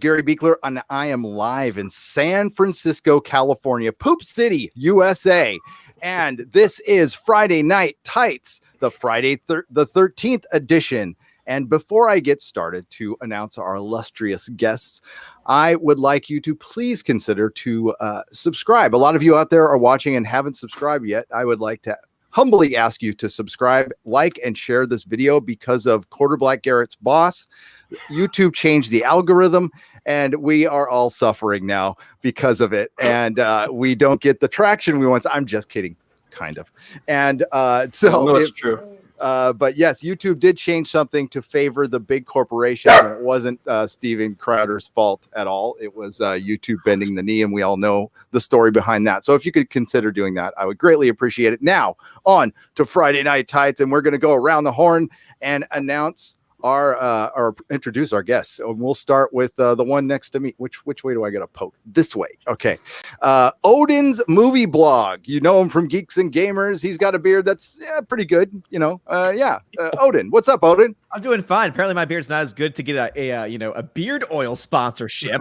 Gary Beekler, and I am live in San Francisco, California, Poop City, USA. And this is Friday Night Tights, the Friday the 13th edition. And before I get started to announce our illustrious guests, I would like you to please consider to subscribe. A lot of you out there are watching and haven't subscribed yet. I would like to humbly ask you to subscribe, like, and share this video because of Quarter Black Garrett's boss. YouTube changed the algorithm, and we are all suffering now because of it. And we don't get the traction we want. I'm just kidding, kind of. And so it's true. But yes, YouTube did change something to favor the big corporations. And it wasn't Steven Crowder's fault at all. It was YouTube bending the knee, and we all know the story behind that. So if you could consider doing that, I would greatly appreciate it. Now, on to Friday Night Tights, and we're going to go around the horn and announce or introduce our guests. And we'll start with the one next to me. Which way do I get a poke? This way. Okay. Odin's movie blog. You know him from Geeks and Gamers. He's got a beard that's pretty good. You know. Odin. What's up, Odin? I'm doing fine. Apparently, my beard's not as good to get a beard oil sponsorship.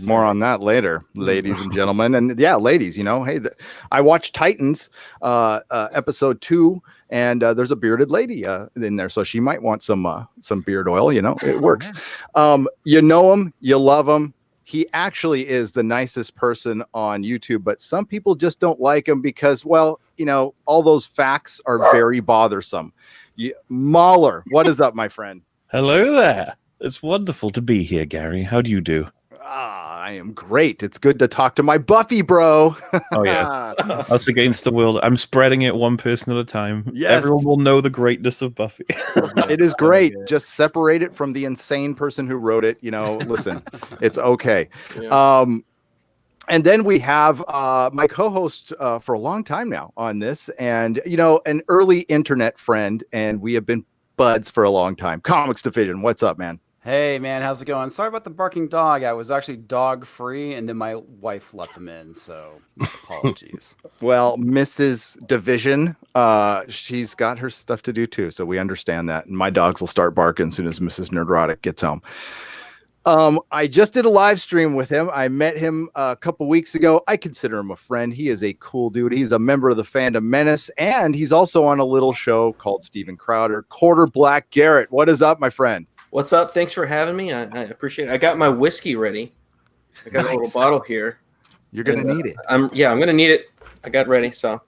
More on that later, ladies and gentlemen. And yeah, ladies, hey, I watched Titans episode 2, and there's a bearded lady in there, so she might want some beard oil. It works. You know him, you love him. He actually is the nicest person on YouTube, but some people just don't like him because, well, all those facts are very bothersome. Mahler, what is up, my friend? Hello there. It's wonderful to be here, Gary. How do you do? I am great. It's good to talk to my Buffy bro. Oh, yes. Us against the world. I'm spreading it one person at a time. Yes. Everyone will know the greatness of Buffy. It is great. Just separate it from the insane person who wrote it. Listen, it's okay. Yeah. And then we have my co-host for a long time now on this, and, an early internet friend, and we have been buds for a long time. Comics Division, what's up, man? Hey, man, how's it going? Sorry about the barking dog. I was actually dog-free, and then my wife let them in, so my apologies. Well, Mrs. Division, she's got her stuff to do, too, so we understand that. And my dogs will start barking as soon as Mrs. Nerdrotic gets home. I just did a live stream with him. I met him a couple weeks ago. I consider him a friend. He is a cool dude. He's a member of the Fandom Menace, and he's also on a little show called Steven Crowder. Quarter Black Garrett, what is up, my friend? What's up? Thanks for having me. I appreciate it. I got my whiskey ready. I got a little bottle here. You're going to need it. I'm going to need it. I got ready, so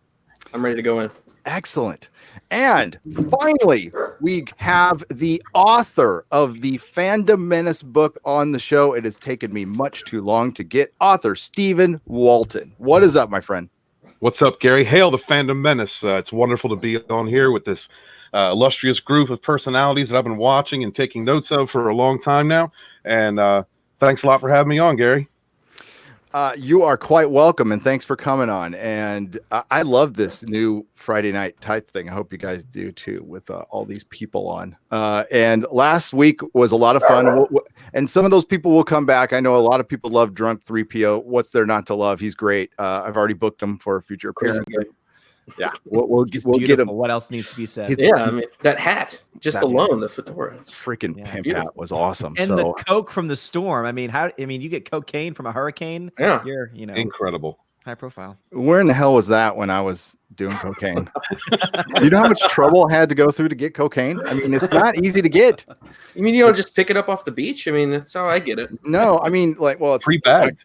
I'm ready to go in. Excellent. And finally, we have the author of the Fandom Menace book on the show. It has taken me much too long to get. Author Stephen Walton. What is up, my friend? What's up, Gary? Hail the Fandom Menace. It's wonderful to be on here with this illustrious group of personalities that I've been watching and taking notes of for a long time now. And thanks a lot for having me on, Gary. You are quite welcome, and thanks for coming on. And I love this new Friday Night Tights thing. I hope you guys do too, with all these people on. And last week was a lot of fun, and some of those people will come back. I know a lot of people love Drunk 3PO. What's there not to love? He's great. I've already booked him for a future appearance. Yeah, we'll get him. What else needs to be said? I mean, that hat, just alone, the fedora. Freaking pimp hat was awesome. And the coke from the storm. I mean, you get cocaine from a hurricane. Yeah, you're incredible. High profile. Where in the hell was that when I was doing cocaine? You know how much trouble I had to go through to get cocaine? I mean, it's not easy to get. You mean you don't just pick it up off the beach? I mean, that's how I get it. No, I mean, it's pre-bagged.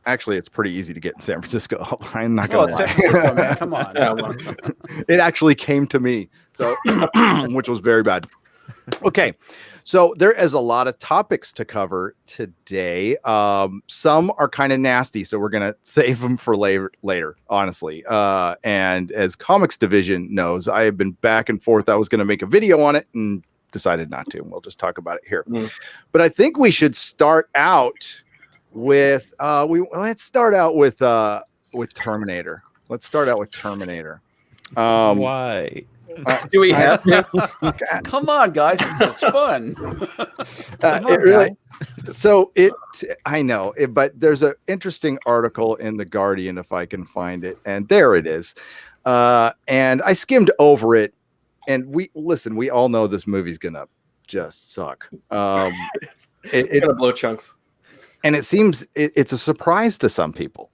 Actually, it's pretty easy to get in San Francisco. I'm not going to lie. San Francisco, man. Come on. It actually came to me, so which was very bad. Okay, so there is a lot of topics to cover today. Some are kind of nasty, so we're going to save them for later, honestly. And as Comics Division knows, I have been back and forth. I was going to make a video on it and decided not to. We'll just talk about it here. But I think we should start out with let's start out with Terminator. Let's start out with Terminator. Why? Do we have to? Come on, guys. It's such fun. I know it, but there's an interesting article in The Guardian, if I can find it. And there it is. And I skimmed over it. And we all know this movie's going to just suck. It's gonna blow chunks. And it seems it's a surprise to some people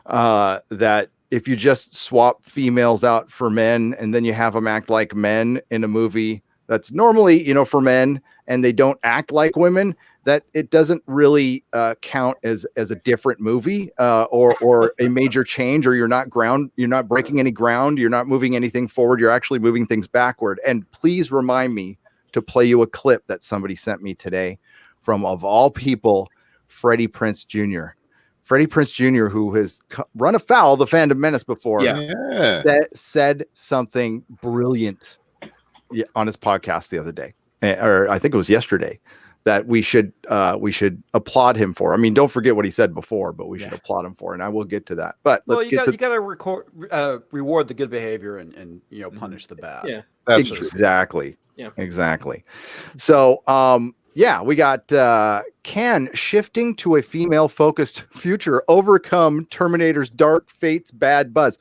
that if you just swap females out for men and then you have them act like men in a movie that's normally, for men, and they don't act like women, that it doesn't really count as a different movie or a major change, or you're not breaking any ground, you're not moving anything forward, you're actually moving things backward. And please remind me to play you a clip that somebody sent me today from, of all people, Freddie Prinze Jr. Freddie Prinze Jr., who has run afoul of the Fandom Menace before, said something brilliant on his podcast the other day, or I think it was yesterday, that we should applaud him for. I mean, don't forget what he said before, but we should applaud him for, and I will get to that. But you got to reward the good behavior and punish the bad. Yeah, exactly. Yeah, exactly. So, we got can shifting to a female-focused future overcome Terminator's dark fate's bad buzz?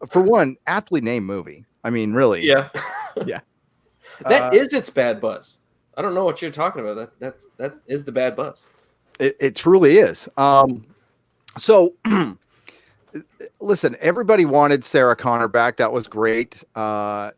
For one, aptly named movie. I mean, really. Yeah. Yeah. That is its bad buzz. I don't know what you're talking about. That is the bad buzz. It truly is. So listen, everybody wanted Sarah Connor back. That was great. I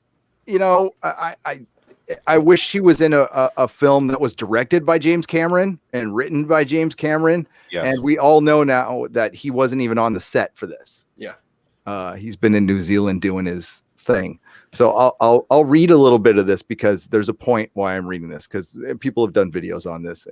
wish she was in a film that was directed by James Cameron and written by James Cameron. Yes. And we all know now that he wasn't even on the set for this. Yeah. He's been in New Zealand doing his thing. So I'll read a little bit of this because there's a point why I'm reading this, because people have done videos on this,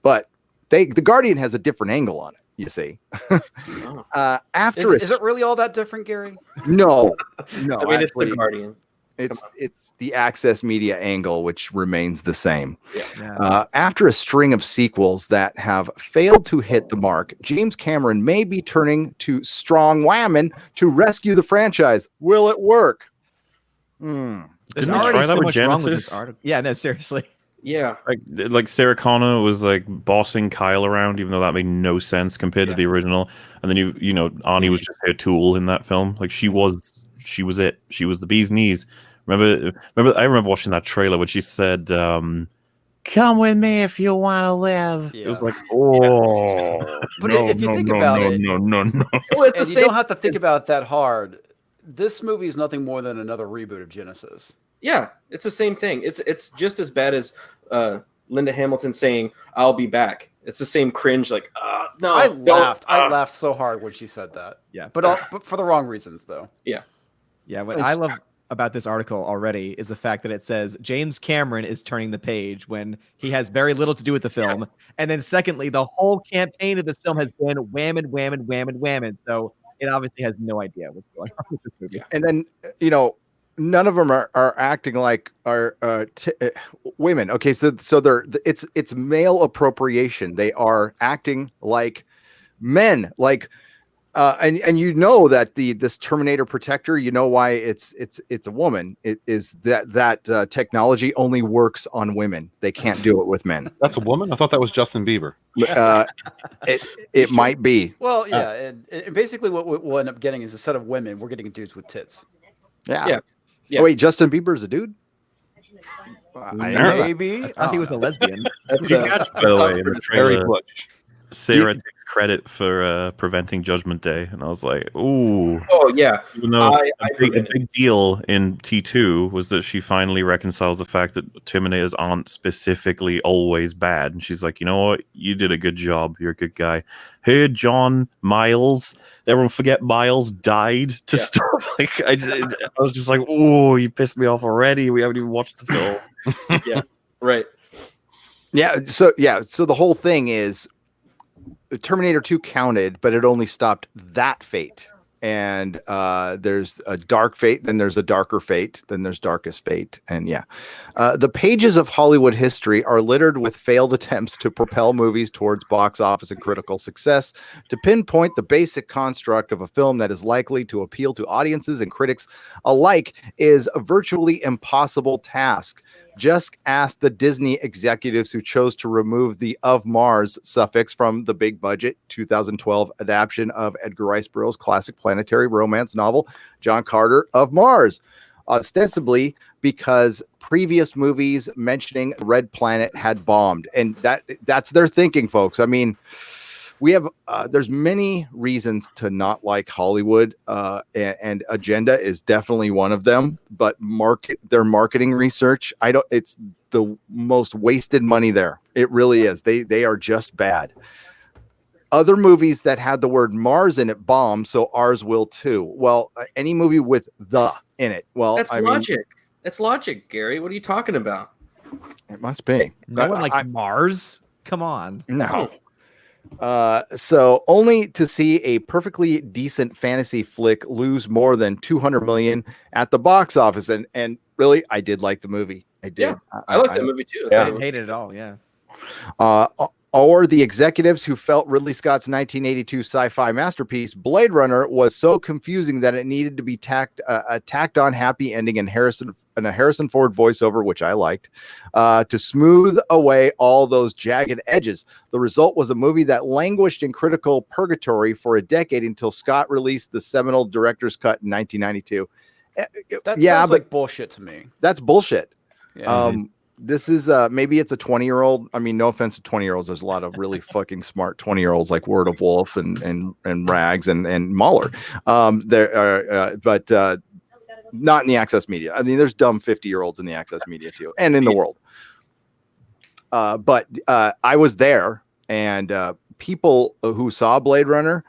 but the Guardian has a different angle on it. You see, is it really all that different, Gary? No. I mean, it's the Guardian. It's the Access Media angle, which remains the same. Yeah. After a string of sequels that have failed to hit the mark, James Cameron may be turning to strong whammon to rescue the franchise. Will it work? Didn't they try that with Genesis? Yeah, no, seriously. Yeah. Like Sarah Connor was like bossing Kyle around, even though that made no sense compared to the original. And then Arnie was just her tool in that film. Like she was it. She was the bee's knees. I remember watching that trailer when she said, "Come with me if you want to live." Yeah. It was like, oh, but if you think about it, no. Well, it's the you same. don't have to think about it that hard. This movie is nothing more than another reboot of Genesis. Yeah, it's the same thing. It's just as bad as Linda Hamilton saying, "I'll be back." It's the same cringe. Like, no, I laughed so hard when she said that. Yeah, but for the wrong reasons, though. Yeah. What I love about this article already is the fact that it says James Cameron is turning the page when he has very little to do with the film, and then secondly, the whole campaign of this film has been whammon. So it obviously has no idea what's going on with this movie. Yeah. And then none of them are acting like women. Okay, so it's male appropriation. They are acting like men, like and that this Terminator protector, why it's a woman. It is that technology only works on women. They can't do it with men. That's a woman? I thought that was Justin Bieber. It might be. Well, yeah, and basically what we'll end up getting is, instead of women, we're getting dudes with tits. Yeah. Oh, wait, Justin Bieber's a dude? Maybe. I thought he was a lesbian. That's By the way, in the Very trailer, butch. Sarah takes credit for preventing Judgment Day, and I was like, ooh. Oh yeah. Even though a big deal in T2 was that she finally reconciles the fact that Terminators aren't specifically always bad, and she's like, you know what, you did a good job, you're a good guy. Hey, John Miles, everyone forget Miles died to stop. Like I was just like, oh, you pissed me off already. We haven't even watched the film. Yeah, right. So the whole thing is, Terminator 2 counted, but it only stopped that fate. And there's a dark fate, then there's a darker fate, then there's darkest fate. And the pages of Hollywood history are littered with failed attempts to propel movies towards box office and critical success. To pinpoint the basic construct of a film that is likely to appeal to audiences and critics alike is a virtually impossible task. Just ask the Disney executives who chose to remove the "of Mars" suffix from the big budget 2012 adaptation of Edgar Rice Burroughs' classic planetary romance novel, John Carter of Mars. ostensibly because previous movies mentioning Red Planet had bombed, and that's their thinking, folks. I mean, we have there's many reasons to not like Hollywood, and agenda is definitely one of them. But their marketing research, it's the most wasted money there. It really is. They are just bad. Other movies that had the word Mars in it bombed, so ours will too. Well, any movie with the in it, well, That's logic. That's logic, Gary. What are you talking about? It must be. No one likes Mars. Come on. No. So only to see a perfectly decent fantasy flick lose more than 200 million at the box office, and really, I did like the movie. I did. Yeah, I like that movie too. I didn't hate it at all. Yeah. Or the executives who felt Ridley Scott's 1982 sci-fi masterpiece Blade Runner was so confusing that it needed to be tacked on happy ending and a Harrison Ford voiceover, which I liked, to smooth away all those jagged edges. The result was a movie that languished in critical purgatory for a decade until Scott released the seminal director's cut in 1992. That sounds like bullshit to me. That's bullshit. Yeah. This is maybe it's a 20-year-old. I mean, no offense to 20-year-olds. There's a lot of really fucking smart 20-year-olds like Word of Wolf and Rags and Mahler. But not in the access media. I mean, there's dumb 50-year-olds in the access media too, and in the world. But I was there, and people who saw Blade Runner,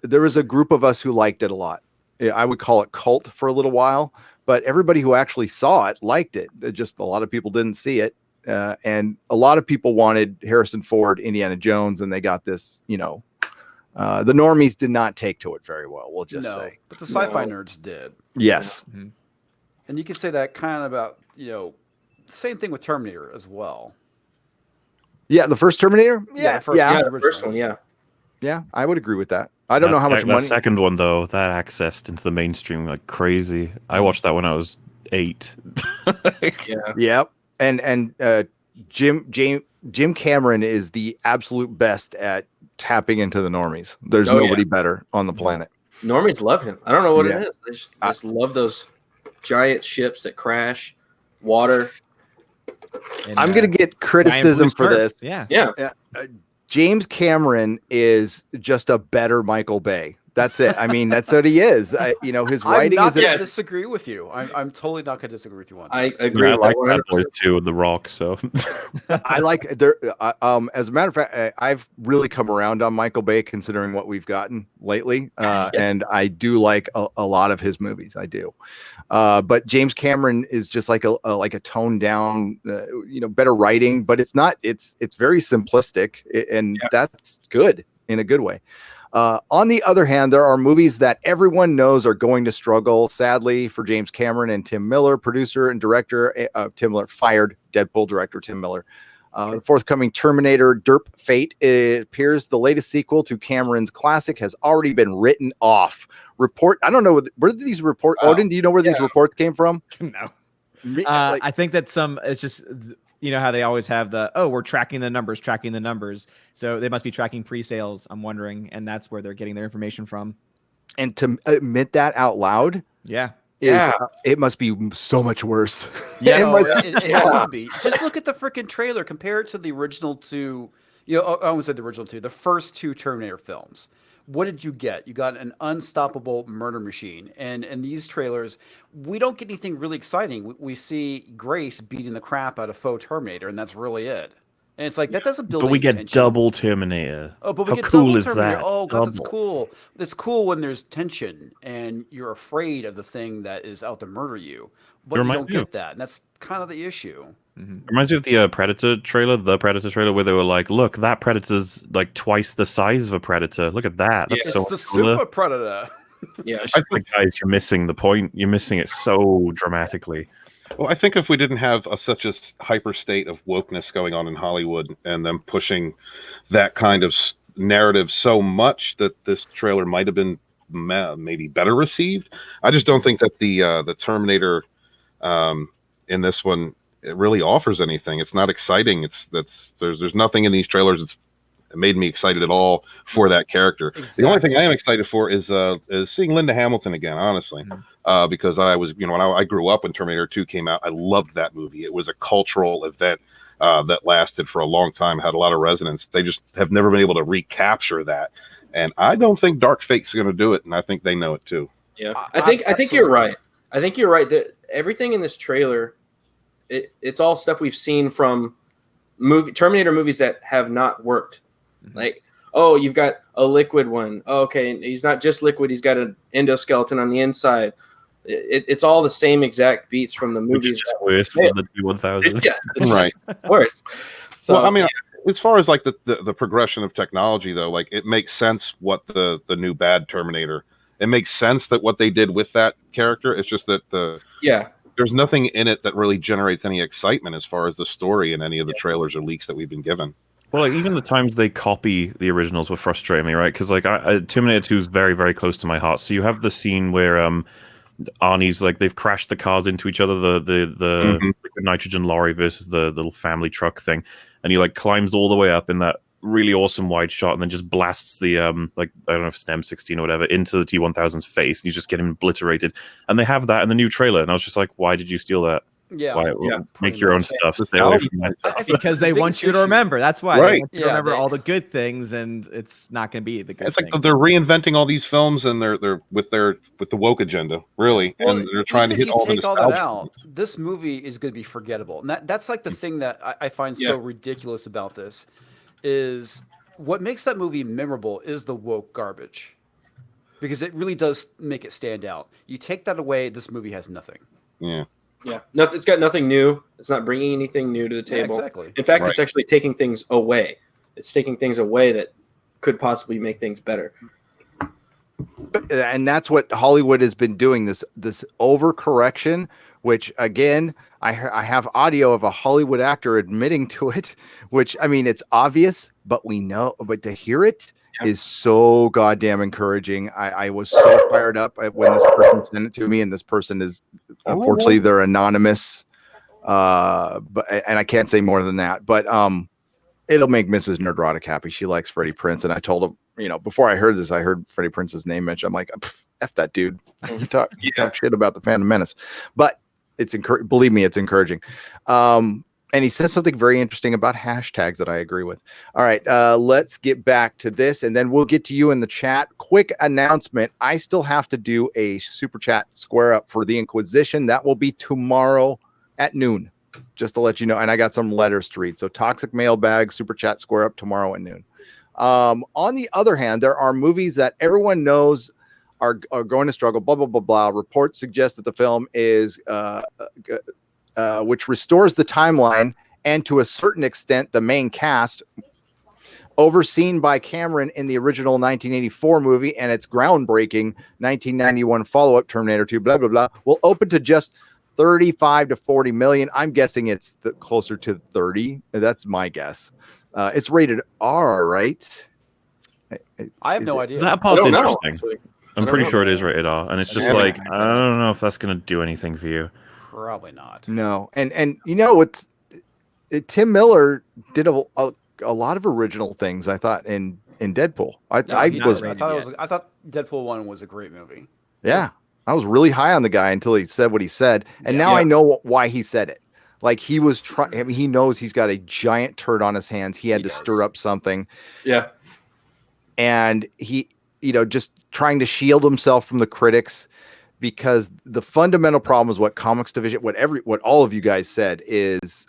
there was a group of us who liked it a lot. I would call it cult for a little while. But everybody who actually saw it liked it. Just a lot of people didn't see it. And a lot of people wanted Harrison Ford, Indiana Jones, and they got this, the normies did not take to it very well, we'll just say. But the sci-fi nerds did. Yes. Mm-hmm. And you can say that kind of about, the same thing with Terminator as well. Yeah, the first Terminator? Yeah, the first one, yeah. Yeah, I would agree with that. I don't know how much money. The second one, though, that accessed into the mainstream like crazy. I watched that when I was 8. Yeah. Yep. And Jim Cameron is the absolute best at tapping into the normies. There's nobody better on the planet. Normies love him. I don't know what it is. They just love those giant ships that crash, water. And, I'm going to get criticism for this. Yeah. James Cameron is just a better Michael Bay. That's it. I mean, that's what he is. His writing I'm not is. going to disagree with you. I'm totally not going to disagree with you on that. I agree. I like Bad Boys 2 with The Rock. So I like there. As a matter of fact, I've really come around on Michael Bay considering what we've gotten lately, and I do like a lot of his movies. I do, but James Cameron is just like a toned down, better writing. But it's not. It's very simplistic, and that's good in a good way. On the other hand, there are movies that everyone knows are going to struggle. Sadly for James Cameron and Tim Miller, producer and director, Tim Miller fired Deadpool director Tim Miller. The forthcoming Terminator Derp Fate, it appears the latest sequel to Cameron's classic has already been written off. I don't know where did these reports. Odin, do you know where these reports came from? No. I think that it's just. How they always have we're tracking the numbers. So they must be tracking pre-sales, I'm wondering. And that's where they're getting their information from. And to admit that out loud. It must be so much worse. It has to be. Just look at the freaking trailer. Compare it to the original two. I almost said the original two. The first two Terminator films. What did you get? You got an unstoppable murder machine. And in these trailers, we don't get anything really exciting. We see Grace beating the crap out of faux Terminator, and that's really it. And it's like, that doesn't build But we any get tension. double Terminator. Oh, but we How get cool double is Terminator. that? Oh, God, that's Double. cool. That's cool when there's tension and you're afraid of the thing that is out to murder you. But you don't get that. And that's kind of the issue. Mm-hmm. Reminds me of the Predator trailer, where they were like, "Look, that Predator's like twice the size of a Predator. Look at that. That's It's so the cooler." Super Predator. Yeah. It's just like, guys, you're missing the point. You're missing it so dramatically. Well, I think if we didn't have such a hyper state of wokeness going on in Hollywood and them pushing that kind of narrative so much, that this trailer might have been maybe better received. I just don't think that the Terminator in this one it really offers anything. It's not exciting. There's nothing in these trailers that's made me excited at all for that character. Exactly. The only thing I am excited for is seeing Linda Hamilton again. Honestly, because I was, when I grew up when Terminator 2 came out, I loved that movie. It was a cultural event that lasted for a long time, had a lot of resonance. They just have never been able to recapture that. And I don't think Dark Fate's going to do it, and I think they know it too. Yeah, I think you're right. I think you're right that everything in this trailer, it's all stuff we've seen from Terminator movies that have not worked. Mm-hmm. Like, oh, you've got a liquid one. Oh, okay, and he's not just liquid; he's got an endoskeleton on the inside. It's all the same exact beats from the movies. Worse than the T-1000. Yeah, right. Worse. So, well, I mean, as far as like the progression of technology, though, like it makes sense what the new bad Terminator. It makes sense that what they did with that character. It's just that there's nothing in it that really generates any excitement as far as the story in any of the trailers or leaks that we've been given. Well, like, even the times they copy the originals were frustrating me, right? Because like Terminator 2 is very, very close to my heart. So you have the scene where Arnie's like they've crashed the cars into each other, the liquid nitrogen lorry versus the little family truck thing, and he like climbs all the way up in that really awesome wide shot and then just blasts the like I don't know if it's an M16 or whatever into the T-1000's face, and you just get him obliterated. And they have that in the new trailer, and I was just like, why did you steal that? Yeah, Make your own stuff. Stay away from that stuff. Because they want you to remember. That's why. Right. They want you to remember all the good things, and it's not going to be the good It's things. like they're reinventing all these films, and they're with the woke agenda, really, Well, and they're trying to hit all the take all that nostalgia out. This movie is going to be forgettable, and that's like the thing that I find so ridiculous about this is what makes that movie memorable is the woke garbage, because it really does make it stand out. You take that away, this movie has nothing. Yeah. Yeah, nothing. It's got nothing new. It's not bringing anything new to the table. Yeah, exactly. In fact, it's actually taking things away. It's taking things away that could possibly make things better. And that's what Hollywood has been doing, this overcorrection, which again, I have audio of a Hollywood actor admitting to it, which I mean, it's obvious, but we know, but to hear it is so goddamn encouraging. I was so fired up when this person sent it to me, and this person is unfortunately they're anonymous, but and I can't say more than that. But it'll make Mrs. Nerdrotic happy. She likes Freddie Prinze, and I told him, before I heard this, I heard Freddie Prinze's name mentioned. I'm like, F that dude. You talk shit about the Phantom Menace, but it's believe me, it's encouraging. And he says something very interesting about hashtags that I agree with. All right, let's get back to this, and then we'll get to you in the chat. Quick announcement. I still have to do a super chat square up for the Inquisition. That will be tomorrow at noon, just to let you know. And I got some letters to read. So Toxic Mailbag, super chat square up tomorrow at noon. On the other hand, there are movies that everyone knows are going to struggle, blah, blah, blah, blah. Reports suggest that the film is... which restores the timeline and to a certain extent the main cast, overseen by Cameron in the original 1984 movie and its groundbreaking 1991 follow-up Terminator 2, blah, blah, blah, will open to just 35 to 40 million. I'm guessing it's closer to 30. That's my guess. It's rated R, right? I have no idea. That part's interesting. Know, I'm pretty sure it is rated R, and it's just like, I don't know if that's going to do anything for you. Probably not. No, and what's Tim Miller did a lot of original things. I thought in Deadpool. I thought Deadpool 1 was a great movie. Yeah, I was really high on the guy until he said what he said, and now I know why he said it. Like he was trying. I mean, he knows he's got a giant turd on his hands. He had to stir up something. Yeah, and he, just trying to shield himself from the critics. Because the fundamental problem is what Comics Division, what all of you guys said is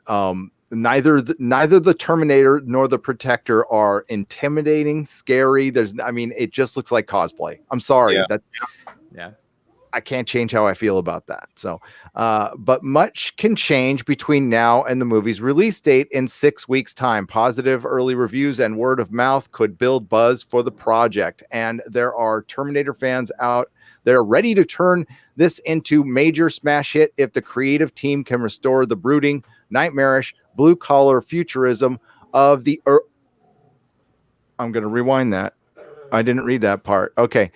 neither the Terminator nor the Protector are intimidating, scary. It just looks like cosplay. I'm sorry. I can't change how I feel about that. So, but much can change between now and the movie's release date in 6 weeks' time. Positive early reviews and word of mouth could build buzz for the project. And there are Terminator fans out. They're ready to turn this into major smash hit if the creative team can restore the brooding, nightmarish, blue-collar futurism of the Earth. I'm going to rewind that. I didn't read that part. Okay.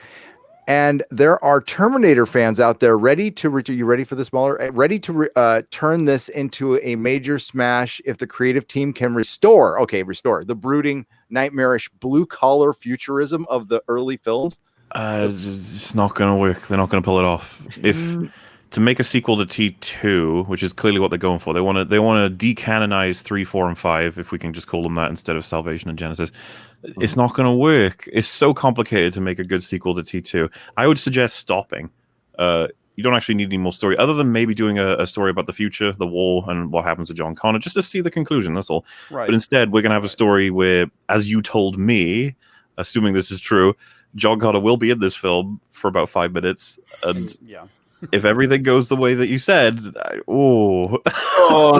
And there are Terminator fans out there ready to you ready for this, Mueller? Ready to turn this into a major smash if the creative team can restore the brooding, nightmarish, blue-collar futurism of the early films. It's not going to work. They're not going to pull it off. If to make a sequel to T2, which is clearly what they're going for, they want to decanonize 3, 4, and 5, if we can just call them that instead of Salvation and Genesis. It's not going to work. It's so complicated to make a good sequel to T2. I would suggest stopping. You don't actually need any more story, other than maybe doing a story about the future, the war, and what happens to John Connor, just to see the conclusion. That's all. Right. But instead, we're going to have a story where, as you told me, assuming this is true, John Connor will be in this film for about 5 minutes, and Yeah. if everything goes the way that you said, Oh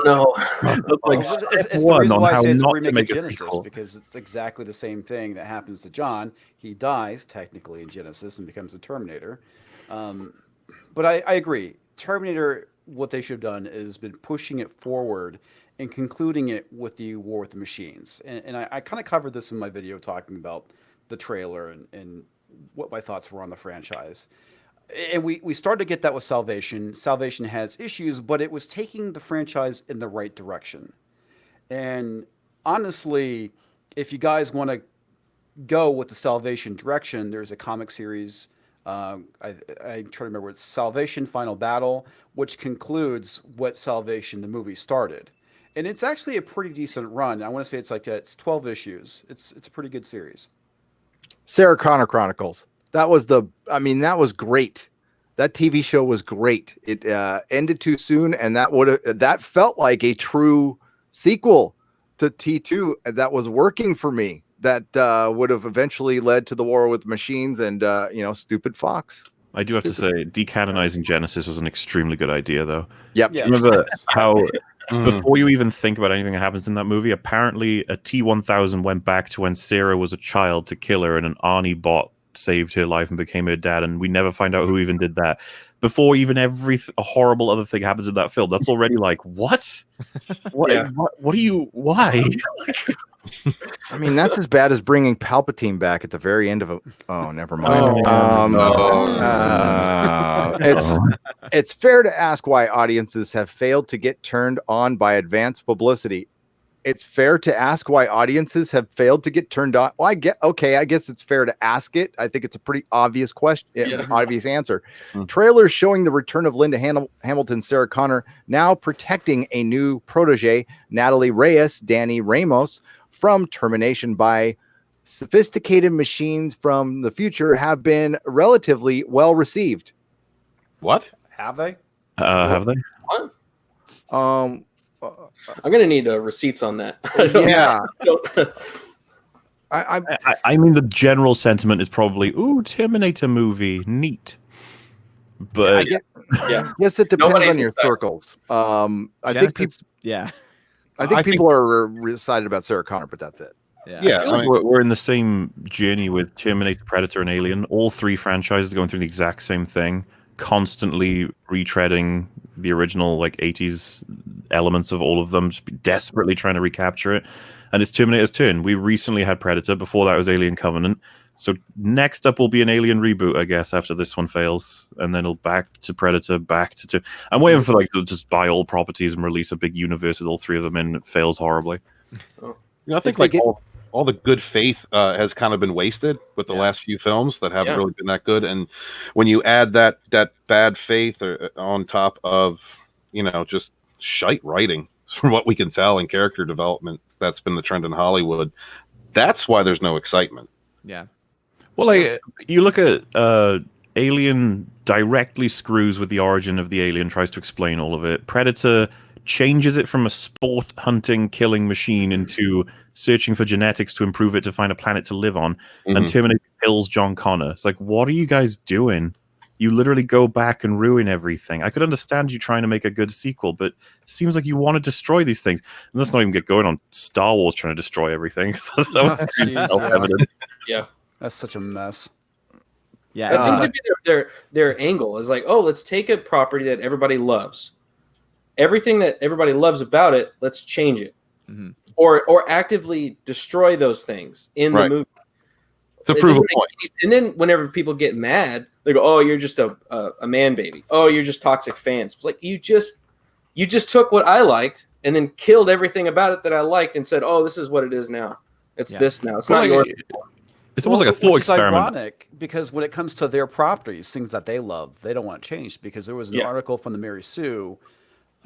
no! that's like It's step the one reason on why I how say it's a not to remake make of a Genesis, sequel. because it's exactly the same thing that happens to John. He dies technically in Genesis and becomes a Terminator. But I agree. Terminator, what they should have done is been pushing it forward and concluding it with the War with the Machines. And I kind of covered this in my video talking about the trailer and what my thoughts were on the franchise. And we started to get that with Salvation. Salvation has issues, but it was taking the franchise in the right direction. And honestly, if you guys want to go with the Salvation direction, there's a comic series. I'm trying to remember. It's Salvation Final Battle, which concludes what Salvation the movie started, and it's actually a pretty decent run. I want to say it's 12 issues. It's a pretty good series. Sarah Connor Chronicles. That was great. That TV show was great. It ended too soon, and that felt like a true sequel to T2 that was working for me. That would have eventually led to the War with Machines and stupid Fox. I do have to say, decanonizing Genesis was an extremely good idea, though. Yep. Yeah. Remember how before you even think about anything that happens in that movie, apparently a T-1000 went back to when Sarah was a child to kill her, and an Arnie bot saved her life and became her dad, and we never find out who even did that. Before even every horrible other thing happens in that film, that's already like, what? What? Yeah. What do you? Why? I mean, that's as bad as bringing Palpatine back at the very end of a. Oh, never mind. It's fair to ask why audiences have failed to get turned on by advanced publicity. It's fair to ask why audiences have failed to get turned on. Well, I guess it's fair to ask it. I think it's a pretty obvious question, obvious answer. Trailers showing the return of Linda Hamilton, Sarah Connor, now protecting a new protege, Natalie Reyes, Danny Ramos, from termination by sophisticated machines from the future, have been relatively well received. What? Have they? Have they? What? I'm gonna need receipts on that. Yeah. I mean, the general sentiment is probably, "Ooh, Terminator movie, neat." But Yeah. Yes, it depends Nobody's on your excited. circles. I think people are excited about Sarah Connor, but that's it. I feel like we're in the same journey with Terminator, Predator, and Alien. All three franchises going through the exact same thing, constantly retreading the original 80s elements of all of them, just desperately trying to recapture it. And it's Terminator's turn. We recently had Predator. Before that was Alien Covenant. So next up will be an Alien reboot, I guess, after this one fails, and then it'll back to Predator, back to. I'm waiting for to just buy all properties and release a big universe with all three of them, and it fails horribly. I think all the good faith has kind of been wasted with the last few films that haven't really been that good. And when you add that bad faith on top of just shite writing, from what we can tell, in character development, that's been the trend in Hollywood. That's why there's no excitement. Yeah. Well, you look at Alien directly screws with the origin of the alien, tries to explain all of it. Predator changes it from a sport hunting, killing machine into searching for genetics to improve it to find a planet to live on. And Terminator kills John Connor. It's like, what are you guys doing? You literally go back and ruin everything. I could understand you trying to make a good sequel, but it seems like you want to destroy these things. And let's not even get going on Star Wars trying to destroy everything. Yeah. That's such a mess. Yeah. That seems to be their angle. Is like, oh, let's take a property that everybody loves. Everything that everybody loves about it, let's change it. Mm-hmm. Or actively destroy those things in the movie. To prove a point. And then whenever people get mad, they go, "Oh, you're just a man baby. Oh, you're just toxic fans." It's like, you just took what I liked and then killed everything about it that I liked and said, "Oh, this is what it is now. It's this now. It's not yours." It's almost like a thought which is experiment. ironic because when it comes to their properties, things that they love, they don't want changed. Because there was an article from the Mary Sue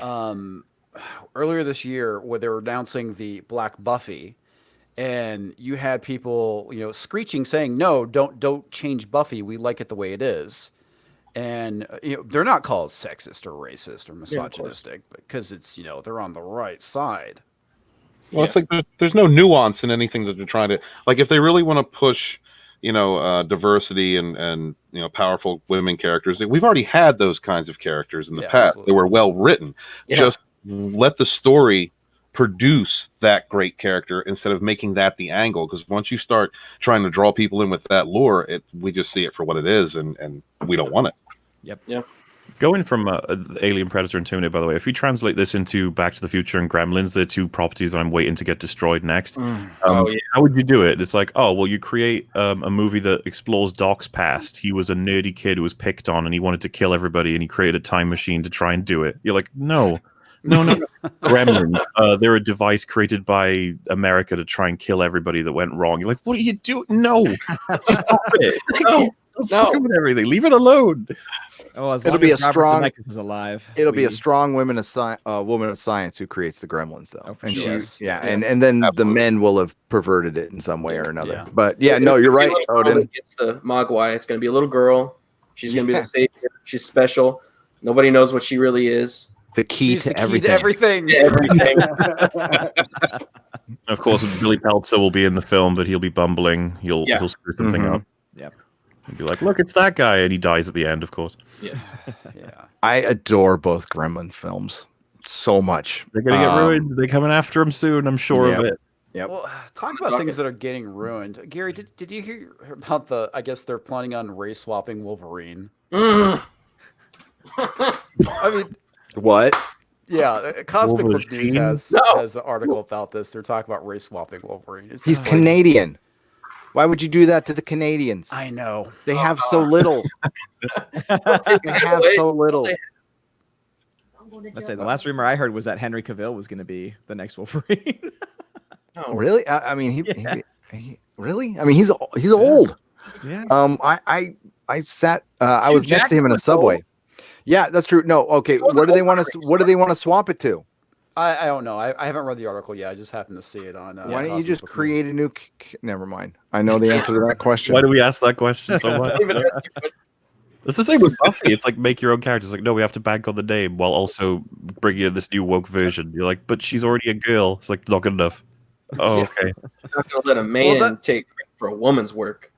earlier this year where they were announcing the Black Buffy, and you had people, screeching, saying, "No, don't change Buffy. We like it the way it is." And they're not called sexist or racist or misogynistic because it's they're on the right side. Well, it's like there's no nuance in anything that they're trying to like. If they really want to push, diversity and powerful women characters, we've already had those kinds of characters in the past. Absolutely. They were well written. Yeah. Just let the story produce that great character instead of making that the angle. Because once you start trying to draw people in with that lore, we just see it for what it is, and we don't want it. Yep. Yeah. Going from Alien, Predator, and Terminator, by the way, if we translate this into Back to the Future and Gremlins, they're two properties that I'm waiting to get destroyed next. How would you do it? It's like, you create a movie that explores Doc's past. He was a nerdy kid who was picked on, and he wanted to kill everybody, and he created a time machine to try and do it. You're like, no. Gremlins, they're a device created by America to try and kill everybody that went wrong. You're like, what are you doing? No. Stop it. No. With everything. Leave it alone. Oh, as It'll long be as a Robert strong- Zemeckis is alive. It'll be a strong woman of science who creates the Gremlins, though. Oh, for and sure. she's and then the Absolutely. men will have perverted it in some way or another. Yeah. But yeah, no, you're right, Odin. It's the Mogwai. It's going to be a little girl. She's going to be the savior. She's special. Nobody knows what she really is. The key She's to the key everything. to everything. Everything. Of course, Billy Peltzer will be in the film, but he'll be bumbling. He'll screw something Mhm. up. Yep. And be like, look, it's that guy, and he dies at the end, of course. Yes. Yeah. I adore both Gremlin films so much. They're gonna get ruined. They're coming after him soon. I'm sure of it. Yep. Well, talk about things that are getting ruined. Gary, did you hear about I guess they're planning on race swapping Wolverine. Mm. I mean, What? yeah, Cosmic Book News Wolverine? has an article about this. They're talking about race swapping Wolverine. It's He's just like, Canadian. Why would you do that to the Canadians? I know. They have so little. They have so little. I say the last rumor I heard was that Henry Cavill was going to be the next Wolverine. Oh, Really? I mean, he really? I mean, he's old. Yeah. I sat. I was next to him in a subway. Yeah, that's true. No, okay. What do they want to swap it to? I don't know. I haven't read the article yet. I just happened to see it on. Why don't you Cosmic just Book News. create a new? Never mind. I know the answer to that question. Why do we ask that question so much? Even if- That's the thing with Buffy. It's like make your own character. It's like, no, we have to bank on the name while also bringing in this new woke version. You're like, but she's already a girl. It's like, not good enough. Oh, okay. not going to let a man that- take credit for a woman's work.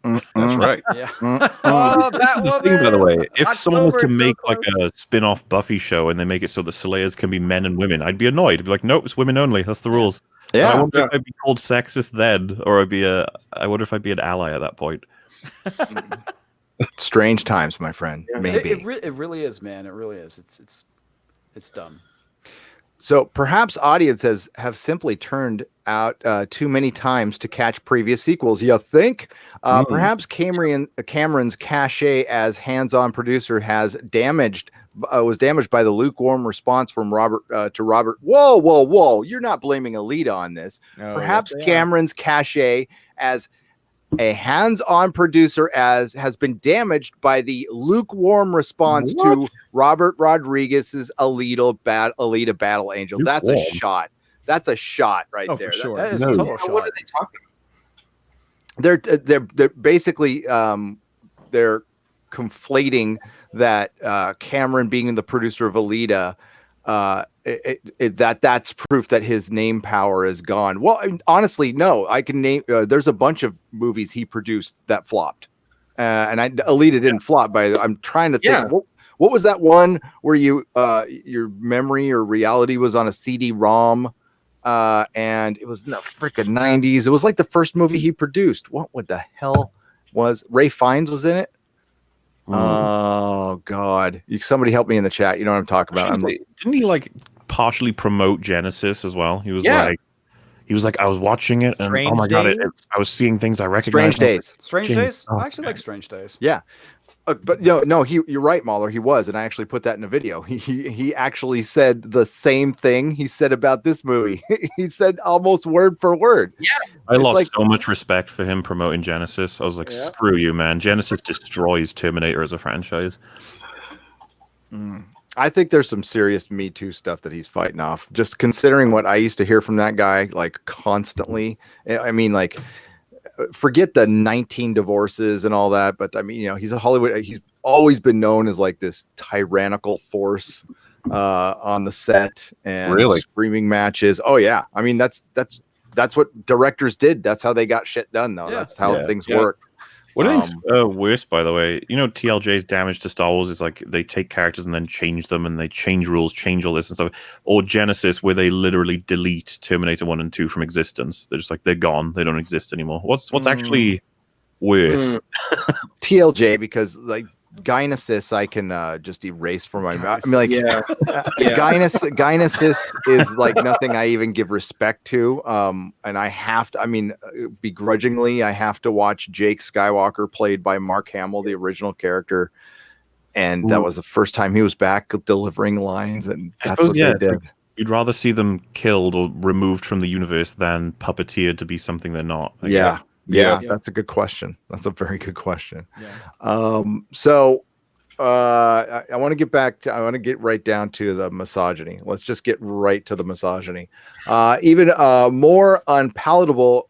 That's right. Yeah. Oh, This is the thing, by the way. If someone was to October, it's so make like close. a spin-off Buffy show and they make it so the Slayers can be men and women, I'd be annoyed. I'd be like, nope, it's women only. That's the rules. And I Yeah. wonder if I'd be called sexist then, or I wonder if I'd be an ally at that point. Strange times, my friend. Yeah. Maybe. It really is, man. It really is. It's dumb. So perhaps audiences have simply turned out too many times to catch previous sequels. You think? Perhaps Cameron's cachet as hands-on producer was damaged by the lukewarm response from Robert to Robert. Whoa! You're not blaming Alita on this. Oh, Perhaps yes, they are. Cameron's cachet as a hands-on producer has been damaged by the lukewarm response to Robert Rodriguez's Alita Battle Angel. That's a Lukewarm? shot. That's a shot right Oh, there. for sure. That is No. a total What shot. are they talking about? They're basically they're conflating that Cameron being the producer of Alita, that's proof that his name power is gone. Well, honestly, no. I can name. There's a bunch of movies he produced that flopped, and Alita didn't flop. But I'm trying to think. Yeah. What was that one where your memory or reality was on a CD-ROM? And it was in the freaking 90s. It was like the first movie he produced. What the hell was Ray Fiennes was in it? Oh God! Somebody help me in the chat. You know what I'm talking about. Didn't he like partially promote Genesis as well? He was Yeah. like, I was watching it, and Strange oh my god, Days? I was seeing things I recognized. Strange Days. Strange Jing. Days? Oh, I actually like Strange Days. But no, you're right, Mahler. He was, and I actually put that in a video. He actually said the same thing he said about this movie. He said almost word for word. Yeah, I lost so much respect for him promoting Genesis. I was like, screw you, man. Genesis destroys Terminator as a franchise. I think there's some serious Me Too stuff that he's fighting off. Just considering what I used to hear from that guy, like constantly. I mean, like, forget the 19 divorces and all that, but I mean, he's a Hollywood. He's always been known as like this tyrannical force on the set and screaming matches. Oh yeah, I mean that's what directors did. That's how they got shit done, though. That's how things work. What I think's worse, by the way, TLJ's damage to Star Wars is like they take characters and then change them, and they change rules, change all this and stuff. Or Genesis, where they literally delete Terminator 1 and 2 from existence. They're just like, they're gone. They don't exist anymore. What's actually worse? TLJ, because like Gynesis, I can just erase from my mouth. I mean, like, Gynesis is like nothing I even give respect to. And I have to, I mean, begrudgingly, I have to watch Jake Skywalker, played by Mark Hamill, the original character. And that was the first time he was back delivering lines. And that's what they did. Like, you'd rather see them killed or removed from the universe than puppeteered to be something they're not. Like, Yeah, that's a good question. That's a very good question. So I want to get back to, I want to get right down to the misogyny. Let's just get right to the misogyny. Even more unpalatable,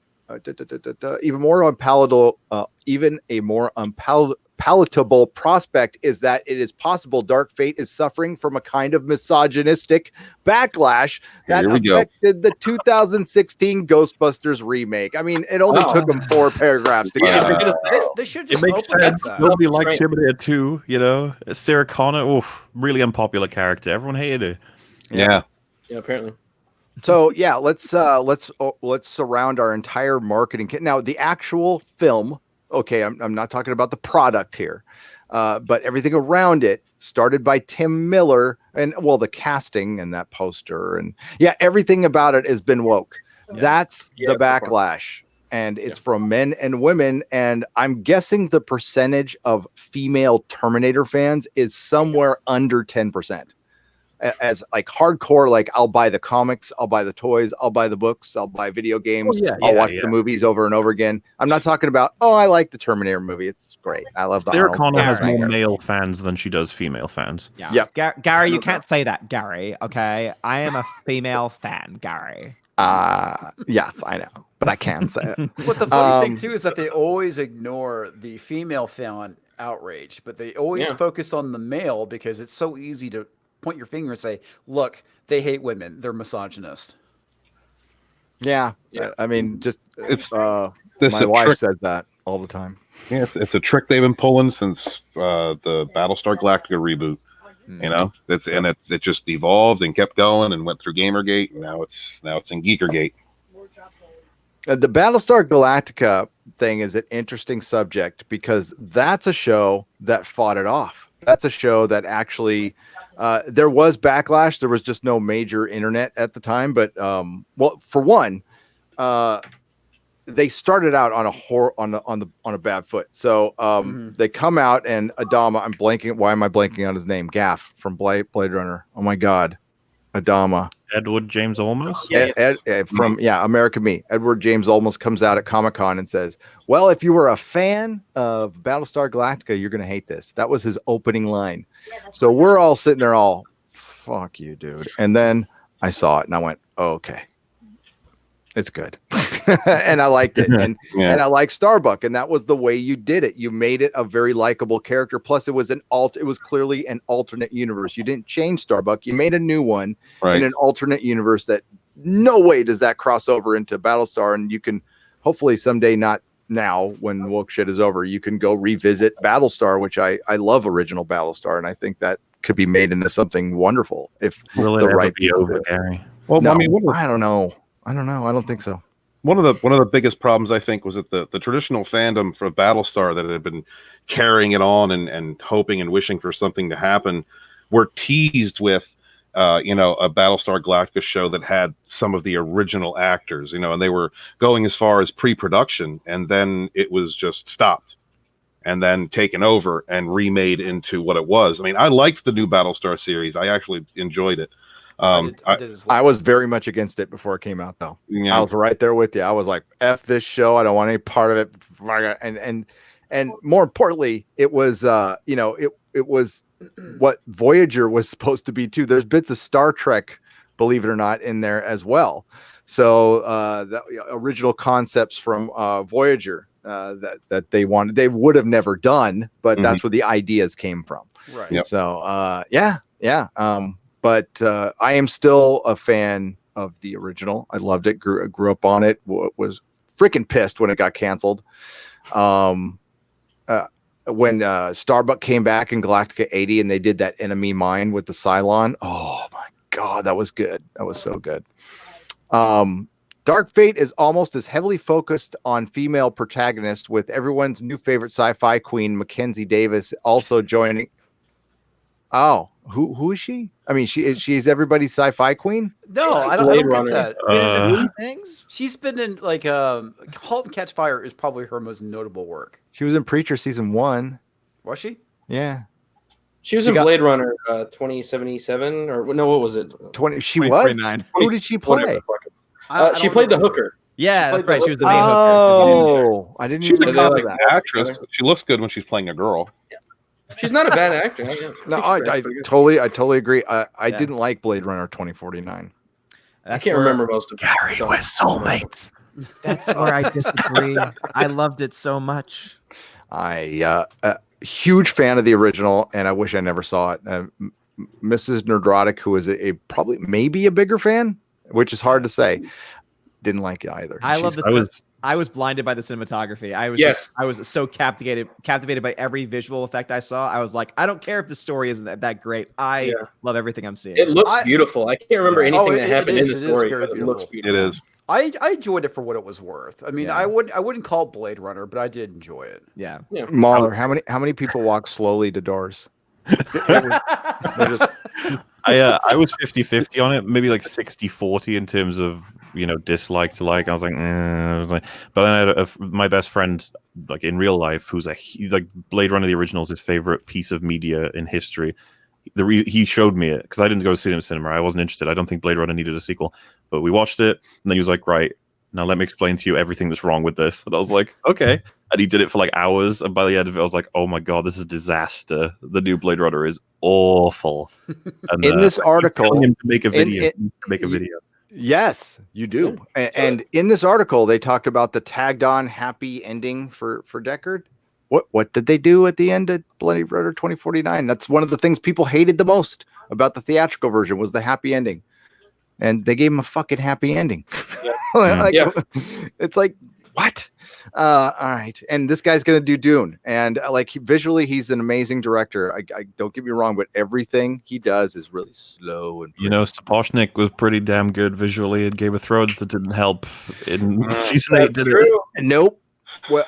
even a more unpalatable prospect is that it is possible Dark Fate is suffering from a kind of misogynistic backlash that affected the 2016 Ghostbusters remake. I mean, it only took them 4 paragraphs to get They should just it makes sense. Nobody liked Terminator 2, Sarah Connor, really unpopular character. Everyone hated her. Yeah, apparently. So yeah, let's surround our entire marketing kit. Now, the actual film, okay, I'm not talking about the product here, but everything around it, started by Tim Miller, and the casting and that poster, and everything about it has been woke. That's the backlash, and it's from men and women, and I'm guessing the percentage of female Terminator fans is somewhere under 10%. As like hardcore, like I'll buy the comics, I'll buy the toys, I'll buy the books, I'll buy video games, I'll watch the movies over and over again. I'm not talking about, I like the Terminator movie, it's great, I love the Sarah Connor has more male fans than she does female fans. Gary, you can't say that, Gary. Okay, I am a female fan, Gary. Yes, I know, but I can say it. But the funny thing too is that they always ignore the female fan outrage, but they always focus on the male because it's so easy to point your finger and say, look, they hate women, they're misogynist. I mean, just my wife says that all the time. It's a trick they've been pulling since the Battlestar Galactica reboot. It just evolved and kept going and went through Gamergate, and now it's in Geekergate. The Battlestar Galactica thing is an interesting subject because that's a show that fought it off. That's a show that actually there was backlash. There was just no major internet at the time. But for one, they started out on a bad foot. So they come out and Adama. I'm blanking. Why am I blanking on his name? Gaff from Blade Runner. Oh my God, Adama. Edward James Olmos? From American Me. Edward James Olmos comes out at Comic-Con and says, well, if you were a fan of Battlestar Galactica, you're going to hate this. That was his opening line. So we're all sitting there all, fuck you, dude. And then I saw it and I went, okay, it's good. And I liked it. And I like Starbuck. And that was the way you did it. You made it a very likable character. Plus it was it was clearly an alternate universe. You didn't change Starbuck. You made a new one in an alternate universe that no way does that cross over into Battlestar. And you can hopefully someday, not now when woke shit is over, you can go revisit Battlestar, which I love original Battlestar. And I think that could be made into something wonderful if will the it right ever be over, Gary? Well, no, I mean, I don't know. I don't think so. One of the biggest problems, I think, was that the traditional fandom for Battlestar that had been carrying it on and hoping and wishing for something to happen were teased with a Battlestar Galactica show that had some of the original actors, and they were going as far as pre-production, and then it was just stopped. and then taken over and remade into what it was. I mean, I liked the new Battlestar series. I actually enjoyed it. I did as well. I was very much against it before it came out, though. Yeah. I was right there with you. I was like, "F this show. I don't want any part of it." And more importantly, it was it was what Voyager was supposed to be too. There's bits of Star Trek, believe it or not, in there as well. So the original concepts from Voyager that they wanted, they would have never done, but that's where the ideas came from. Right. Yep. So yeah. But I am still a fan of the original. I loved it. Grew up on it. Was freaking pissed when it got canceled. When Starbuck came back in Galactica 80 and they did that Enemy Mine with the Cylon. Oh my God, that was good. That was so good. Dark Fate is almost as heavily focused on female protagonists, with everyone's new favorite sci-fi queen, Mackenzie Davis, also joining. Oh, who is she? I mean, she's everybody's sci-fi queen. No, I don't get that. Things. She's been in like *Halt and Catch Fire* is probably her most notable work. She was in Preacher season 1. Was she? Yeah. She was in Blade Runner 2077, or no, what was it? 20. She was. Who did she play? She played the hooker. Yeah, that's right. She was the main hooker. Oh, I didn't even know Like that. actress. She looks good when she's playing a girl. She's not a bad actor. No, I totally agree. I didn't like Blade Runner 2049. I can't remember most of it. Gary, we're soulmates. That's where I disagree. I loved it so much. I huge fan of the original, and I wish I never saw it. Mrs. Nerdrotic, who is probably maybe a bigger fan, which is hard to say, didn't like it either. I was blinded by the cinematography. I was so captivated by every visual effect I saw. I was like, I don't care if the story isn't that great. I love everything I'm seeing. It looks beautiful. I can't remember anything that happened in the story, but it looks beautiful. It is. I enjoyed it for what it was worth. I mean, I wouldn't call it Blade Runner, but I did enjoy it. Yeah. Mahler, how many people walk slowly to doors? I was 50-50 on it, maybe like 60-40 in terms of dislike to like. I was like, but then I had my best friend, like in real life, who's like Blade Runner the original is his favorite piece of media in history. He showed me it because I didn't go see it in cinema. I wasn't interested. I don't think Blade Runner needed a sequel, but we watched it, and then he was like, right, now let me explain to you everything that's wrong with this. And I was like, okay. And he did it for like hours, and by the end of it, I was like, oh my God, this is a disaster. The new Blade Runner is awful. And, in this article, him to make a video. Yes, you do. And in this article, they talked about the tagged on happy ending for Deckard. What did they do at the end of Blade Runner 2049? That's one of the things people hated the most about the theatrical version was the happy ending. And they gave him a fucking happy ending. Yeah. It's like, what? All right. And this guy's going to do Dune. And visually, he's an amazing director. I don't get me wrong, but everything he does is really slow. And Sapochnik was pretty damn good visually in Game of Thrones. That didn't help in season 8, did it? Nope. Well,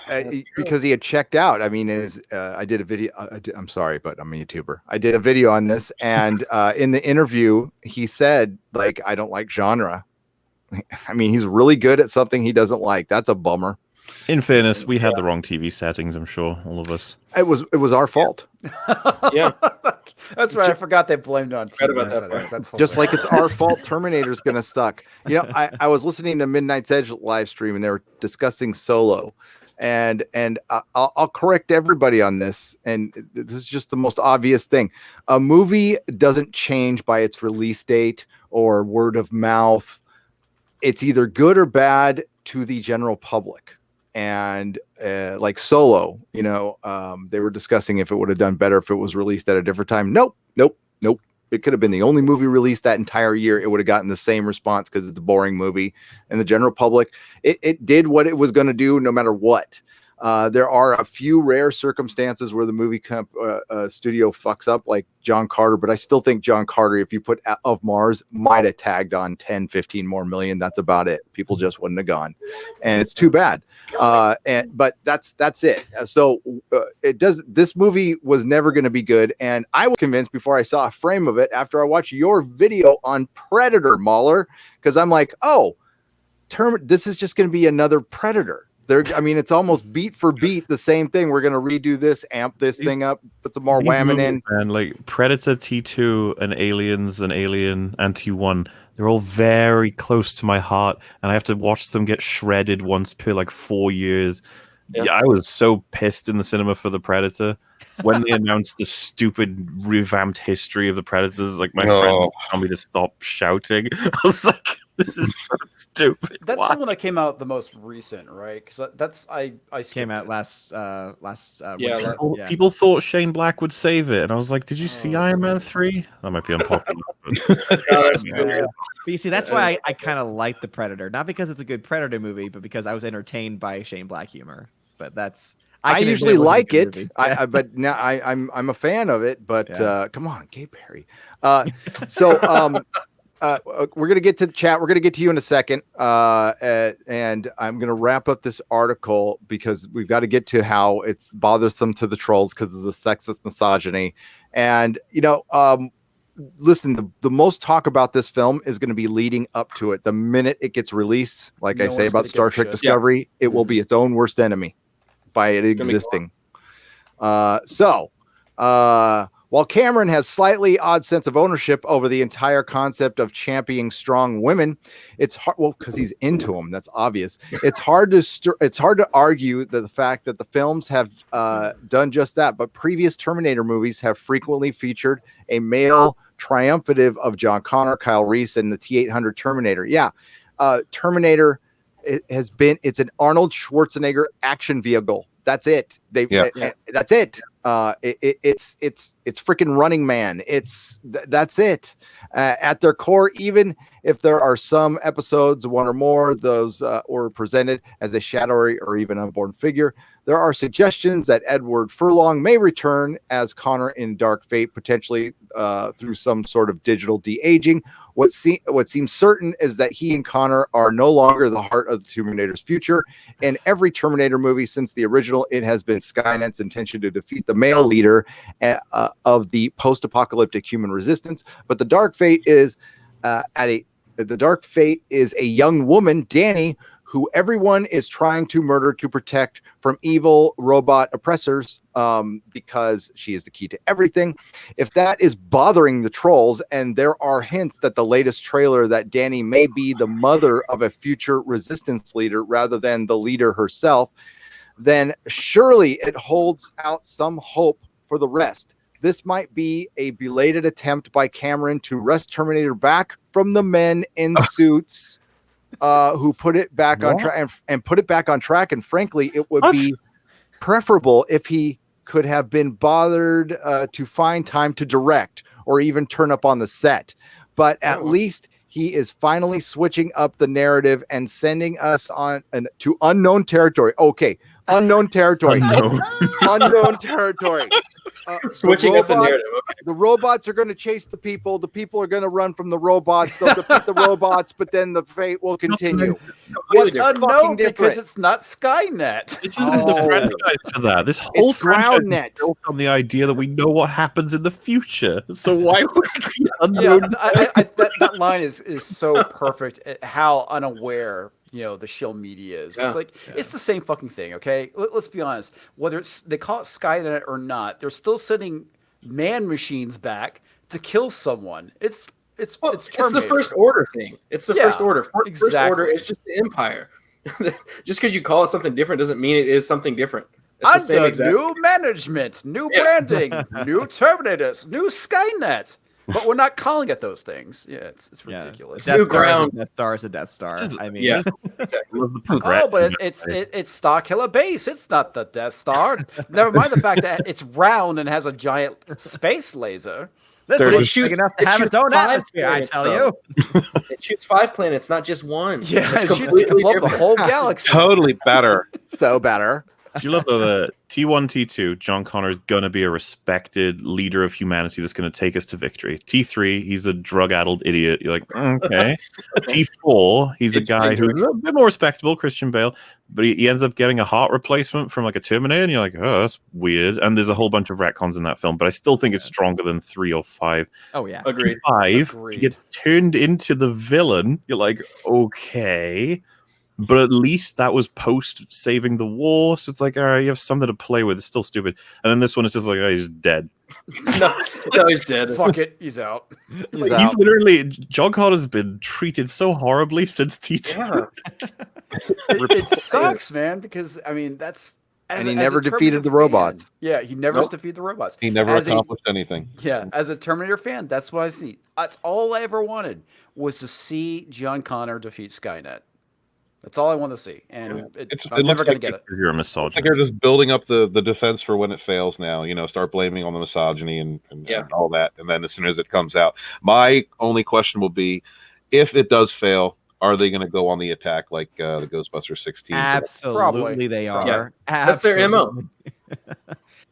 because he had checked out. I mean, I did a video. I'm sorry, but I'm a YouTuber. I did a video on this, and in the interview, he said, like, I don't like genre. I mean, he's really good at something he doesn't like. That's a bummer. In fairness, we had the wrong TV settings. I'm sure all of us. It was our fault. Yeah, that's right. I forgot they blamed on TV settings. That's just like it's our fault. Terminator's gonna suck. I was listening to Midnight's Edge live stream, and they were discussing Solo. And I'll correct everybody on this, and this is just the most obvious thing. A movie doesn't change by its release date or word of mouth. It's either good or bad to the general public. And like Solo, they were discussing if it would have done better if it was released at a different time. Nope. It could have been the only movie released that entire year. It would have gotten the same response because it's a boring movie. And the general public, it did what it was going to do no matter what. There are a few rare circumstances where the movie studio fucks up, like John Carter. But I still think John Carter, if you put Of Mars, might have tagged on 10, 15 more million. That's about it. People just wouldn't have gone. And it's too bad. But that's it. So this movie was never going to be good. And I was convinced before I saw a frame of it after I watched your video on Predator, Mahler, because I'm like, this is just going to be another Predator. I mean, it's almost beat for beat the same thing. We're gonna redo this, amp this thing up, put some more whammon in. And like Predator T2 and Aliens and Alien and T1, they're all very close to my heart, and I have to watch them get shredded once per like 4 years. Yeah, I was so pissed in the cinema for the Predator when they announced the stupid revamped history of the Predators. Like my friend told me to stop shouting. I was like, this is so stupid. That's the one that came out the most recent, right? Because that's I Came out last Yeah, winter. People thought Shane Black would save it, and I was like, did you see Iron Man 3? That might be unpopular. But you see, that's why I kind of like the Predator, not because it's a good Predator movie, but because I was entertained by Shane Black humor. But that's I can usually admit like wasn't a it, good movie. but now I'm a fan of it. But Yeah. come on, Gabe Perry. We're gonna get to the chat. We're gonna get to you in a second, and I'm gonna wrap up this article because we've got to get to how it's bothersome to the trolls because of the sexist misogyny. And listen, the most talk about this film is going to be leading up to it. The minute it gets released, like I say about Star Trek Discovery, it will be its own worst enemy by it existing. While Cameron has slightly odd sense of ownership over the entire concept of championing strong women, it's hard. Well, because he's into them, that's obvious. It's hard to argue that the fact that the films have done just that. But previous Terminator movies have frequently featured a male triumphative of John Connor, Kyle Reese, and the T-800 Terminator. Yeah, Terminator it's an Arnold Schwarzenegger action vehicle. That's it. That's it. It's freaking Running Man. That's it. At their core, even if there are some episodes, one or more, those were presented as a shadowy or even unborn figure, there are suggestions that Edward Furlong may return as Connor in Dark Fate, potentially through some sort of digital de-aging. What seems certain is that he and Connor are no longer the heart of the Terminator's future. In every Terminator movie since the original, it has been Skynet's intention to defeat the male leader of the post-apocalyptic human resistance. But the Dark Fate is a young woman, Danny, who everyone is trying to murder to protect from evil robot oppressors, because she is the key to everything. If that is bothering the trolls, and there are hints that the latest trailer that Danny may be the mother of a future resistance leader rather than the leader herself, then surely it holds out some hope for the rest. This might be a belated attempt by Cameron to wrest Terminator back from the men in suits who put it back on track and put it back on track. And frankly, it would be preferable if he could have been bothered to find time to direct or even turn up on the set. But at least he is finally switching up the narrative and sending us to unknown territory. Okay, unknown territory. Unknown territory. Switching up the narrative. Okay. The robots are going to chase the people. The people are going to run from the robots. They'll defeat the robots, but then the fate will continue. What's unknown because it's not Skynet. This isn't the franchise for that. This whole franchise is built on the idea that we know what happens in the future. So why would it be unknown? That line is so perfect at how unaware the shill media is. It's like it's the same fucking thing. Okay, let's be honest. Whether they call it Skynet or not, they're still sending man machines back to kill someone. It's the first order thing. It's the first order. First order is just the Empire. Just because you call it something different doesn't mean it is something different. It's Under new management, new branding, new Terminators, new Skynet. But we're not calling it those things. Yeah, it's ridiculous. Death Star is a Death Star. I mean, exactly. But it's Star Killer Base. It's not the Death Star. Never mind the fact that it's round and has a giant space laser. Listen, it's big enough to have its own atmosphere. I tell you, it shoots 5 planets, not just one. Yeah, it's completely the whole galaxy. Totally better. So better. You love the T1, T2, John Connor is going to be a respected leader of humanity that's going to take us to victory. T3, he's a drug-addled idiot. You're like, okay. T4, he's a guy who's a bit more respectable, Christian Bale, but he ends up getting a heart replacement from like a Terminator, and you're like, oh, that's weird. And there's a whole bunch of retcons in that film, but I still think it's stronger than 3 or 5. Oh, yeah. Agreed. T5, he gets turned into the villain. You're like, okay. But at least that was post saving the war, so it's like, all right, you have something to play with. It's still stupid. And then this one is just like, oh, he's dead. no, he's dead. Fuck it, he's out. He's literally John Connor's been treated so horribly since T2. Yeah. It sucks, man, because I mean that's and he never defeated the robots. Yeah, he never defeated the robots. He never accomplished anything. Yeah, as a Terminator fan, that's what I see. That's all I ever wanted was to see John Connor defeat Skynet. That's all I want to see, and I'm never going to get it. You're a misogynist. Like they're just building up the defense for when it fails now. Start blaming on the misogyny and all that, and then as soon as it comes out, my only question will be, if it does fail, are they going to go on the attack like the Ghostbusters 16? Absolutely, Probably. they are. Yeah. That's their MO.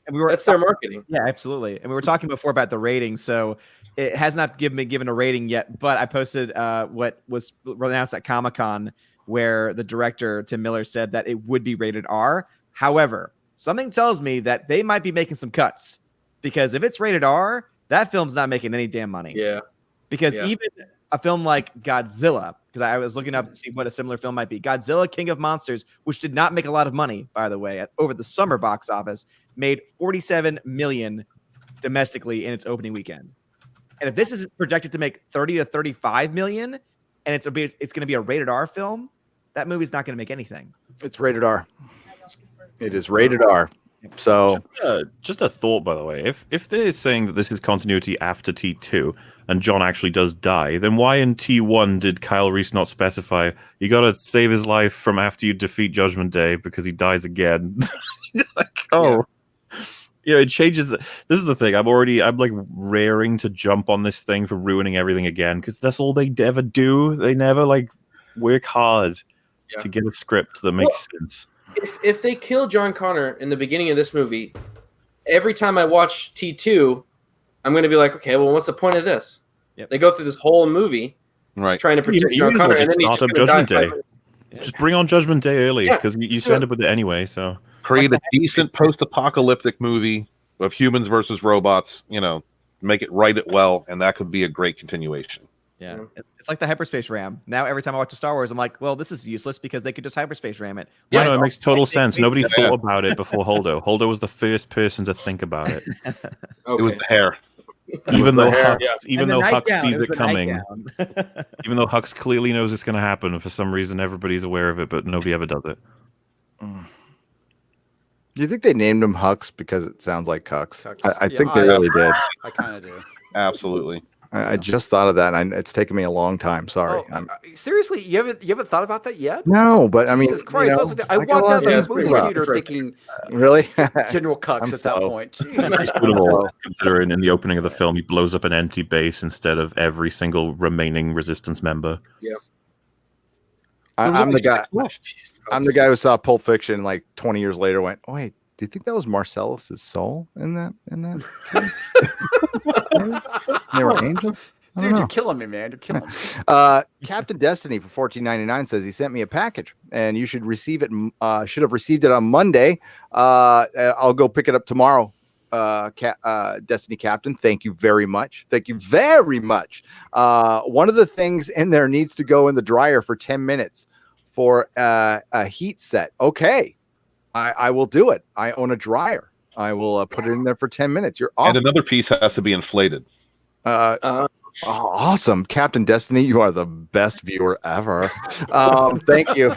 And that's their marketing. Yeah, absolutely. And we were talking before about the rating, so it has not given a rating yet. But I posted what was announced at Comic-Con, where the director Tim Miller said that it would be rated R. However, something tells me that they might be making some cuts, because if it's rated R, that film's not making any damn money. Yeah. Because even a film like Godzilla, because I was looking up to see what a similar film might be. Godzilla, King of Monsters, which did not make a lot of money, by the way, over the summer box office, made $47 million domestically in its opening weekend. And if this is projected to make 30 to 35 million, and it's going to be a rated R film, that movie's not going to make anything. It's rated R. It is rated R. So just a thought, by the way. If they're saying that this is continuity after T2 and John actually does die, then why in T1 did Kyle Reese not specify you got to save his life from after you defeat Judgment Day because he dies again? It changes. This is the thing. I'm like raring to jump on this thing for ruining everything again, because that's all they ever do. They never like work hard to get a script that makes sense. If they kill John Connor in the beginning of this movie, every time I watch T2, I'm going to be like, okay, well, what's the point of this? Yep. They go through this whole movie trying to protect John Connor, and then he's just Judgment Day. Just bring on Judgment Day early, because you end up with it anyway. So create a decent post-apocalyptic movie of humans versus robots. Make it, write it well, and that could be a great continuation. Yeah, it's like the hyperspace ram. Now, every time I watch a Star Wars, I'm like, well, this is useless because they could just hyperspace ram it. Yeah, no, it makes total sense. Nobody thought about it before Holdo. Holdo was the first person to think about it. It was the hair. Even though Hux sees it coming, even though Hux clearly knows it's going to happen, for some reason everybody's aware of it, but nobody ever does it. Do you think they named him Hux because it sounds like Hux? I think I they really did. I kind of do. Absolutely. I just thought of that, and it's taken me a long time. Sorry. Seriously, you haven't thought about that yet? No, but I mean, Jesus Christ! I walked out of the movie theater thinking, really, General Cucks at that point. Considering in the opening of the film, he blows up an empty base instead of every single remaining Resistance member. Yeah. I'm the guy. I'm the guy who saw Pulp Fiction like 20 years later. Went, oh, wait, do you think that was Marcellus's soul in that? They were angels. Dude, you're killing me, man. You're killing me. Captain Destiny for $14.99 says he sent me a package, and you should receive it. Should have received it on Monday. I'll go pick it up tomorrow. Destiny Captain, thank you very much. Thank you very much. One of the things in there needs to go in the dryer for 10 minutes for a heat set. Okay, I will do it. I own a dryer. I will put it in there for 10 minutes. You're awesome. And another piece has to be inflated. Awesome. Captain Destiny, you are the best viewer ever. Thank you.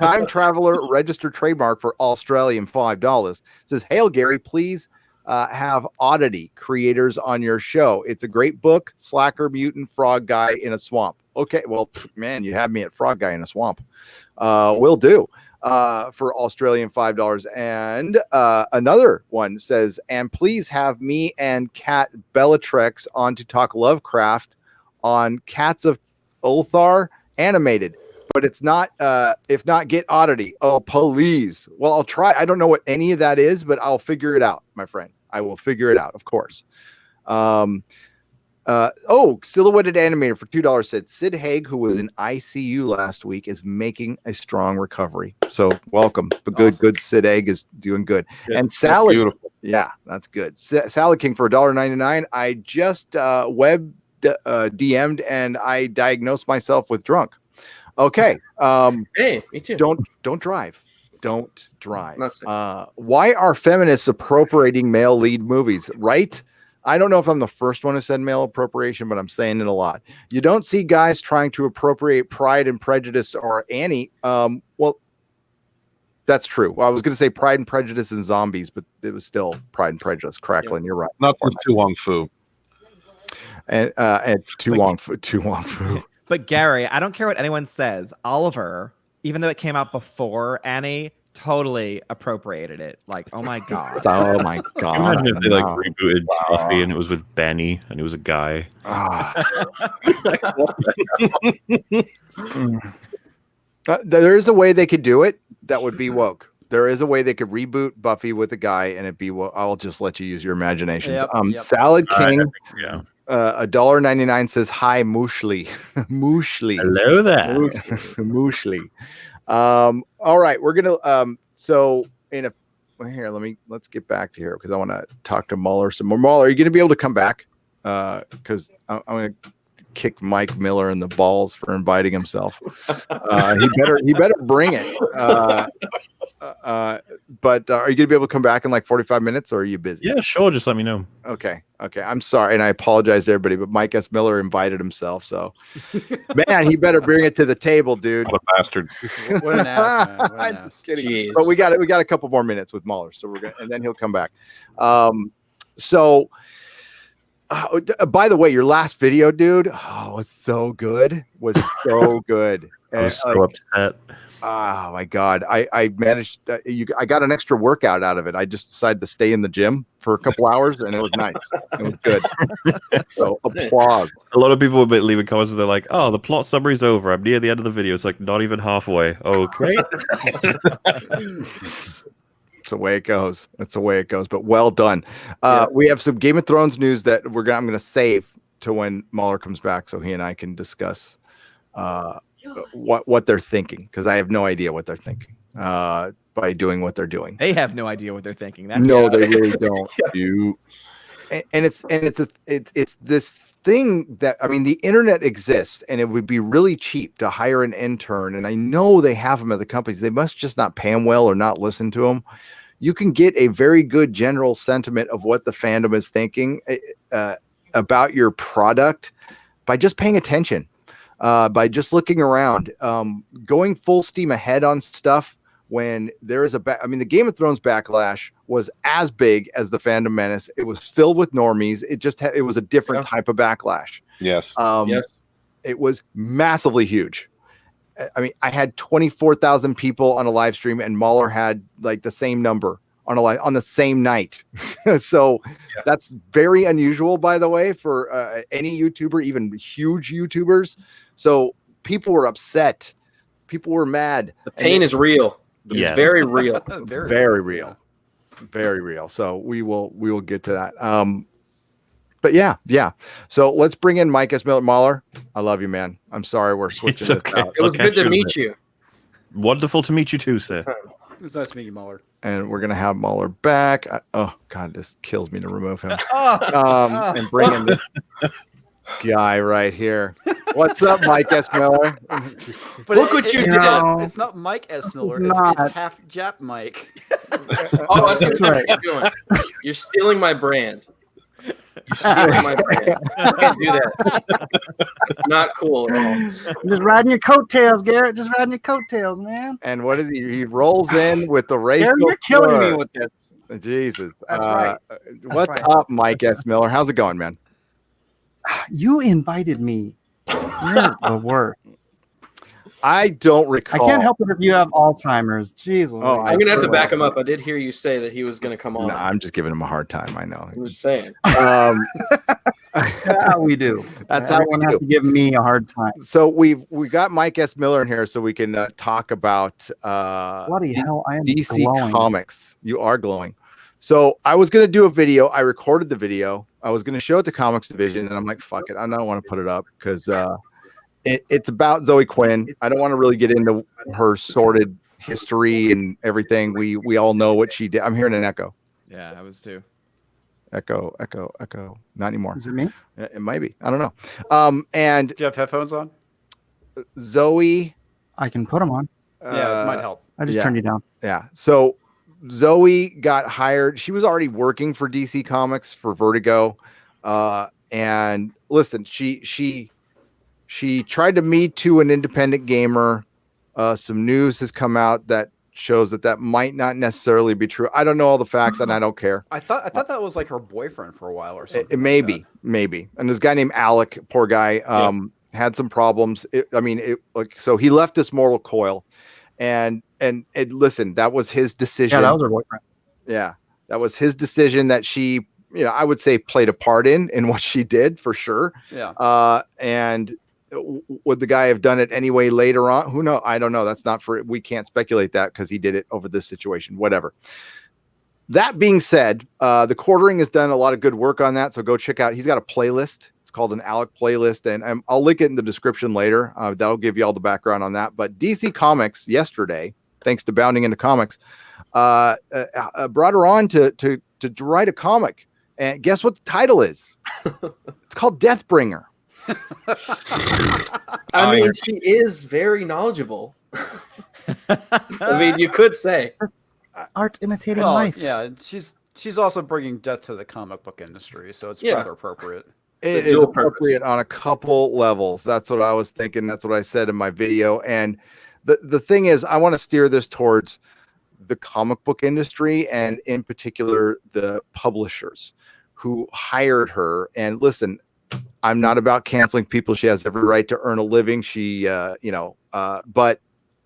Time Traveler registered trademark for Australian $5. It says, hail Gary, please have Oddity creators on your show. It's a great book. Slacker, mutant, frog guy in a swamp. Okay, well, man, you have me at frog guy in a swamp. Will do. For Australian $5. And another one says, and please have me and Kat Bellatrix on to talk Lovecraft on Cats of Ulthar animated. But it's not, if not, get Oddity. Oh, please. Well, I'll try. I don't know what any of that is, but I'll figure it out, my friend. I will figure it out, of course. Silhouetted Animator for $2 said Sid Haig, who was in ICU last week, is making a strong recovery. So welcome. The good Sid Haig is doing good. And Salad, beautiful. Yeah, that's good. Salad King for $1.99. I just DM'd and I diagnosed myself with drunk. Okay. Hey, me too. Don't drive. Don't drive. Not saying. Why are feminists appropriating male lead movies? Right? I don't know if I'm the first one who said male appropriation, but I'm saying it a lot. You don't see guys trying to appropriate Pride and Prejudice or Annie. Well, that's true. Well, I was going to say Pride and Prejudice and Zombies, but it was still Pride and Prejudice. Cracklin, you're right. Not since Tu Wong Fu. And Tu Wong Fu. But Gary, I don't care what anyone says. Oliver, even though it came out before Annie, totally appropriated it. Like, oh my god. Oh my god. Imagine if they like rebooted Buffy and it was with Benny and it was a guy. There is a way they could do it that would be woke. There is a way they could reboot Buffy with a guy and it be woke. I'll just let you use your imaginations. Yep. Salad King, Yeah. $1.99 says hi, Mooshly. Mooshly. Hello there. Mooshly. All right, we're gonna so let's get back to here because I want to talk to Mueller some more. Mueller, are you gonna be able to come back? Because I'm gonna kick Mike Miller in the balls for inviting himself. He better bring it. But are you gonna be able to come back in like 45 minutes, or are you busy? Yeah, sure. Just let me know. Okay. I'm sorry, and I apologize to everybody, but Mike S. Miller invited himself, so man, he better bring it to the table, dude. What a bastard. What an ass, man. What an I'm ass. just kidding. Jeez. But we got a couple more minutes with Mueller, so we're gonna, and then he'll come back. So by the way, your last video, dude, was so good. So good. I was so upset. Oh my god, I managed. I got an extra workout out of it. I just decided to stay in the gym for a couple hours, and it was nice. It was good. So applause. A lot of people would leave comments where they're like, "Oh, the plot summary's over. I'm near the end of the video." It's like not even halfway. Okay. It's the way it goes. That's the way it goes. But well done. We have some Game of Thrones news that I'm gonna save to when Mueller comes back, so he and I can discuss what they're thinking, because I have no idea what they're thinking by doing what they're doing. They have no idea what they're thinking. That's No, they really don't. And it's this thing that, I mean, the internet exists, and it would be really cheap to hire an intern. And I know they have them at the companies. They must just not pay them well or not listen to them. You can get a very good general sentiment of what the fandom is thinking about your product by just paying attention. By just looking around, going full steam ahead on stuff when there is the Game of Thrones backlash was as big as the Fandom Menace. It was filled with normies. It was a different type of backlash. Yes. Yes. It was massively huge. I mean, I had 24,000 people on a live stream, and Mueller had like the same number on the same night. So that's very unusual, by the way, for any YouTuber, even huge YouTubers. So people were upset. People were mad. The pain is real. Yeah. It's very real. Very real. Very real. So we will get to that. But yeah. So let's bring in Mike S. Miller. I love you, man. I'm sorry we're switching It's this okay. out. It was good to meet you. Wonderful to meet you too, sir. It was nice to meet you, Mueller. And we're gonna have Mueller back. Oh God, this kills me to remove him. And bring in this guy right here. What's up, Mike S. Miller? But Look what you did. It's not Mike S. Miller. It's half Jap Mike. Oh, I see what you're doing. You're stealing my brand. You're stealing my brand. You can't do that. It's not cool at all. Just riding your coattails, Garrett. Just riding your coattails, man. And what is he? He rolls in with the racial Garrett, you're killing slur. me with this. Jesus. That's right. What's right. up, Mike S. Miller? How's it going, man? You invited me. You're the worst. I don't recall. I can't help it if you have Alzheimer's. Jeez. Oh, Louise. I'm gonna have to back him up. I did hear you say that he was gonna come on. No, I'm just giving him a hard time. I know. I'm just saying. That's how we do. That's how we Everyone do. has to give me a hard time. So we got Mike S. Miller in here so we can talk about Bloody hell, I am DC glowing. Comics. You are glowing. So I was gonna do a video. I recorded the video. I was gonna show it to Comics Division, and I'm like, fuck it. I don't want to put it up because it's about Zoe Quinn. I don't want to really get into her sordid history and everything. We all know what she did. I'm hearing an echo. Yeah, I was too. Echo. Not anymore. Is it me? It might be. I don't know. And Do you have headphones on? Zoe I can put them on. Yeah, it might help. I just turned you down. Yeah. So Zoe got hired. She was already working for DC Comics for Vertigo. And listen, she tried to meet to an independent gamer. Some news has come out that shows that might not necessarily be true. I don't know all the facts, and I don't care. I thought that was like her boyfriend for a while or something. It maybe. And this guy named Alec, poor guy, had some problems. So he left this mortal coil, and listen, that was his decision. Yeah, that was her boyfriend. Yeah, that was his decision that she, I would say played a part in what she did for sure. Yeah. And would the guy have done it anyway later on? Who knows? I don't know. That's not for, we can't speculate that because he did it over this situation, whatever. That being said, the Quartering has done a lot of good work on that. So go check out, he's got a playlist. It's called an Alec playlist, and I'll link it in the description later. That'll give you all the background on that. But DC Comics yesterday, thanks to Bounding Into Comics, brought her on to write a comic. And guess what the title is? It's called Deathbringer. I mean, she is very knowledgeable. I mean, you could say Art imitating life. Yeah, she's also bringing death to the comic book industry, so it's rather appropriate. It is appropriate on a couple levels. That's what I was thinking. That's what I said in my video. And the thing is, I want to steer this towards the comic book industry, and in particular, the publishers who hired her. And listen, I'm not about canceling people. She has every right to earn a living. She, but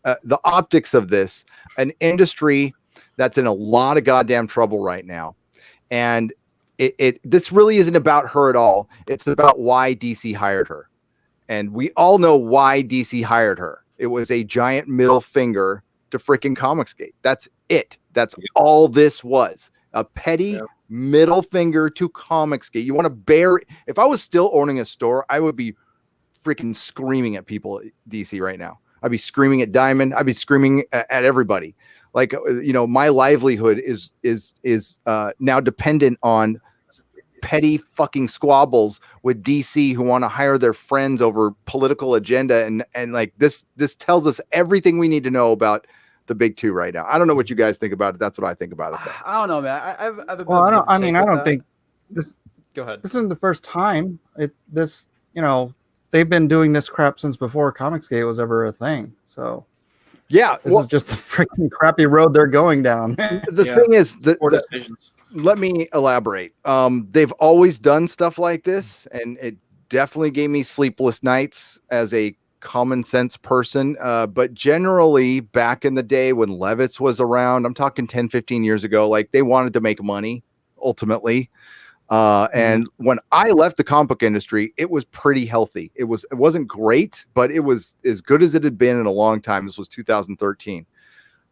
the optics of this, an industry that's in a lot of goddamn trouble right now. And this really isn't about her at all. It's about why DC hired her. And we all know why DC hired her. It was a giant middle finger to freaking Comicsgate. That's it. That's all this was. A petty middle finger to Comicsgate. You want to bury, if I was still owning a store, I would be freaking screaming at people at DC right now. I'd be screaming at Diamond. I'd be screaming at everybody. Like, my livelihood is now dependent on petty fucking squabbles with DC who want to hire their friends over political agenda. And like this tells us everything we need to know about the big two right now. I don't know what you guys think about it. That's what I think about it, though. I don't know, man. I have a bit Well, of I don't think this. Go ahead. This isn't the first time. They've been doing this crap since before Comicsgate was ever a thing. So yeah, this is just a freaking crappy road they're going down. The thing is that decisions. Let me elaborate. They've always done stuff like this, and it definitely gave me sleepless nights as a common sense person. But generally, back in the day when Levitz was around, I'm talking 10, 15 years ago, like they wanted to make money ultimately. And when I left the comic book industry, it was pretty healthy. It wasn't great, but it was as good as it had been in a long time. This was 2013.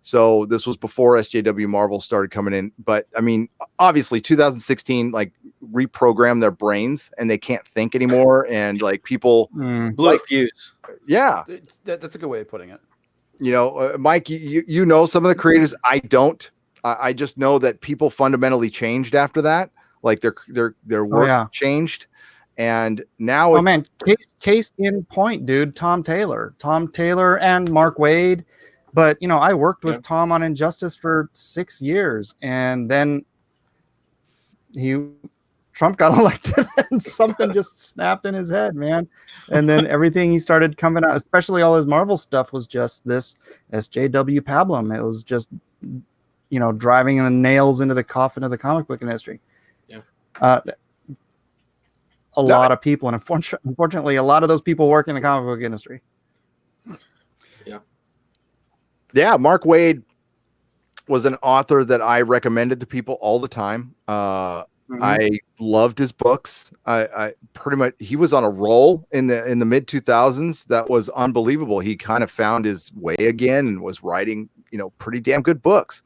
So this was before SJW Marvel started coming in. But I mean, obviously 2016, like reprogrammed their brains and they can't think anymore. And like people blew a fuse. Yeah. That's a good way of putting it. Mike, you know some of the creators. I don't. I just know that people fundamentally changed after that. Like their work changed. And now case in point, dude. Tom Taylor and Mark Waid. But I worked with Tom on Injustice for 6 years, and then Trump got elected, and something just snapped in his head, man. And then everything he started coming out, especially all his Marvel stuff, was just this SJW pablum. It was just driving the nails into the coffin of the comic book industry. Yeah. A lot of people, and unfortunately, a lot of those people work in the comic book industry. Yeah, Mark Waid was an author that I recommended to people all the time. I loved his books. I pretty much, he was on a roll in the mid 2000s. That was unbelievable. He kind of found his way again and was writing, pretty damn good books.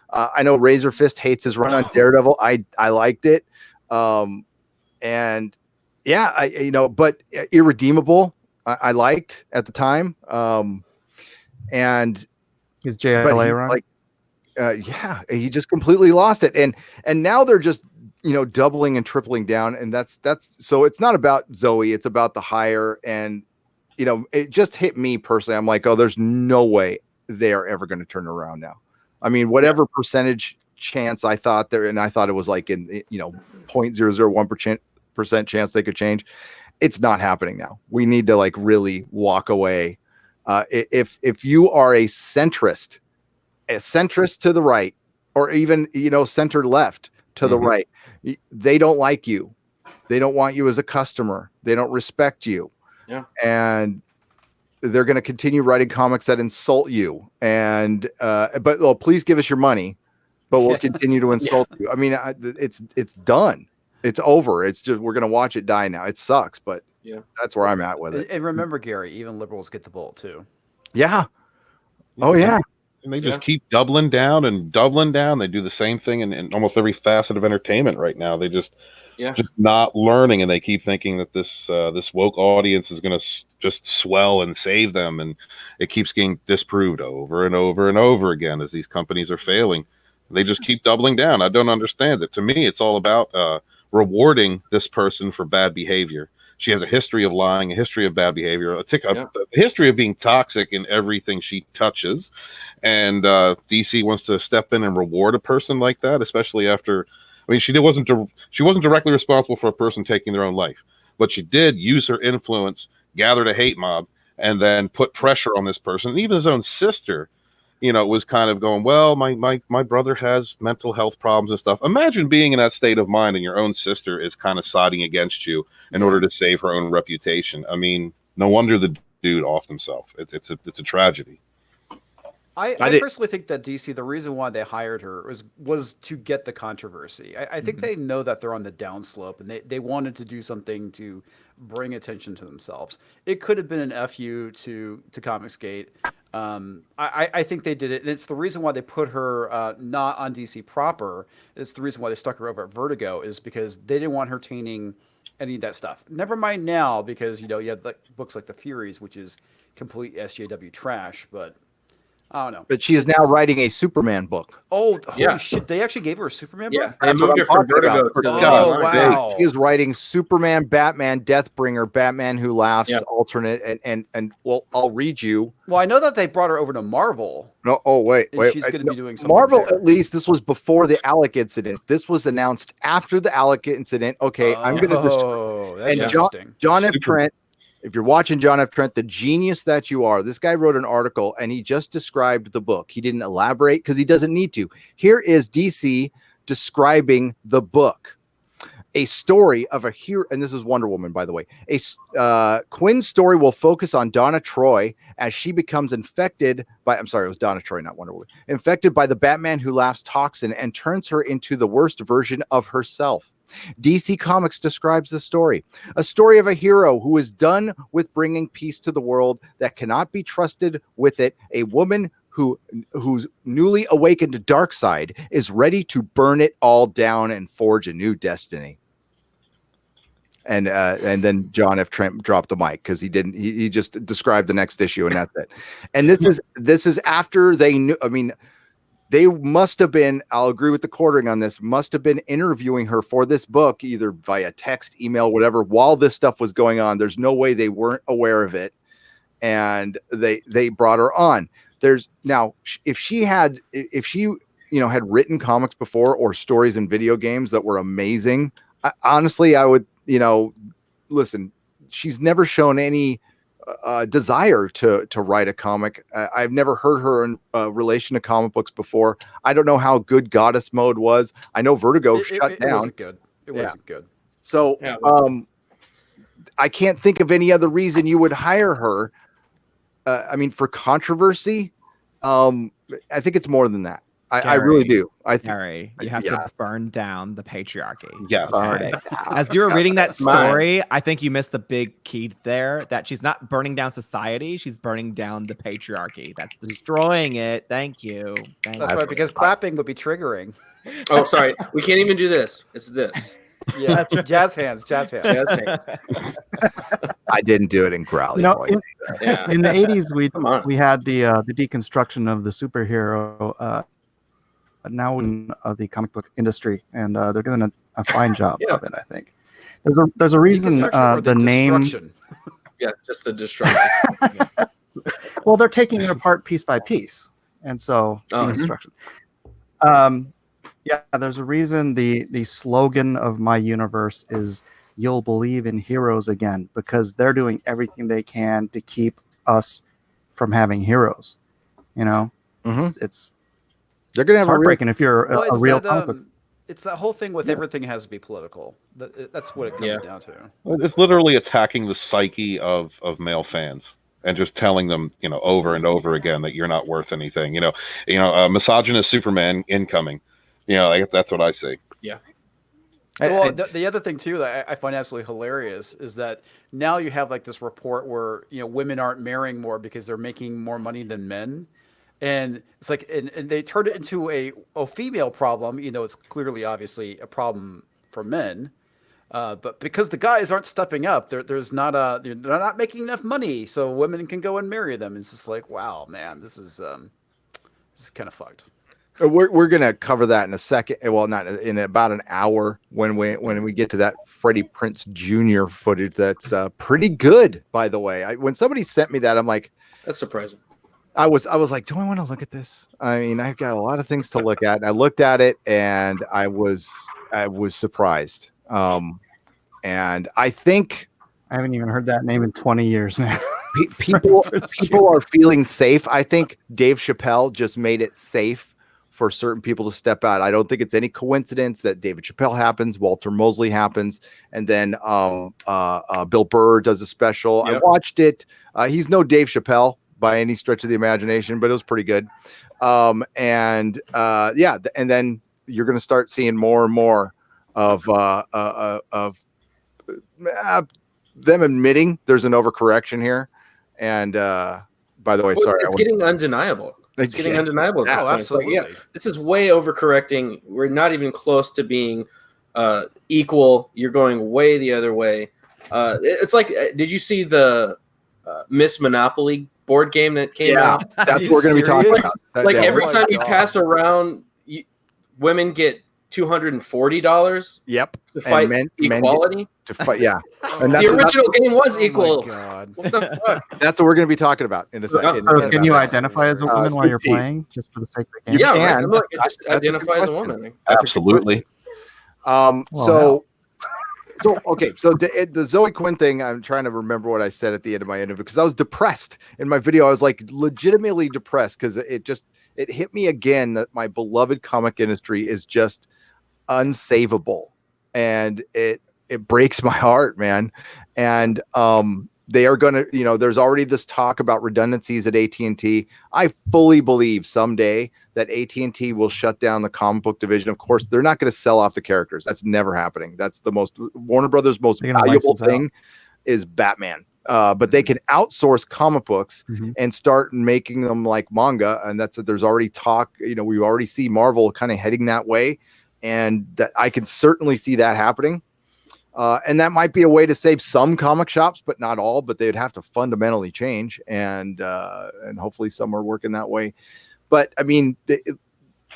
I know Razor Fist hates his run on Daredevil. I liked it. And yeah, but Irredeemable, I liked at the time. And his JLA run, he just completely lost it, and now they're just doubling and tripling down, and that's so it's not about Zoe, it's about the hire, and it just hit me personally. I'm like, oh, there's no way they are ever going to turn around now. I mean, whatever percentage chance I thought there, and I thought it was like in 0.001% chance they could change. It's not happening now. We need to like really walk away. If you are a centrist to the right, or even center left to the right, they don't like you. They don't want you as a customer. They don't respect you. Yeah. And they're going to continue writing comics that insult you. And but please give us your money, but we'll continue to insult you. I mean, it's done. It's over. It's just we're going to watch it die now. It sucks, but that's where I'm at with it. And remember, Gary, even liberals get the bullet too. Yeah. Oh yeah. And they just keep doubling down and doubling down. They do the same thing in almost every facet of entertainment right now. They just not learning, and they keep thinking that this woke audience is going to just swell and save them, and it keeps getting disproved over and over and over again as these companies are failing. They just keep doubling down. I don't understand it. To me, it's all about rewarding this person for bad behavior. She has a history of lying, a history of bad behavior, a history of being toxic in everything she touches. And DC wants to step in and reward a person like that, especially after. I mean, she wasn't directly responsible for a person taking their own life, but she did use her influence, gathered a hate mob, and then put pressure on this person. And even his own sister, was kind of going, well, my brother has mental health problems and stuff. Imagine being in that state of mind and your own sister is kind of siding against you in order to save her own reputation. I mean, no wonder the dude offed himself. It's a tragedy. I personally think that DC, the reason why they hired her was to get the controversy. I think they know that they're on the downslope, and they wanted to do something to bring attention to themselves. It could have been an FU to Comicsgate. I think they did it. And it's the reason why they put her not on DC proper. It's the reason why they stuck her over at Vertigo, is because they didn't want her tainting any of that stuff. Never mind now, because you have like books like The Furies, which is complete SJW trash, but I don't know. But she is now writing a Superman book. Oh, holy shit. They actually gave her a Superman book? Yeah, they moved her from Vertigo to wow. She is writing Superman, Batman, Deathbringer, Batman Who Laughs, alternate, and well, I'll read you. Well, I know that they brought her over to Marvel. No, wait. She's going to be doing something Marvel, there. at least, this was before the Alec incident. This was announced after the Alec incident. Okay, I'm going to that's and interesting. John F. Trent, if you're watching John F. Trent, the genius that you are, this guy wrote an article and he just described the book. He didn't elaborate because he doesn't need to. Here is DC describing the book. A story of a hero, and this is Wonder Woman, by the way. Quinn's story will focus on Donna Troy as she becomes infected by, it was Donna Troy, not Wonder Woman, infected by the Batman Who Laughs toxin and turns her into the worst version of herself. DC Comics describes the story, a story of a hero who is done with bringing peace to the world that cannot be trusted with it. A woman whose newly awakened dark side is ready to burn it all down and forge a new destiny. And then John F. Trent dropped the mic because he just described the next issue and that's it. And this is after they knew. I mean, they must have been, I'll agree with the quartering on this, must have been interviewing her for this book, either via text, email, whatever, while this stuff was going on. There's no way they weren't aware of it. And they brought her on. If she had written comics before or stories in video games that were amazing, honestly, I would, listen, she's never shown any desire to write a comic. I've never heard her in relation to comic books before. I don't know how good Goddess Mode was. I know Vertigo shut down. It wasn't good. It wasn't good. So I can't think of any other reason you would hire her. I mean, for controversy, I think it's more than that. I really do. Gary, you have to burn down the patriarchy. Yeah. Okay. As you were reading that story, I think you missed the big key there, that she's not burning down society. She's burning down the patriarchy. That's destroying it. Thank you. That's right, because clapping would be triggering. Oh, sorry. We can't even do this. It's this. Yeah, that's right. Jazz hands. I didn't do it in growly. In the 80s, we had the deconstruction of the superhero. Now in the comic book industry, and they're doing a fine job of it. I think there's a reason the name. Yeah, just the destruction. Well, they're taking it apart piece by piece, and so deconstruction. Yeah, there's a reason the slogan of my universe is "You'll believe in heroes again," because they're doing everything they can to keep us from having heroes. You know, it's they're gonna have heartbreaking if you're a real that, comic book. it's that whole thing with everything has to be political. That's what it comes down to. It's literally attacking the psyche of male fans and just telling them, over and over again that you're not worth anything. Misogynist Superman incoming. That's what I say. Yeah. Well, the other thing too that I find absolutely hilarious is that now you have like this report where women aren't marrying more because they're making more money than men, and it's like and they turn it into a female problem. It's clearly obviously a problem for men, but because the guys aren't stepping up, they're not making enough money, so women can go and marry them. It's just like, wow, man, this is kind of fucked. We're gonna cover that in a second. Well, not in about an hour when we get to that Freddie Prinze Jr. footage. That's pretty good, by the way. When somebody sent me that, I'm like, that's surprising. I was like, do I want to look at this? I mean, I've got a lot of things to look at. And I looked at it and I was surprised. And I think I haven't even heard that name in 20 years, man. People are feeling safe. I think Dave Chappelle just made it safe for certain people to step out. I don't think it's any coincidence that David Chappelle happens, Walter Mosley happens, and then Bill Burr does a special. Yep. I watched it. He's no Dave Chappelle by any stretch of the imagination, but it was pretty good. And then you're going to start seeing more and more of them admitting there's an overcorrection here. And by the way, sorry, it's getting undeniable. It's getting undeniable. At this point. Absolutely. Like, this is way overcorrecting. We're not even close to being equal. You're going way the other way. It's like, did you see the Miss Monopoly board game that came out? That's what we're going to be talking about. Like every time you pass around, women get $240. Yep. To fight equality. To fight, yeah. And the original game was equal. Oh my God. What the fuck? That's what we're going to be talking about in a second. So can you identify as a woman while you're playing, just for the sake of the game? Yeah, right. Look, just identify as a woman. Absolutely. So the Zoe Quinn thing, I'm trying to remember what I said at the end of my interview because I was depressed in my video. I was like legitimately depressed because it hit me again that my beloved comic industry is just unsavable, and it breaks my heart, man. And they are gonna, there's already this talk about redundancies at AT&T. I fully believe someday that AT&T will shut down the comic book division. Of course, they're not going to sell off the characters. That's never happening. That's the Warner Brothers' most valuable thing is Batman. But they can outsource comic books and start making them like manga. And there's already talk, we already see Marvel kind of heading that way. And that I can certainly see that happening. And that might be a way to save some comic shops, but not all, but they'd have to fundamentally change. And hopefully some are working that way. But I mean,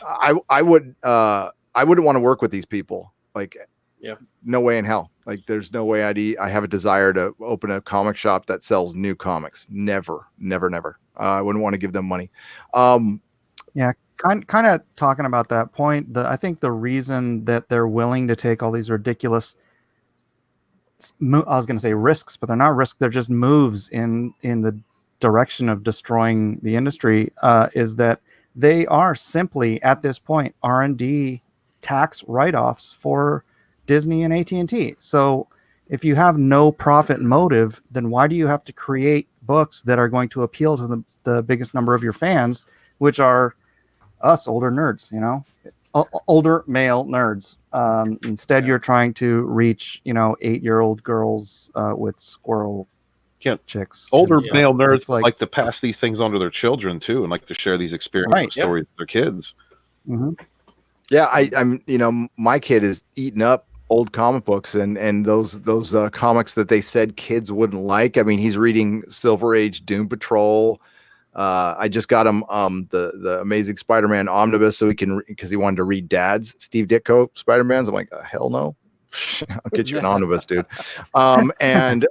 I wouldn't want to work with these people. Like, no way in hell. Like, there's no way I have a desire to open a comic shop that sells new comics. Never. I wouldn't want to give them money. Yeah, kind of talking about that point. I think the reason that they're willing to take all these ridiculous, I was going to say risks, but they're not risks. They're just moves in the direction of destroying the industry. Is that they are simply at this point R&D tax write-offs for Disney and AT&T. So if you have no profit motive, then why do you have to create books that are going to appeal to the biggest number of your fans, which are us older nerds, older male nerds. Instead, you're trying to reach, 8-year-old girls with squirrel chicks. Older male nerds like to pass these things on to their children too, and like to share these experiences stories with their kids. Mm-hmm. Yeah, I'm my kid is eating up old comic books and those comics that they said kids wouldn't like. I mean, he's reading Silver Age Doom Patrol. I just got him the Amazing Spider-Man omnibus because he wanted to read Dad's Steve Ditko Spider-Man's. I'm like, hell no. I'll get you an omnibus, dude. And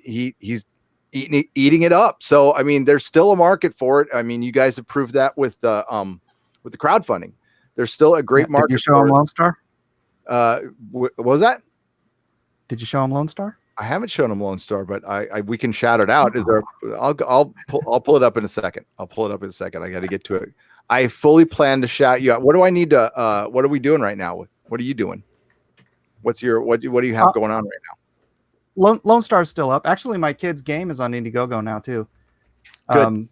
he's eating it up. So I mean, there's still a market for it. I mean, you guys have proved that with the crowdfunding. There's still a great market. Did you show him Lone Star? What was that? Did you show him Lone Star? I haven't shown him Lone Star, but we can shout it out. Is there? I'll pull it up in a second. I got to get to it. I fully plan to shout you out. What do I need to? What are we doing right now? What are you doing? What do you have going on right now? Lone Star's still up. Actually, my kid's game is on Indiegogo now too. Good.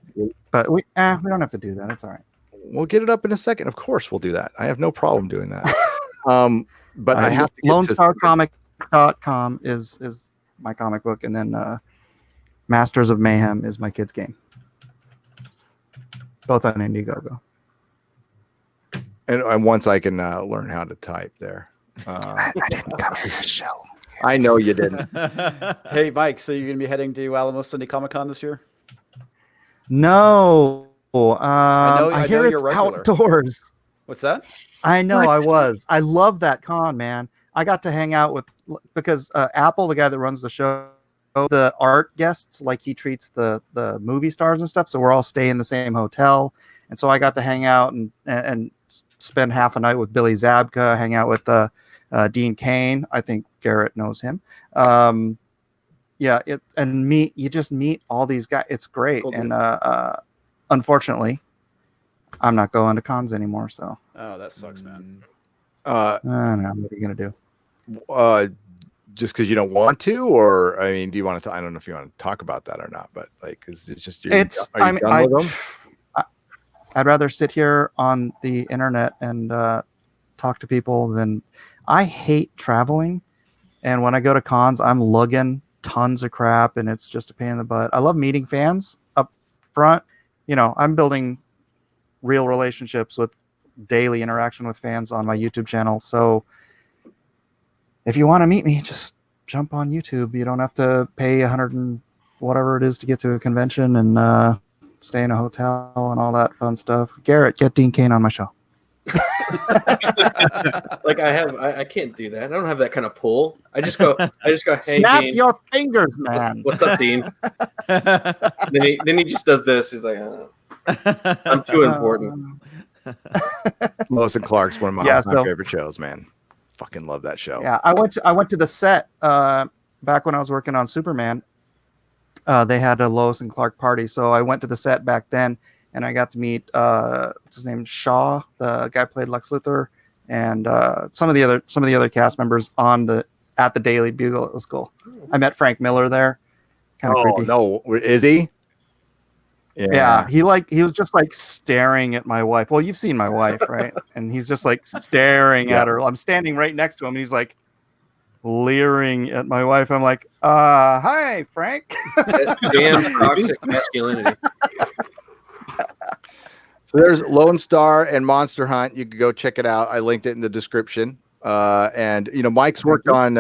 But we don't have to do that. It's all right. We'll get it up in a second. Of course, we'll do that. I have no problem doing that. But I have to get LoneStarComic.com is my comic book, and then Masters of Mayhem is my kid's game. Both on Indiegogo. And once I can learn how to type there. I didn't come to this show. I know you didn't. Hey, Mike, so you're going to be heading to Alamo Sunday Comic Con this year? No. I hear know it's you're regular. outdoors. What's that? I know. I was. I love that con, man. I got to hang out with, because Apple, the guy that runs the show, the art guests, like he treats the movie stars and stuff. So we're all staying in the same hotel. And so I got to hang out and spend half a night with Billy Zabka, hang out with Dean Cain. I think Garrett knows him. You just meet all these guys. It's great. Cool, and unfortunately, I'm not going to cons anymore. So that sucks, man. I don't know. What are you gonna do? Just because you don't want to, or I mean, do you want to? I don't know if you want to talk about that or not, but like, is it just? Are you done with them? I'd rather sit here on the internet and talk to people than. I hate traveling, and when I go to cons, I'm lugging tons of crap, and it's just a pain in the butt. I love meeting fans up front. I'm building real relationships with daily interaction with fans on my YouTube channel. So if you want to meet me, just jump on YouTube. You don't have to pay $100 and whatever it is to get to a convention and stay in a hotel and all that fun stuff. Garrett, get Dean Cain on my show. Like I can't do that. I don't have that kind of pull. I just go, hey, Snap Dean. your fingers, man. What's up, Dean? then he just does this. He's like, I'm too important. Lois and Clark's one of my favorite shows, man. Fucking love that show. Yeah, I went to the set back when I was working on Superman. They had a Lois and Clark party, so I went to the set back then, and I got to meet what's his name, Shaw, the guy who played Lex Luthor, and some of the other cast members at the Daily Bugle. It was cool. I met Frank Miller there. Kind of creepy. No, is he? Yeah, he was just like staring at my wife. Well, you've seen my wife, right? And he's just like staring at her. I'm standing right next to him, and he's like leering at my wife. I'm like, hi, Frank. Damn toxic masculinity. So there's Lone Star and Monster Hunt. You can go check it out. I linked it in the description. And Mike's worked on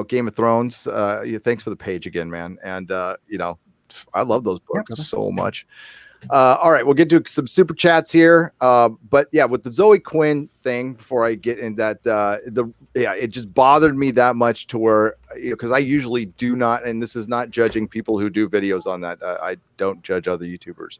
Game of Thrones. Thanks for the page again, man. And I love those books so much. All right, we'll get to some super chats here. But yeah, with the Zoe Quinn thing, before I get in that, it just bothered me that much to where, because I usually do not, and this is not judging people who do videos on that. I don't judge other YouTubers,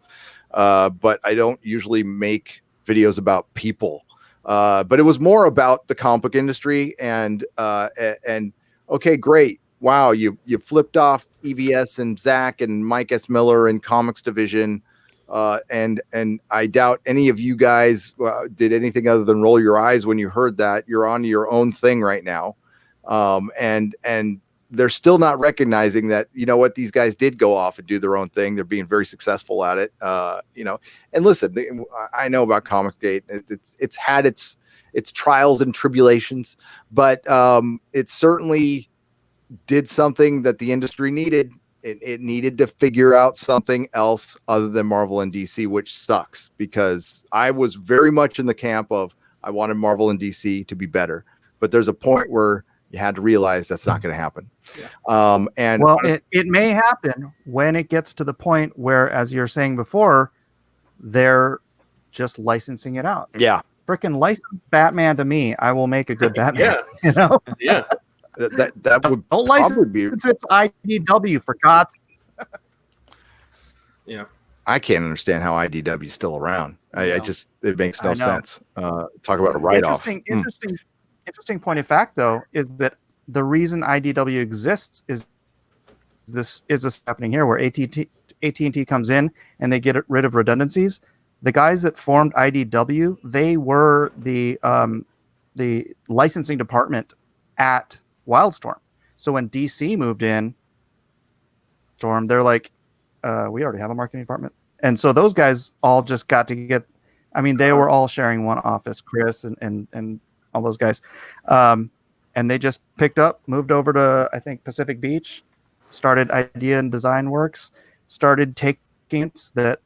but I don't usually make videos about people. But it was more about the comic book industry and okay, great. Wow, you flipped off EVS and Zach and Mike S. Miller and Comics Division, and I doubt any of you guys did anything other than roll your eyes when you heard that. You're on your own thing right now, and they're still not recognizing that these guys did go off and do their own thing. They're being very successful at it, And listen, I know about Comicsgate. It's had its trials and tribulations, but it certainly did something that the industry needed. It needed to figure out something else other than Marvel and DC, which sucks because I was very much in the camp of I wanted Marvel and DC to be better, but there's a point where you had to realize that's not going to happen. Yeah. It may happen when it gets to the point where, as you're saying before, they're just licensing it out. Yeah. Freaking license Batman to me. I will make a good Batman. Yeah. You know? Yeah. That would Don't probably be. license it's IDW for God's sake. Yeah. I can't understand how IDW is still around. I just it makes no I know. sense. Talk about a write-off. Interesting point of fact though is that the reason IDW exists is this happening here, where AT&T comes in and they get rid of redundancies. The guys that formed IDW, they were the licensing department at Wildstorm. So when DC moved in, they're like, we already have a marketing department. And so those guys all just got to get, I mean, they were all sharing one office, Chris and all those guys. And they just picked up, moved over to, I think, Pacific Beach, started Idea and Design Works, started taking that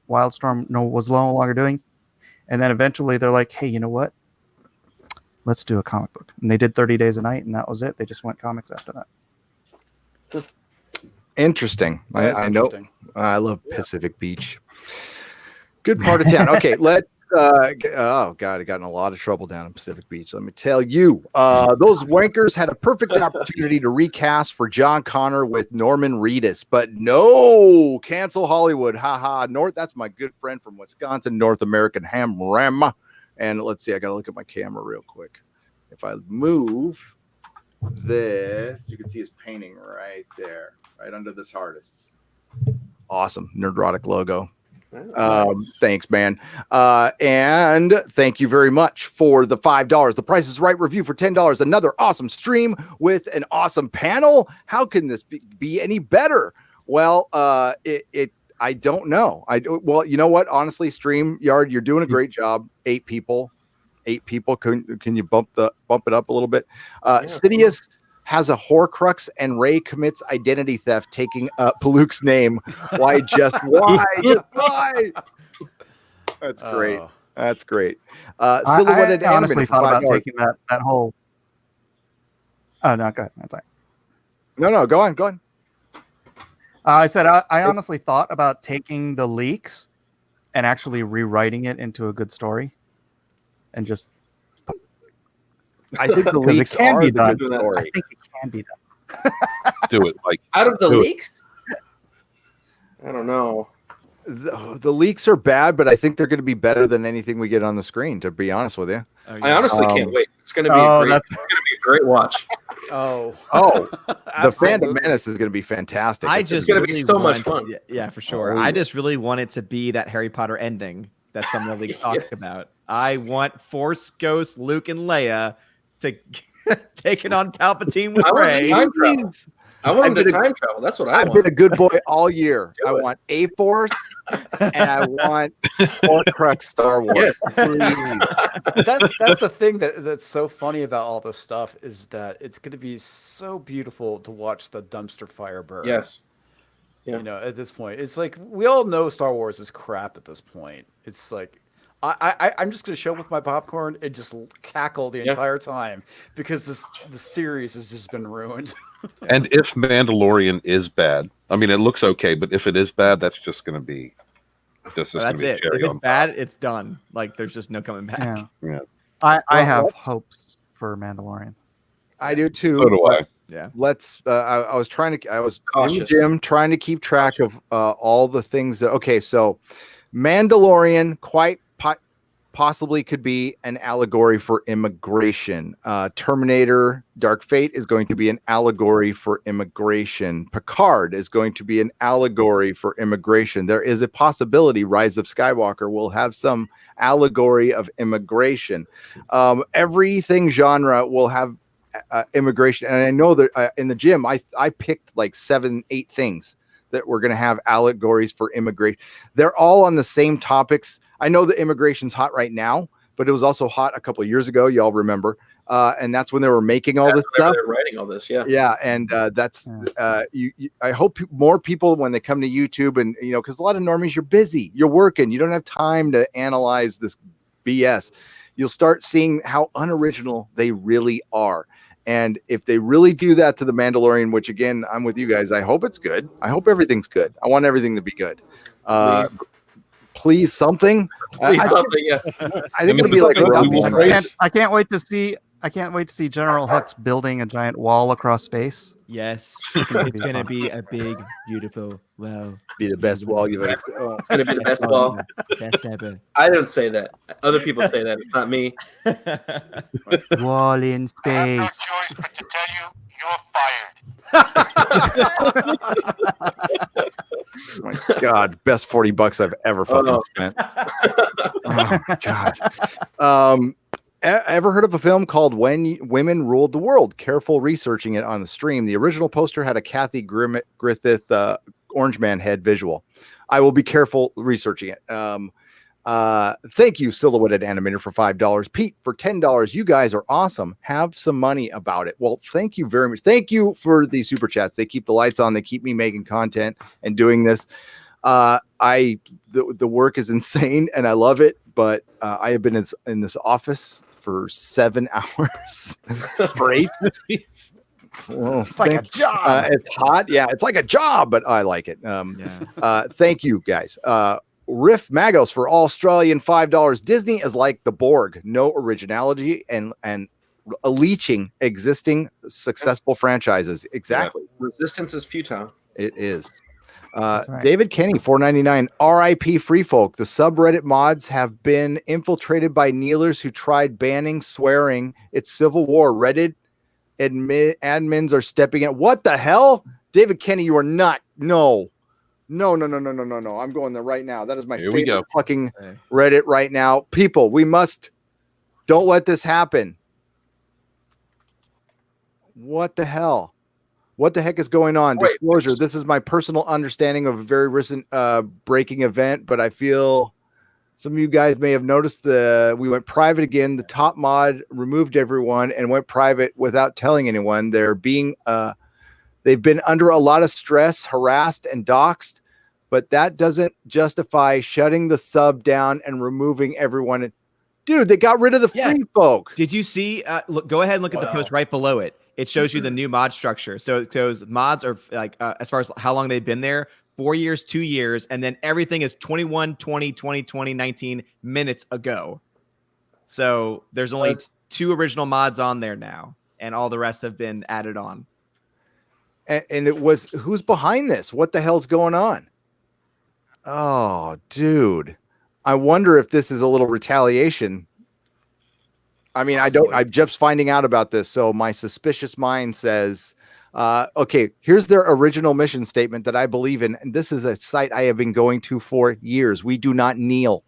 Wildstorm was no longer doing. And then eventually they're like, hey, you know what? Let's do a comic book. And they did 30 Days a Night, and that was it. They just went comics after that. Interesting. I know. Interesting. I love Pacific Beach. Good part of town. Okay, let's. Oh God, I got in a lot of trouble down in Pacific Beach. Let me tell you, those wankers had a perfect opportunity to recast for John Connor with Norman Reedus, but no, cancel Hollywood. Haha. That's my good friend from Wisconsin, North American Ham Ram. And let's see, I gotta look at my camera real quick. If I move this, you can see his painting right there, right under the TARDIS. Awesome, Nerdrotic logo. Thanks, man. And thank you very much for the $5. The Price is Right review for $10. Another awesome stream with an awesome panel. How can this be any better? Well, I don't know. Well, you know what? Honestly, StreamYard, you're doing a great job. 8 people. Can you bump it up a little bit? Sidious has a Horcrux and Ray commits identity theft, taking Paluk's name. Why? Just why? That's great. That's great. Silhouetted I honestly thought about $5. taking that whole. Oh no, go ahead. That's right. No, go on. I said I honestly thought about taking the leaks and actually rewriting it into a good story, and just. I think the leaks can be done. Story. I think it can be done. Do it like Out of the leaks? I don't know. The leaks are bad, but I think they're going to be better than anything we get on the screen, to be honest with you. I honestly can't wait. It's going to be it's going to be a great watch. The Fandom Menace is going to be fantastic. It's going to be so much fun. Yeah, for sure. I just really want it to be that Harry Potter ending that some of the leaks talking about. I want Force Ghost, Luke, and Leia to take it on Palpatine with Rey. I want him to time travel. That's what I want. I've been a good boy all year. I want A-Force and I want Horcrux Star Wars. Yes. That's the thing that's so funny about all this stuff is that it's going to be so beautiful to watch the dumpster fire burn. Yes. Yeah. You know, at this point, it's like we all know Star Wars is crap at this point. It's like I'm just going to show up with my popcorn and just cackle the entire time because the series has just been ruined. And if Mandalorian is bad, I mean, it looks okay, but if it is bad, that's just going to be that's it. If it's bad, it's done. Like there's just no coming back. Yeah. I have hopes for Mandalorian. I do too. So do I. Yeah. Let's. I was Cautious. in the gym trying to keep track of all the things that. Okay, so Mandalorian quite possibly could be an allegory for immigration. Terminator Dark Fate is going to be an allegory for immigration. Picard is going to be an allegory for immigration. There is a possibility Rise of Skywalker will have some allegory of immigration. Everything genre will have immigration. And I know that in the gym, I picked like 7-8 things that we're going to have allegories for immigration. They're all on the same topics. I know that immigration's hot right now, but it was also hot a couple of years ago. Y'all remember. And that's when they were making all this stuff. They're writing all this. Yeah. Yeah. And I hope more people, when they come to YouTube and, you know, cause a lot of normies, you're busy, you're working, you don't have time to analyze this BS. You'll start seeing how unoriginal they really are. And if they really do that to The Mandalorian, which again, I'm with you guys, I hope it's good. I hope everything's good. I want everything to be good. please something. Please something, yeah. I think it'll be like I can't wait to see. I can't wait to see General Hux building a giant wall across space. Yes, It's gonna be it's gonna fun. be a big, beautiful well. be the best wall you've ever seen. Oh. It's gonna be the best wall. Best ever. I don't say that. Other people say that. It's not me. Wall in space. Oh my God, best $40 I've ever fucking spent. Oh my God. Ever heard of a film called When Women Ruled the World? Careful researching it on the stream. The original poster had a Kathy Griffith Orange Man head visual. I will be careful researching it. Thank you, Silhouetted Animator, for $5. Pete, for $10. You guys are awesome. Have some money about it. Well, thank you very much. Thank you for the super chats. They keep the lights on. They keep me making content and doing this. The work is insane and I love it, but I have been in this office for 7 hours straight. Well, It's like a job. It's hot. Yeah, it's like a job, but I like it. Thank you guys. Riff Magos for Australian $5. Disney is like the Borg, no originality and leeching existing successful franchises. Exactly. Yeah. Resistance is futile. It is. Right. David Kenny, $4.99. R.I.P. Free Folk. The subreddit mods have been infiltrated by kneelers who tried banning swearing. It's civil war. Reddit admins are stepping in. What the hell? David Kenny, you are not. No. I'm going there right now. That is my favorite fucking Reddit right now. People, don't let this happen. What the hell? What the heck is going on? Disclosure. This is my personal understanding of a very recent breaking event, but I feel some of you guys may have noticed we went private again. The top mod removed everyone and went private without telling anyone. They've been under a lot of stress, harassed, and doxxed, but that doesn't justify shutting the sub down and removing everyone. Dude, they got rid of the free folk. Did you see? Look, go ahead and look at the post right below it. It shows you the new mod structure. So it shows mods are like, as far as how long they've been there, 4 years, 2 years, and then everything is 21, 20, 20, 20, 19 minutes ago. So there's only 2 original mods on there now, and all the rest have been added on. And it was, who's behind this? What the hell's going on? Oh, dude. I wonder if this is a little retaliation. I mean, I'm just finding out about this. So my suspicious mind says, okay, here's their original mission statement that I believe in. And this is a site I have been going to for years. We do not kneel.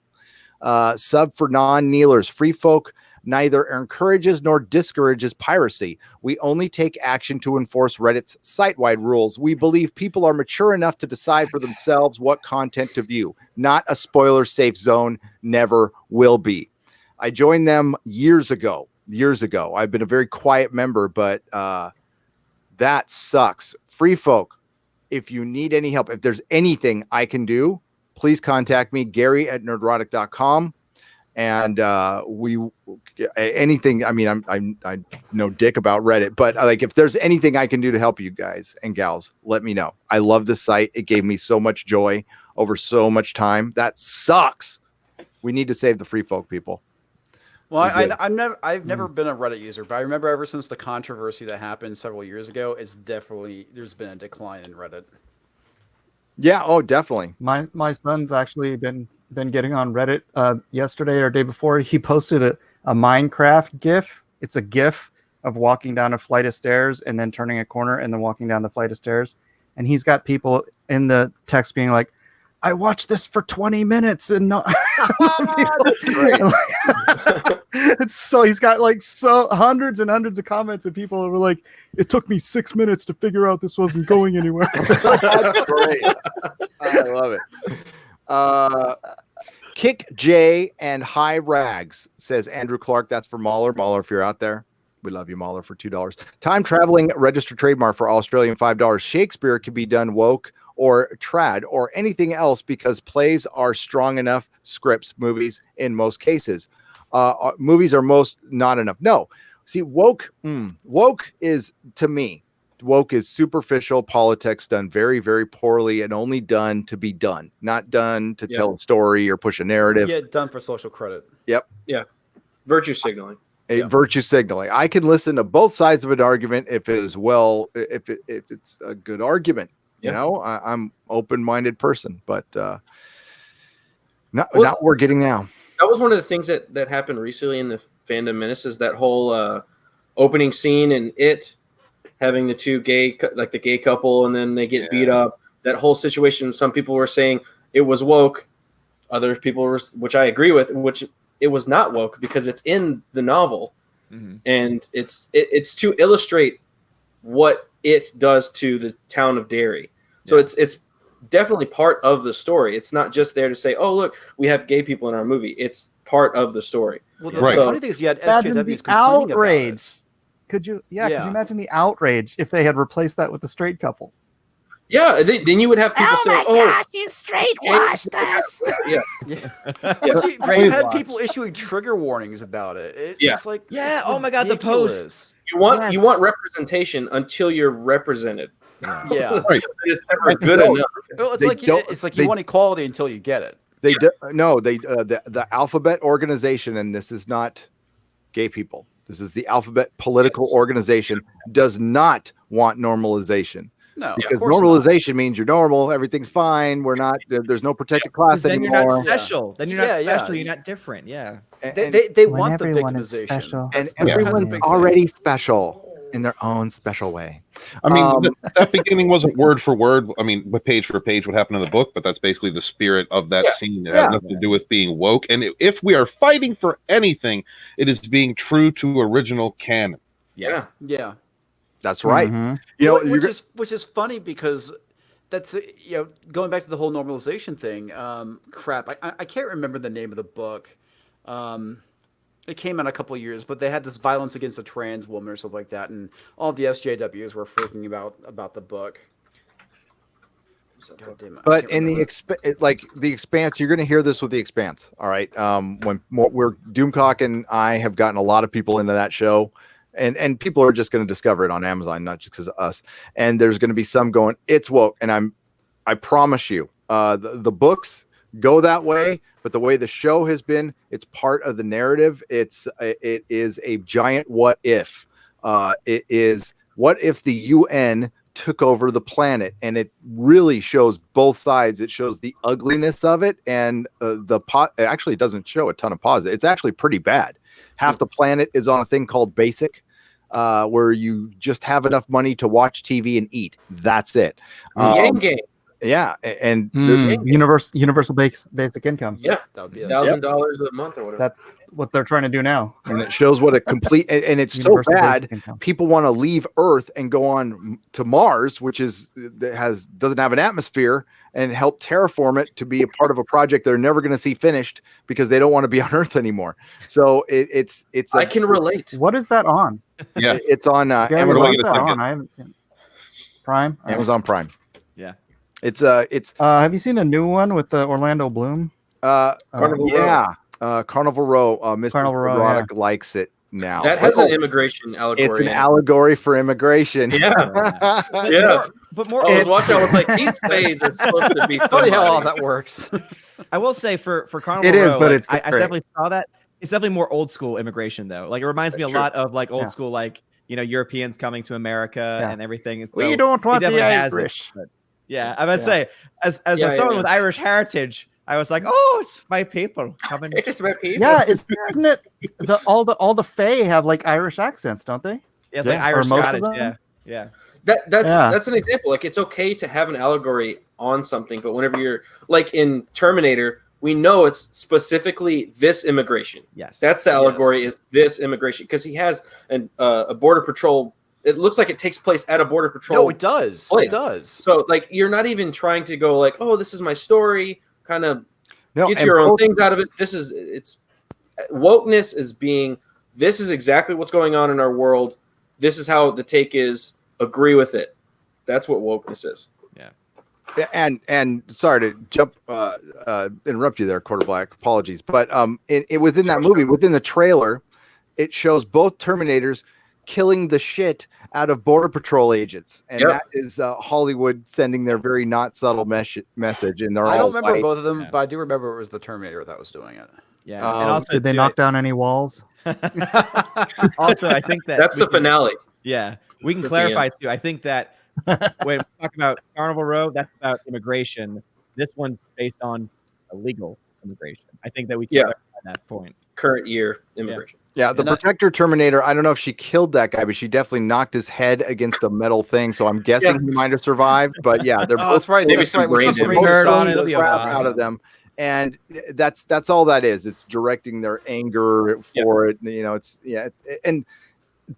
Sub for non-kneelers. Free Folk neither encourages nor discourages piracy. We only take action to enforce Reddit's site-wide rules. We believe people are mature enough to decide for themselves what content to view. Not a spoiler-safe zone. Never will be. I joined them years ago. I've been a very quiet member, but that sucks. Free Folk, if you need any help, if there's anything I can do, please contact me, Gary@nerdrotic.com. And anything. I mean, I'm no dick about Reddit, but like if there's anything I can do to help you guys and gals, let me know. I love this site. It gave me so much joy over so much time. That sucks. We need to save the Free Folk, people. Well, I've never been a Reddit user, but I remember ever since the controversy that happened several years ago, there's been a decline in Reddit. Yeah, oh, definitely. My son's actually been getting on Reddit yesterday or day before. He posted a Minecraft GIF. It's a GIF of walking down a flight of stairs and then turning a corner and then walking down the flight of stairs. And he's got people in the text being like, I watched this for 20 minutes and not. That's great. So he's got hundreds and hundreds of comments of people who were like, it took me 6 minutes to figure out this wasn't going anywhere. That's great. I love it. Kick J and High Rags says Andrew Clark. That's for Mahler. Mahler, if you're out there, we love you, Mahler, for $2. Time traveling registered trademark for Australian $5. Shakespeare can be done woke or trad or anything else because plays are strong enough. Scripts, movies, in most cases. Movies are most not enough. No. See, woke is, to me, woke is superficial politics done very, very poorly, and only done to be done, not done to tell a story or push a narrative. Yeah, done for social credit. Yep. Yeah. Virtue signaling. Virtue signaling. I can listen to both sides of an argument if it's a good argument. You know, I'm open-minded person, but not what we're getting now. That was one of the things that happened recently in the Fandom Menace, is that whole opening scene and it having the two gay couple, and then they get beat up. That whole situation. Some people were saying it was woke. Other people were, which I agree with, which it was not woke because it's in the novel, and it's to illustrate what it does to the town of Derry. So it's definitely part of the story. It's not just there to say, "Oh, look, we have gay people in our movie." It's part of the story. Well, the funny thing is, you had SJWs complaining outrage. about it. Could you imagine the outrage if they had replaced that with the straight couple? Yeah, then you would have people say, "Oh, gosh, you straight washed us." But you had people issuing trigger warnings about it. It's just like, it's oh my God, the ridiculous. post. You want representation until you're represented. Yeah, It's never good enough. Well, it's like you want equality until you get it. The Alphabet organization, and this is not gay people. This is the Alphabet political organization, does not want normalization. No, because normalization means you're normal, everything's fine. We're not. There's no protected class then anymore. You're not special. Then you're not special. You're not different. Yeah. They want the victimization, and everyone's already special in their own special way. I mean, that beginning wasn't word for word. I mean, page for page what happened in the book, but that's basically the spirit of that scene. It has nothing to do with being woke. And if we are fighting for anything, it is being true to original canon. Yeah. That's right. Mm-hmm. You know, which is funny because that's going back to the whole normalization thing. Crap, I can't remember the name of the book. It came out a couple of years, but they had this violence against a trans woman or something like that, and all the SJWs were freaking about the book. But in the Expanse, you're going to hear this with the Expanse. All right, we're Doomcock and I have gotten a lot of people into that show. And people are just going to discover it on Amazon, not just because of us. And there's going to be some going, it's woke. And I promise you, the books go that way, but the way the show has been, it's part of the narrative. It is a giant what if. It is what if the UN took over the planet, and it really shows both sides. It shows the ugliness of it, and actually it doesn't show a ton of positive. It's actually pretty bad. Half the planet is on a thing called basic, where you just have enough money to watch TV and eat. That's it. Yang game. Yeah, and universal basic income. Yeah, that would be $1,000 a month or whatever. That's what they're trying to do now. And it shows what a complete and it's Universal so bad. People want to leave Earth and go on to Mars, which doesn't have an atmosphere, and help terraform it to be a part of a project they're never going to see finished because they don't want to be on Earth anymore. So it's. I can relate. What is that on? Yeah, it's on Amazon. Amazon. I haven't seen it. Prime. Amazon Prime. Yeah. It's have you seen the new one with Orlando Bloom? Carnival Row. Carnival Row. Mr. Carnival Row, Roddick likes it now. That has an immigration allegory. It's an allegory for immigration. Yeah. But more. I was watching. I was like, these spades are supposed to be. Funny how all that works. I will say for Carnival it is, Row, but like, it's I definitely saw that. It's definitely more old school immigration though. Like it reminds me a lot of like old school, like Europeans coming to America and everything. So we don't want the Irish. Yeah, I must say, as someone with Irish heritage, I was like, oh, it's my people coming. It's just my people. Yeah, isn't it? All the Fae have like Irish accents, don't they? Yeah, it's like Irish Scottish. Yeah. That's an example. Like it's okay to have an allegory on something, but whenever you're like in Terminator, we know it's specifically this immigration. Yes, that's the allegory is this immigration because he has a border patrol. It looks like it takes place at a border patrol. No, it does. Place. It does. So like you're not even trying to go like, oh, this is my story. Kind of get your own both things out of it. It's wokeness is being. This is exactly what's going on in our world. This is how the take is. Agree with it. That's what wokeness is. Yeah. And sorry to jump interrupt you there, Quarter Black. Apologies, but within that movie, within the trailer, it shows both Terminators killing the shit out of Border Patrol agents, and Yep. that is Hollywood sending their very not subtle message. And they're I all don't remember white. both of them, Yeah. but I do remember it was the Terminator that was doing it. Yeah, Um, and also Did they too, knock down any walls? also, I think that That's we the can- finale. Yeah, we can At the clarify too. I think that when we talk about Carnival Row, that's about immigration. This one's based on illegal immigration. I think that we can Yeah. clarify that point. Current year immigration. Yeah, the And I- Protector Terminator. I don't know if she killed that guy, but she definitely knocked his head against a metal thing. So I'm guessing he might have survived. But yeah, they're Oh, both that's right. Maybe That's some right. We're brain supposed to damage. bring Nerd the on sun it, it'll was be crap fine. out of them, and that's all that is. It's directing their anger for it. You know, it's and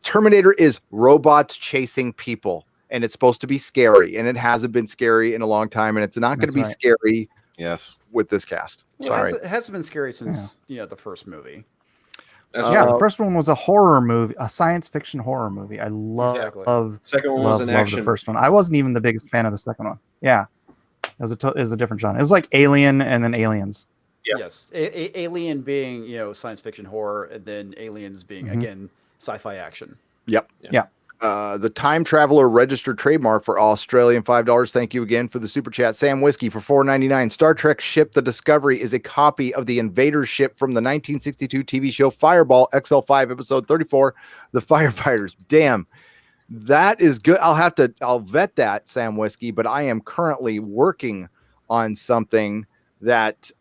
Terminator is robots chasing people, and it's supposed to be scary, and it hasn't been scary in a long time, and it's not going to That's be right. scary Yes. with this cast. Well, Sorry. it hasn't been scary since the first movie. That's Yeah, true. the first one was a horror movie, a science fiction horror movie. I Exactly. love Second one was an love action. the first one. I wasn't even the biggest fan of the second one. Yeah, it was a different genre. It was like Alien and then Aliens. Yeah. Yes, Alien being science fiction horror, and then Aliens being Mhm. again sci-fi action. Yep. Yeah. The Time Traveler registered trademark for Australian $5. Thank you again for the super chat. Sam Whiskey for $4.99. Star Trek ship The Discovery is a copy of the Invader ship from the 1962 TV show Fireball XL5 episode 34, The Firefighters. Damn. That is good. I'll vet that, Sam Whiskey, but I am currently working on something that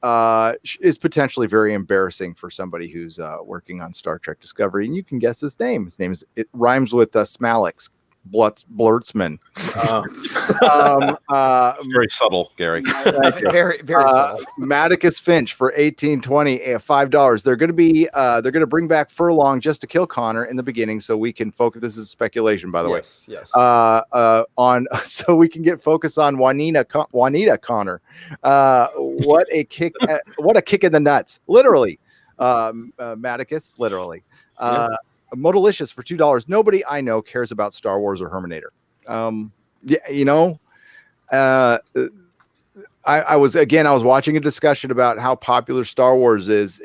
is potentially very embarrassing for somebody who's working on Star Trek Discovery. And you can guess his name. It rhymes with Smalix, Blurtzman. Very subtle, Gary. Very subtle. Maticus Finch for $18.20, $5. They're going to bring back Furlong just to kill Connor in the beginning, so we can focus. This is speculation, by the way. Yes. On so we can get focus on Juanita Connor. What a kick! What a kick in the nuts, literally. Maticus, literally. Modalicious for $2. Nobody I know cares about Star Wars or Herminator. I was watching a discussion about how popular Star Wars is.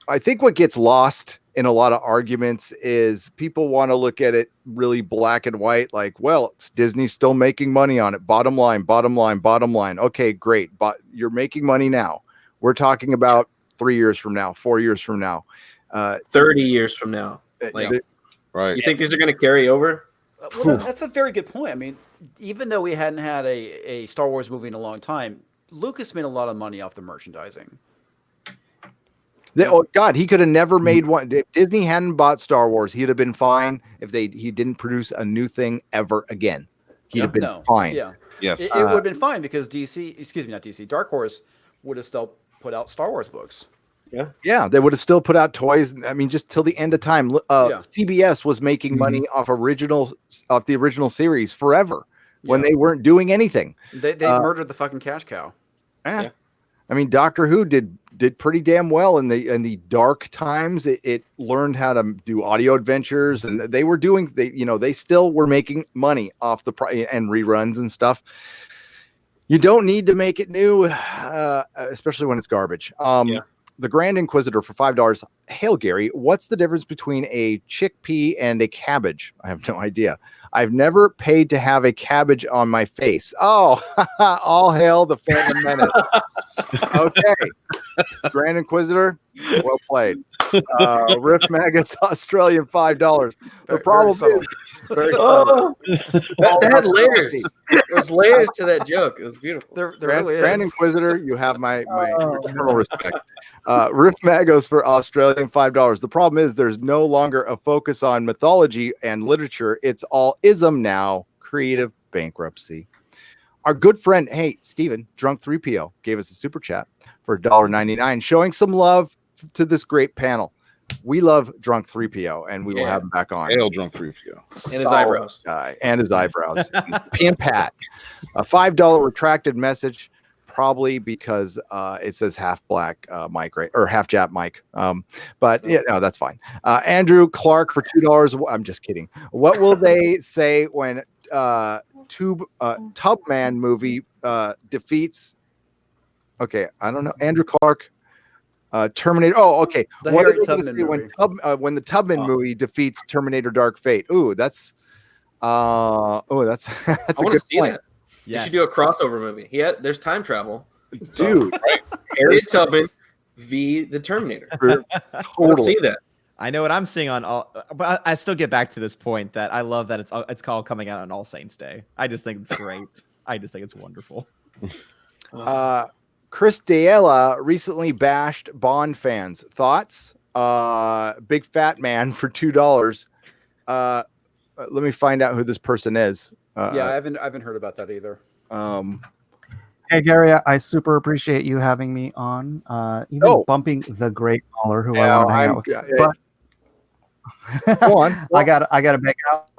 I think what gets lost in a lot of arguments is people want to look at it really black and white, like, well, Disney's still making money on it. Bottom line. Okay, great. But you're making money now. We're talking about 3 years from now, 4 years from now, 30 years from now. Right. You think these are going to carry over? Well, that's a very good point. I mean, even though we hadn't had a Star Wars movie in a long time, Lucas made a lot of money off the merchandising. Oh God, he could have never made one. If Disney hadn't bought Star Wars, he'd have been fine. If he didn't produce a new thing ever again, he'd have been fine. Yeah, Yes. it would have been fine because Dark Horse would have still put out Star Wars books. Yeah, they would have still put out toys. I mean, just till the end of time. CBS was making money off the original series forever when they weren't doing anything. They murdered the fucking cash cow. Yeah. I mean, Doctor Who did pretty damn well in the dark times. It learned how to do audio adventures, and they still were making money off and reruns and stuff. You don't need to make it new, especially when it's garbage. The Grand Inquisitor for $5. Hail Gary, what's the difference between a chickpea and a cabbage? I have no idea. I've never paid to have a cabbage on my face. Oh, all hail the Fandom Menace. Okay. Grand Inquisitor, well played. Riff Magus Australian $5. The problem is that had layers. There was layers to that joke. It was beautiful. There really Grand is. Inquisitor, you have my eternal respect. Riff Magos for Australian $5. The problem is there's no longer a focus on mythology and literature. It's all ism now. Creative bankruptcy. Our good friend, Steven, Drunk 3PO, gave us a super chat for $1.99, showing some love to this great panel. We love Drunk 3PO, and we will have him back on. Hail Drunk 3PO. And his eyebrows. Guy, and his eyebrows. Pimp hat. A $5 retracted message, probably because it says half black mic, right? Or half Jap mic. But yeah, no, that's fine. Andrew Clark for $2. I'm just kidding. What will they say when Tubman movie defeats? Okay, I don't know. Andrew Clark. Terminator. Oh, okay. The What Harriet are they gonna Tubman say movie. when the Tubman movie defeats Terminator Dark Fate? Ooh, that's that's I a want good to see point. that. You Yes. should do a crossover movie. There's time travel. So, Dude, Harriet Tubman v. the Terminator. I want to totally. see that. I know what I'm seeing on all, but I still get back to this point that I love that it's called coming out on All Saints Day. I just think it's great. I just think it's wonderful. Chris D'Elia recently bashed Bond fans. Thoughts? Big fat man for $2. Let me find out who this person is. Yeah, I haven't heard about that either. Hey Gary, I super appreciate you having me on. Even bumping the Great Mauler, who I want to hang out with. But go on. I got to back out.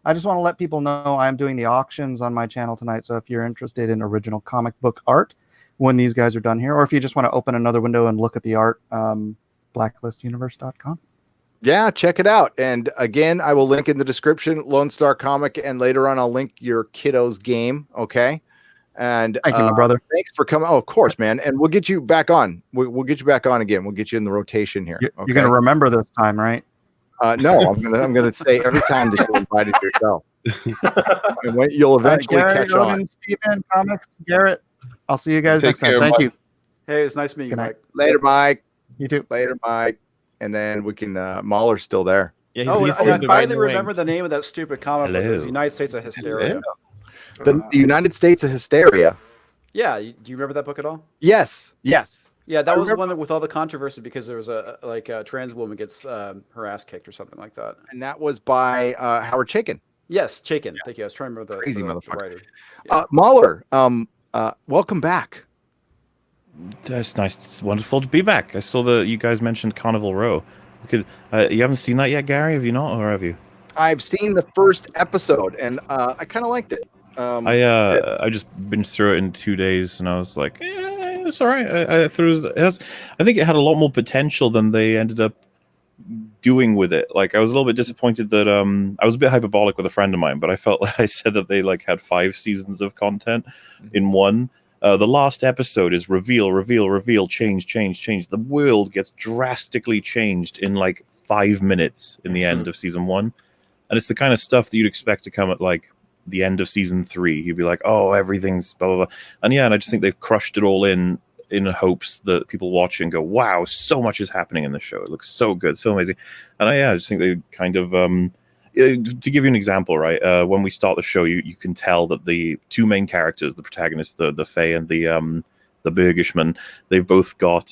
I just want to let people know I'm doing the auctions on my channel tonight. So if you're interested in original comic book art, when these guys are done here, or if you just want to open another window and look at the art, blacklistuniverse.com. Yeah, check it out. And again, I will link in the description Lone Star Comic, and later on I'll link your kiddo's game. Okay. And thank you, my brother. Thanks for coming. Oh, of course, man. And we'll get you back on. We'll get you back on again. We'll get you in the rotation here. You're gonna remember this time, right? No, I'm gonna say every time that you invited yourself. And when you'll eventually Gary, catch on. Steven, Comics, Garrett. I'll see you guys next time. Thank you. Hey, it's nice meeting you, Mike. Later, Mike. You too. Later, Mike. And then we can Mauler's still there. Yeah, I always been right in finally the remember wings. the name of that stupid comic book. It was United States of Hysteria. The United States of Hysteria. Yeah, do you remember that book at all? Yes. Yeah, that was the one that, with all the controversy because there was a trans woman gets her ass kicked or something like that. And that was by Howard Chaykin. Yes, Chaykin. Thank you. I was trying to remember the Crazy the motherfucker. writer. Yeah. Mauler, welcome back. That's nice. It's wonderful to be back. I saw that you guys mentioned Carnival Row. You haven't seen that yet, Gary? Have you not, or have you? I've seen the first episode, and I kind of liked it. I just been through it in 2 days, and I was like, it's all right. I think it had a lot more potential than they ended up doing with it. Like, I was a little bit disappointed that I was a bit hyperbolic with a friend of mine, but I felt like I said that they like had 5 seasons of content in one. The last episode is reveal, change. The world gets drastically changed in like 5 minutes in the end of season 1. And it's the kind of stuff that you'd expect to come at like the end of season 3. You'd be like, oh, everything's blah, blah, blah. And yeah, and I just think they've crushed it all in hopes that people watch and go, wow, so much is happening in this show. It looks so good, so amazing. And I just think they kind of, to give you an example, right? When we start the show, you can tell that the 2 main characters, the protagonists, the Fae and the Bergishman, they've both got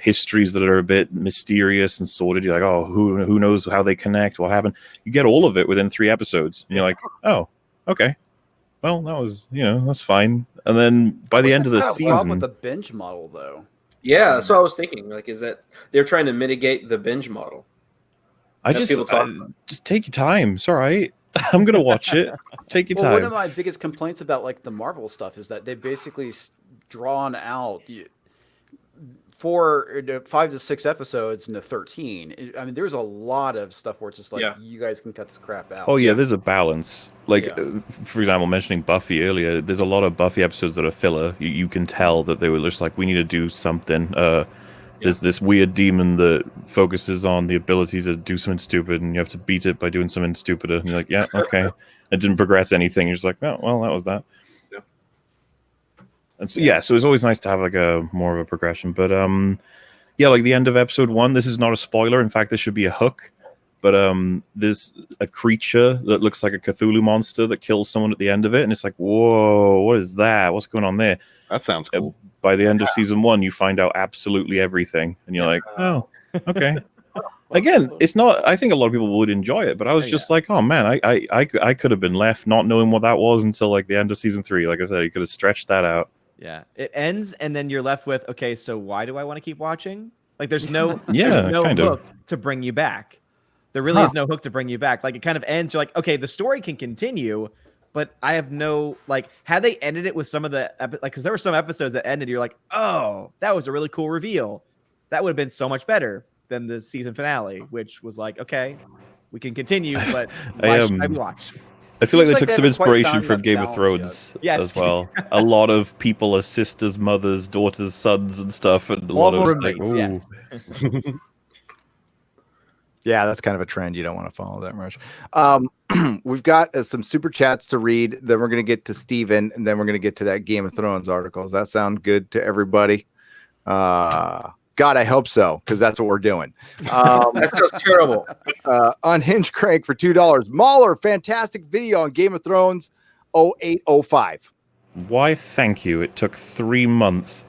histories that are a bit mysterious and sordid. You're like, oh, who knows how they connect, what happened? You get all of it within 3 episodes. And you're like, oh, okay. Well, that was, that's fine. And then by the end of the season, problem with the binge model, though. Yeah, that's what I was thinking. Like, is that they're trying to mitigate the binge model? Just take your time. It's all right. I'm gonna watch it. Take your time. One of my biggest complaints about like the Marvel stuff is that they basically drawn out 5 to 6 episodes into 13. I mean, there's a lot of stuff where it's just like, you guys can cut this crap out. Oh yeah, there's a balance. Like, for example, mentioning Buffy earlier, there's a lot of Buffy episodes that are filler. You can tell that they were just like, we need to do something. There's this weird demon that focuses on the ability to do something stupid, and you have to beat it by doing something stupider. And you're like, yeah, okay. It didn't progress anything. You're just like, oh, well, that was that. Yeah. And so, so it's always nice to have like a more of a progression. But like the end of episode 1, this is not a spoiler. In fact, this should be a hook. But there's a creature that looks like a Cthulhu monster that kills someone at the end of it, and it's like, whoa, what is that? What's going on there? That sounds cool. By the end of season 1, you find out absolutely everything, and you're like, oh, okay. Again, it's not. I think a lot of people would enjoy it, but I was just like, oh man, I could have been left not knowing what that was until like the end of season 3. Like I said, you could have stretched that out. Yeah, it ends, and then you're left with, okay, so why do I want to keep watching? Like, there's no, hook to bring you back. There really is no hook to bring you back. Like, it kind of ends. You're like, okay, the story can continue, but I have no, like, had they ended it with some of the, like, because there were some episodes that ended, you're like, oh, that was a really cool reveal. That would have been so much better than the season finale, which was like, okay, we can continue, but why should I watch? I feel like Seems they took they some haven't quite inspiration found from that Game of balance Thrones yet. as well. A lot of people are sisters, mothers, daughters, sons, and stuff, and a lot of like, roommates, ooh. yes. Yeah, that's kind of a trend. You don't want to follow that much. We've got some super chats to read. Then we're going to get to Steven, and then we're going to get to that Game of Thrones article. Does that sound good to everybody? God, I hope so, because that's what we're doing. That sounds terrible. Unhinged Crank for $2. Mauler, fantastic video on Game of Thrones 0805. Why, thank you. It took 3 months.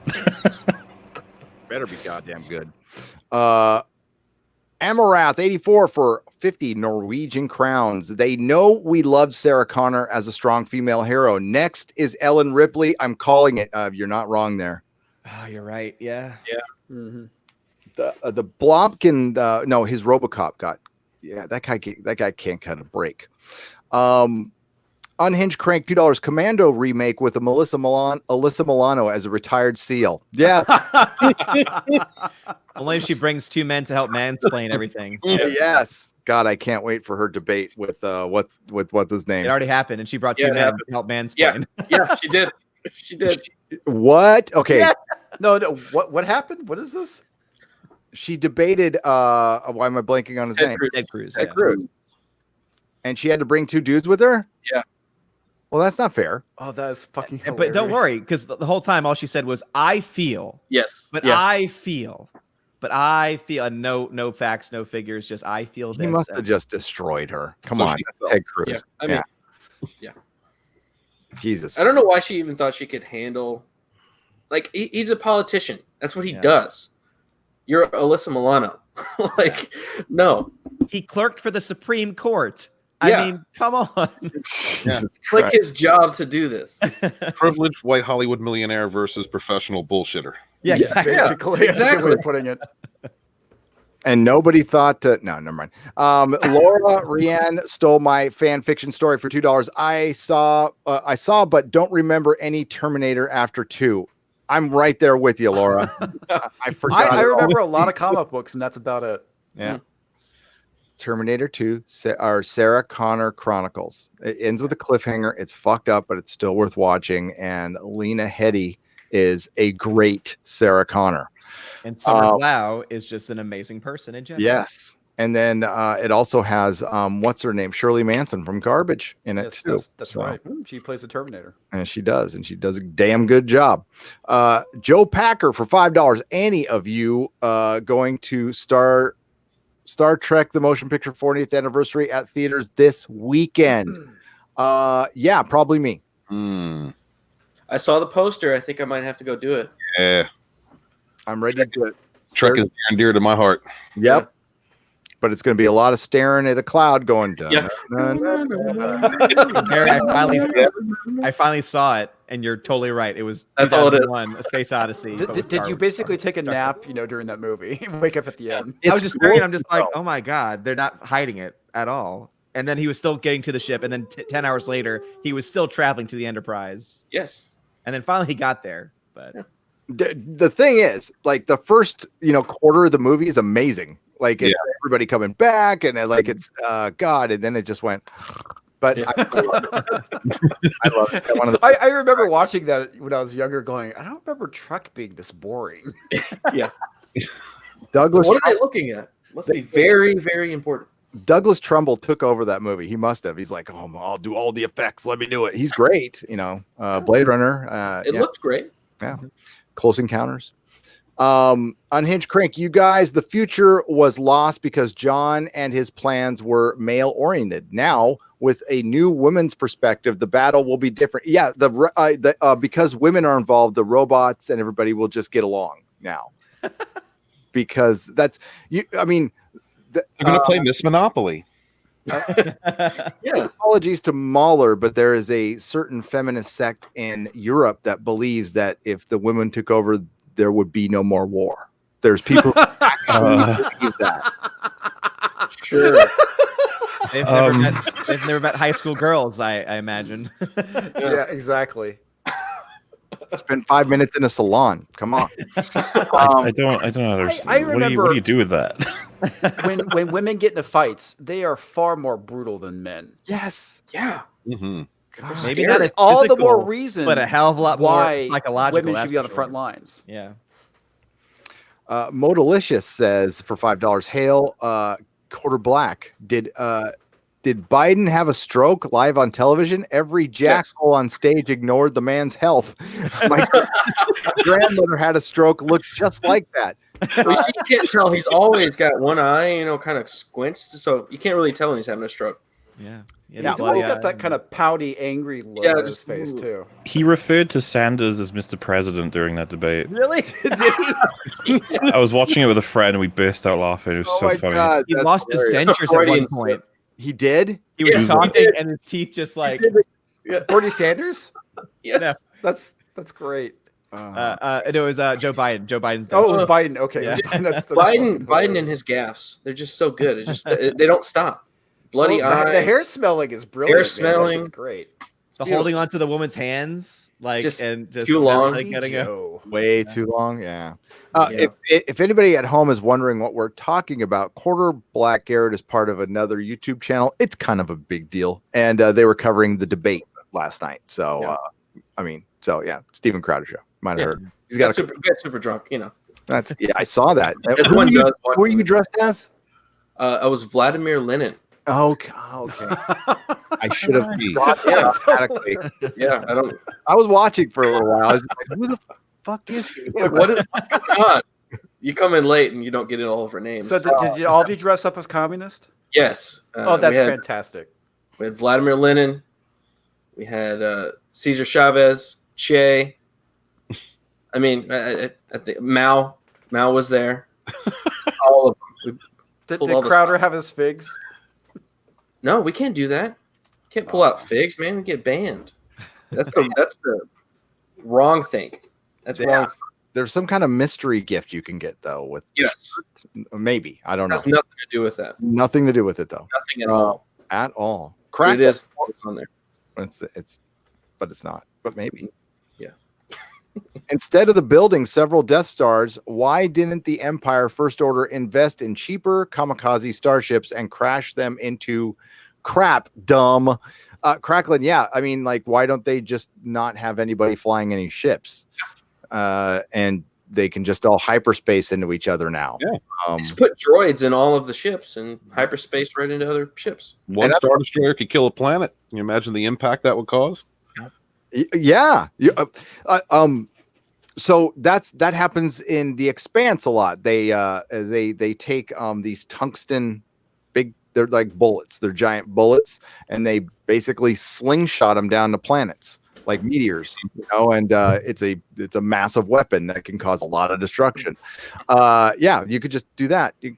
Better be goddamn good. Amarath 84 for 50 Norwegian crowns. They know we love Sarah Connor as a strong female hero. Next is Ellen Ripley. I'm calling it. You're not wrong there. Oh, you're right. Yeah. Mm-hmm. The Blomkin, no, his RoboCop got. Yeah, that guy can't cut a break. Unhinged Crank $2 Commando remake with Alyssa Milano as a retired SEAL. Yeah. Only if she brings 2 men to help mansplain everything. Yes. God, I can't wait for her debate with what's his name. It already happened, and she brought 2 Yeah, it men happened. to help mansplain. Yeah, she did. She did. What? Okay. Yeah. No. What happened? What is this? She debated why am I blanking on his name? Ted Cruz. Ted Yeah. Cruz. And she had to bring 2 dudes with her? Yeah. Well, that's not fair. Oh, that is fucking hilarious. But don't worry, because the whole time all she said was, "I feel," Yes. but yeah. I feel, and no facts, no figures, just I feel this. He must have just destroyed her. Come Well, on, she that's Ted Cruz. Yeah. I mean, yeah. Jesus. I don't know why she even thought she could handle. Like he's a politician. That's what he does. You're Alyssa Milano. Like, no. He clerked for the Supreme Court. Yeah. I mean, come on. Jesus It's like Christ. his job to do this. Privileged white Hollywood millionaire versus professional bullshitter. Yeah, exactly. Basically, that's a good way of putting it. And nobody thought to. No, never mind. Laura Rianne stole my fan fiction story for $2. I saw, but don't remember any Terminator after 2. I'm right there with you, Laura. I forgot. I remember a lot of comic books, and that's about it. Yeah. Terminator 2 or Sarah Connor Chronicles. It ends with a cliffhanger. It's fucked up, but it's still worth watching. And Lena Headey is a great Sarah Connor. And Summer Glau is just an amazing person in general. Yes. And then it also has what's her name? Shirley Manson from Garbage in it too. That's So- right. She plays the Terminator. And she does a damn good job. Joe Packer for $5. Any of you going to Star Trek the Motion Picture 40th anniversary at theaters this weekend? Yeah, probably me. I saw the poster. I think I might have to go do it. Yeah. I'm ready to do it. Trek is near and dear to my heart. Yep. But it's going to be a lot of staring at a cloud going down. Yeah. Barry, I finally saw it, and you're totally right. It was That's all it is. 2001, A Space Odyssey. but with Did Star you Wars. basically take a nap, during that movie? Wake up at the end. I was just staring. cool. I'm just like, oh my god, they're not hiding it at all. And then he was still getting to the ship, and then 10 hours later, he was still traveling to the Enterprise. Yes. And then finally, he got there. But The thing is, like the first, quarter of the movie is amazing. Like it's everybody coming back, and it's God, and then it just went. But I love it. One of the I remember watching that when I was younger, going, I don't remember Trek being this boring. Yeah. Douglas. What are they looking at? Must be very, very important. Douglas Trumbull took over that movie. He must have. He's like, oh, I'll do all the effects. Let me do it. He's great. Blade Runner. It looked great. Yeah. Close Encounters. Unhinged Crank, you guys, the future was lost because John and his plans were male oriented. Now, with a new women's perspective, the battle will be different. Yeah, because women are involved, the robots and everybody will just get along now. Because that's you. I mean, They're going to play Miss Monopoly. Yeah. apologies to Mahler, but there is a certain feminist sect in Europe that believes that if the women took over, there would be no more war. There's people who actually believe that. Sure. they've never met high school girls, I imagine. Yeah, exactly. Spend 5 minutes in a salon. Come on. I don't know. I What do you do with that? when women get into fights, they are far more brutal than men. Yes. Yeah. Mm-hmm. God. Maybe not as all the more physical, reason, but a hell of a lot why more psychological. women that's should be on for the front sure. lines. Yeah. Modalicious says for $5, Hale, quarter black. Did Biden have a stroke live on television? Every jackal on stage ignored the man's health. My grandmother had a stroke, looked just like that. Well, you see, you can't tell. He's always got one eye, kind of squinched, so you can't really tell when he's having a stroke. Yeah. He's always got that kind of pouty, angry look on his face too. He referred to Sanders as Mr. President during that debate. Really? Did he? I was watching it with a friend and we burst out laughing. It was so funny. God, He that's lost his hilarious. dentures at one point. He did? He was Yes, he talking did. and his teeth just like Bernie Sanders? Yes. That's great. it was Joe Biden. Joe Biden's Oh, it was Biden. Okay. Yeah. That's Biden and his gaffes, they're just so good. It's just they don't stop. Bloody eye. The hair smelling is brilliant. Hair smelling. It's great. the holding onto the woman's hands, like Just and just too long. like, getting a, Way too long. Yeah. If anybody at home is wondering what we're talking about, Quarter Black Garrett is part of another YouTube channel. It's kind of a big deal. And they were covering the debate last night. So, Steven Crowder show. Might have heard. He's got super drunk, That's I saw that. Everyone does watch Who are you dressed as? I was Vladimir Lenin. Okay. I should have automatically. Yeah, I was watching for a little while. I was like, who the fuck is he? what's going on? You come in late and you don't get in all of her names. So did you all of you dress up as communist? Yes. That's fantastic. We had Vladimir Lenin. We had Cesar Chavez, Che. I mean, I think Mao was there. All of them. Did Crowder have his figs? No, we can't do that. Can't pull out figs, man. We get banned. That's the wrong thing. That's wrong. There's some kind of mystery gift you can get though with maybe I don't know. Has nothing to do with that. Nothing to do with it though. Nothing at all. At all. It is. It's on there. But it's not. But maybe. Yeah. Instead of the building several Death Stars, why didn't the Empire First Order invest in cheaper kamikaze starships and crash them into crap? Dumb. Cracklin, yeah. I mean, like, why don't they just not have anybody flying any ships? And they can just all hyperspace into each other now. Yeah. Just put droids in all of the ships and hyperspace right into other ships. One Star Destroyer could kill a planet. Can you imagine the impact that would cause? Yeah. So that happens in The Expanse a lot. They take these tungsten they're like bullets. They're giant bullets, and they basically slingshot them down to planets like meteors, and it's a massive weapon that can cause a lot of destruction. You could just do that. You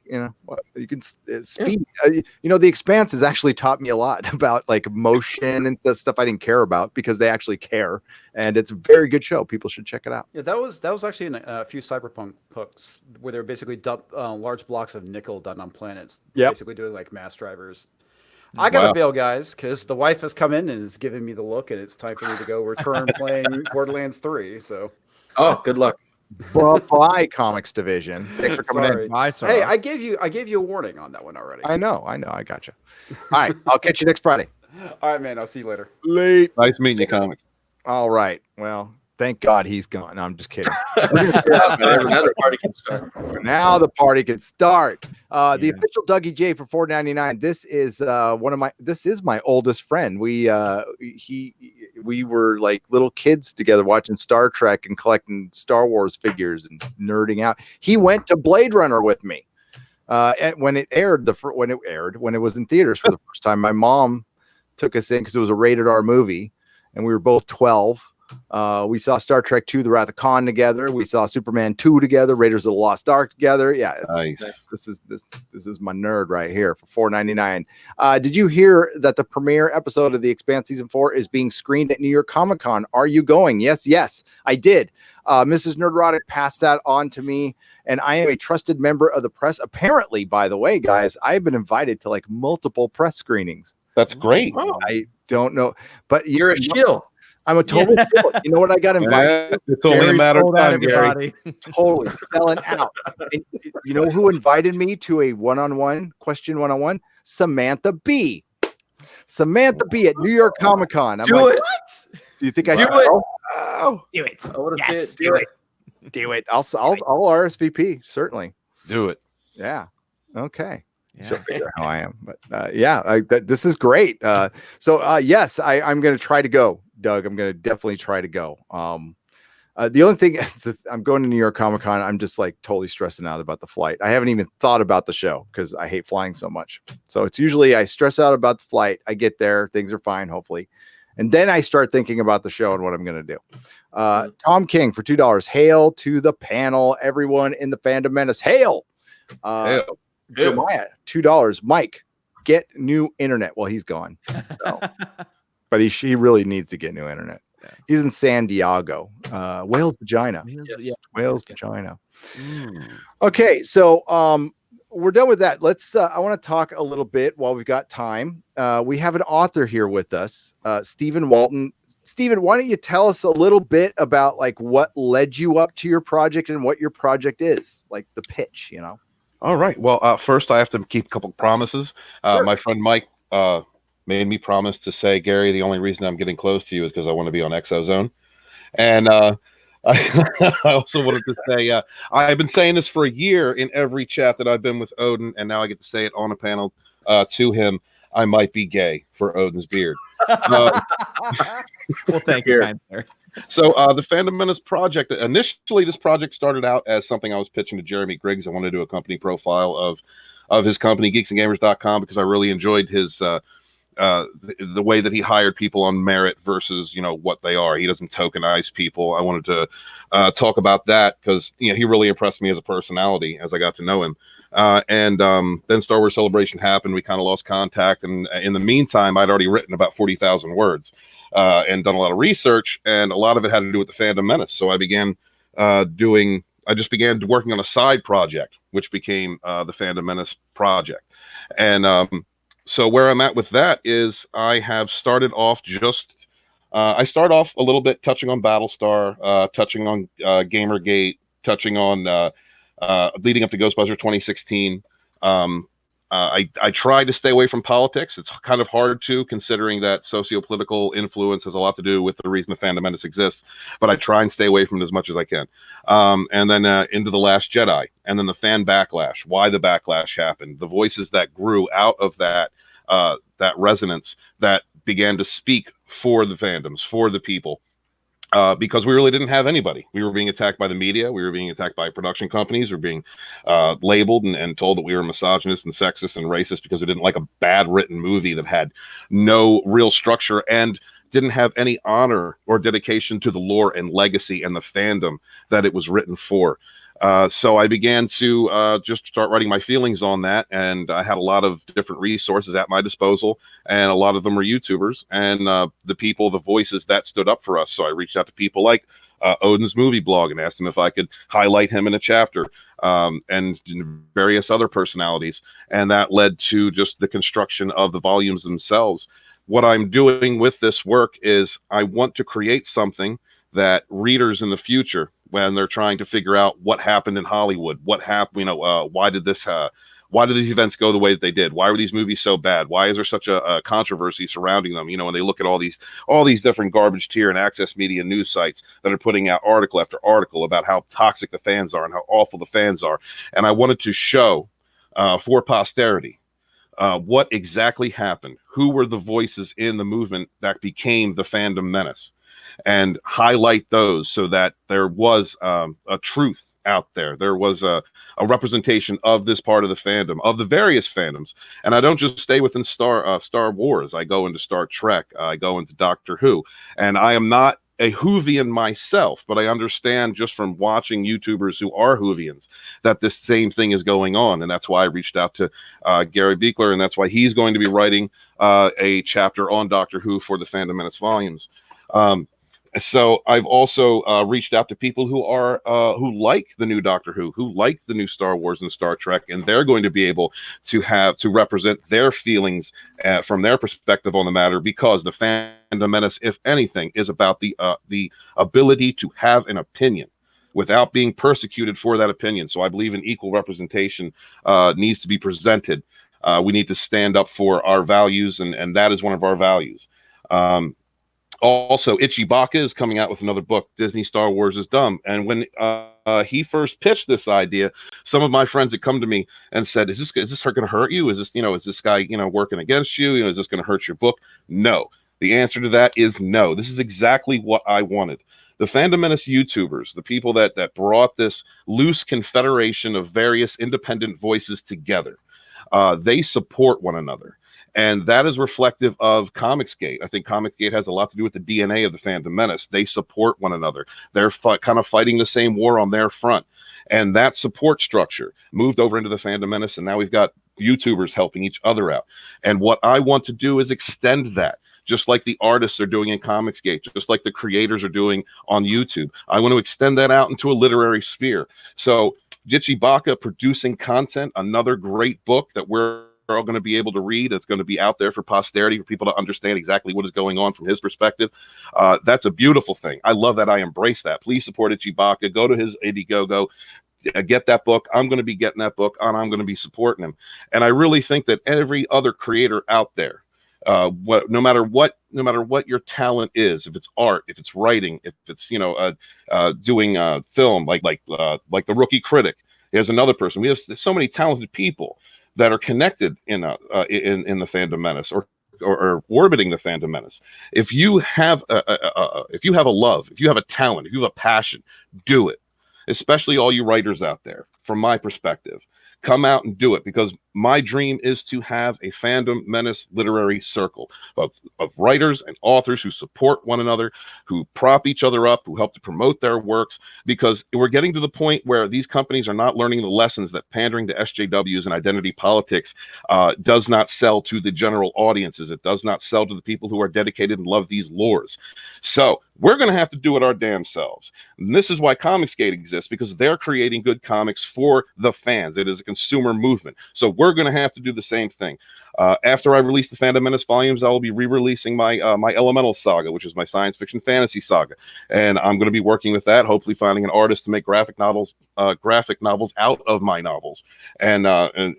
can speed. The Expanse has actually taught me a lot about like motion and the stuff I didn't care about because they actually care, and it's a very good show. People should check it out. Yeah, that was actually in a few cyberpunk books where they're basically large blocks of nickel done on planets. Yeah, basically doing like mass drivers. I gotta bail, guys, because the wife has come in and is giving me the look, and it's time for me to go return playing Borderlands 3. So, good luck. Bye, Comics Division. Thanks for coming in. Bye, hey, I gave you a warning on that one already. I know. I got you. All right, I'll catch you next Friday. All right, man. I'll see you later. Late. Nice meeting you, Comics. All right. Well, thank God he's gone. No, I'm just kidding. Now the party can start. Now the party can start. The official Dougie J for $4.99. This is my oldest friend. We were like little kids together watching Star Trek and collecting Star Wars figures and nerding out. He went to Blade Runner with me. When it was in theaters for the first time. My mom took us in because it was a rated R movie, and we were both 12. We saw Star Trek 2, The Wrath of Khan together. We saw Superman 2 together, Raiders of the Lost Ark together. Yeah, nice. This is my nerd right here for $4.99. Did you hear that the premiere episode of The Expanse Season 4 is being screened at New York Comic Con? Are you going? Yes, I did. Mrs. Nerdrotic passed that on to me, and I am a trusted member of the press. Apparently, by the way, guys, I've been invited to like multiple press screenings. That's great. I don't know, but you're a shill. I'm a total shill. You know what I got invited? It's only a matter of time, Gary. Totally selling out. And you know who invited me to a one-on-one? Samantha B. Samantha Bee at New York Comic Con. I'm Do like, it. what? Do you think I Do should? it. Oh, Do it. I want to see Yes, it. Do it. do it. I'll RSVP certainly. Do it. Yeah. Okay. Yeah. She'll figure out how I am, but yeah, this is great. Yes, I'm going to try to go, Doug. I'm going to definitely try to go. The only thing I'm going to New York Comic Con, I'm just like totally stressing out about the flight. I haven't even thought about the show because I hate flying so much. So it's usually I stress out about the flight. I get there, things are fine, hopefully. And then I start thinking about the show and what I'm going to do. Tom King for $2. Hail to the panel, everyone in the Fandom Menace. Hail. Hail. Jeremiah, $2. Mike, get new internet. Well, he's gone. So. But he really needs to get new internet. Yeah. He's in San Diego, Whale's Vagina. Yes. Whale's Vagina. Okay, so we're done with that. Let's. I want to talk a little bit while we've got time. We have an author here with us, Stephen Walton. Stephen, why don't you tell us a little bit about like what led you up to your project and what your project is, like the pitch, you know? All right. Well, first I have to keep a couple promises. Sure. My friend Mike made me promise to say, Gary, the only reason I'm getting close to you is because I want to be on Exozone. And I also wanted to say, I've been saying this for a year in every chat that I've been with Odin, and now I get to say it on a panel to him. I might be gay for Odin's beard. Well, thank you, kind sir. So the Fandom Menace project, initially this project started out as something I was pitching to Jeremy Griggs. I wanted to do a company profile of his company, geeksandgamers.com, because I really enjoyed his the way that he hired people on merit versus, what they are. He doesn't tokenize people. I wanted to talk about that because, he really impressed me as a personality as I got to know him. And then Star Wars Celebration happened. We kind of lost contact. And in the meantime, I'd already written about 40,000 words and done a lot of research. And a lot of it had to do with the Fandom Menace. So I began just began working on a side project, which became the Fandom Menace project. And so where I'm at with that is I have started off I start off a little bit touching on Battlestar, touching on Gamergate, touching on leading up to Ghostbusters 2016. I try to stay away from politics. It's kind of hard to, considering that socio-political influence has a lot to do with the reason the Fandom Menace exists, but I try and stay away from it as much as I can. And then into The Last Jedi, and then the fan backlash, why the backlash happened, the voices that grew out of that resonance that began to speak for the fandoms, for the people. Because we really didn't have anybody. We were being attacked by the media. We were being attacked by production companies. We were being labeled and told that we were misogynist and sexist and racist because we didn't like a bad written movie that had no real structure and didn't have any honor or dedication to the lore and legacy and the fandom that it was written for. So I began to just start writing my feelings on that, and I had a lot of different resources at my disposal, and a lot of them were YouTubers and the voices that stood up for us. So I reached out to people like Odin's Movie Blog and asked him if I could highlight him in a chapter, and various other personalities, and that led to just the construction of the volumes themselves. What I'm doing with this work is I want to create something that readers in the future, when they're trying to figure out what happened in Hollywood, what happened, why did these events go the way that they did? Why were these movies so bad? Why is there such a controversy surrounding them? When they look at all these different garbage tier and access media news sites that are putting out article after article about how toxic the fans are and how awful the fans are. And I wanted to show for posterity what exactly happened. Who were the voices in the movement that became the Fandom Menace? And highlight those so that there was a truth out there. There was a representation of this part of the fandom, of the various fandoms. And I don't just stay within Star Wars. I go into Star Trek. I go into Doctor Who. And I am not a Whovian myself, but I understand just from watching YouTubers who are Whovians that this same thing is going on. And that's why I reached out to Gary Beekler, and that's why he's going to be writing a chapter on Doctor Who for the Fandom Menace volumes. So I've also reached out to people who like the new Doctor Who like the new Star Wars and Star Trek, and they're going to be able to represent their feelings from their perspective on the matter, because the Fandom Menace, if anything, is about the ability to have an opinion without being persecuted for that opinion. So I believe an equal representation needs to be presented We need to stand up for our values, and that is one of our values. Also, Ichi Baka is coming out with another book, Disney Star Wars is Dumb. And when he first pitched this idea, some of my friends had come to me and said, is this going to hurt you? Is this guy, working against you? Is this going to hurt your book? No. The answer to that is no. This is exactly what I wanted. The Fandom Menace YouTubers, the people that brought this loose confederation of various independent voices together, they support one another. And that is reflective of Comicsgate. I think Comicsgate has a lot to do with the DNA of the Fandom Menace. They support one another. They're kind of fighting the same war on their front. And that support structure moved over into the Fandom Menace, and now we've got YouTubers helping each other out. And what I want to do is extend that, just like the artists are doing in Comicsgate, just like the creators are doing on YouTube. I want to extend that out into a literary sphere. So Ichi Baka producing content, another great book that we're all going to be able to read. It's going to be out there for posterity, for people to understand exactly what is going on from his perspective. That's a beautiful thing. I love that. I embrace that. Please support Ichi Baka. Go to his Indiegogo. Get that book. I'm going to be getting that book, and I'm going to be supporting him. And I really think that every other creator out there, no matter what your talent is, if it's art, if it's writing, if it's doing film, like the Rookie Critic. There's another person. We have so many talented people that are connected in the Fandom Menace or orbiting the Fandom Menace. If you have a love, if you have a talent, if you have a passion, do it. Especially all you writers out there. From my perspective, come out and do it, because my dream is to have a Fandom Menace literary circle of writers and authors who support one another, who prop each other up, who help to promote their works, because we're getting to the point where these companies are not learning the lessons that pandering to SJWs and identity politics does not sell to the general audiences. It does not sell to the people who are dedicated and love these lores. So we're going to have to do it our damn selves. And this is why Comicsgate exists, because they're creating good comics for the fans. It is a consumer movement. So we're going to have to do the same thing. After I release the Fandom Menace volumes, I will be re-releasing my my Elemental saga, which is my science fiction fantasy saga, and I'm going to be working with that. Hopefully, finding an artist to make graphic novels out of my novels. And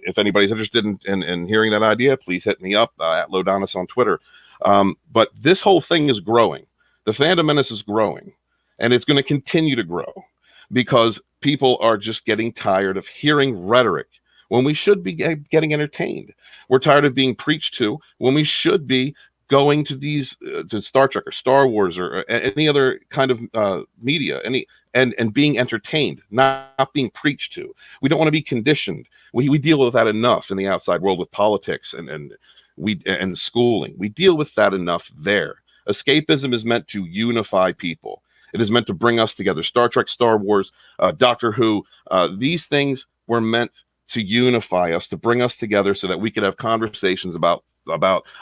if anybody's interested in hearing that idea, please hit me up at Lodonis on Twitter. But this whole thing is growing. The Fandom Menace is growing, and it's going to continue to grow because people are just getting tired of hearing rhetoric when we should be getting entertained. We're tired of being preached to when we should be going to these to Star Trek or Star Wars or any other kind of media, and being entertained, not being preached to. We don't want to be conditioned. We deal with that enough in the outside world with politics and schooling. We deal with that enough there. Escapism is meant to unify people. It is meant to bring us together. Star Trek, Star Wars, Doctor Who, these things were meant to unify us, to bring us together so that we could have conversations about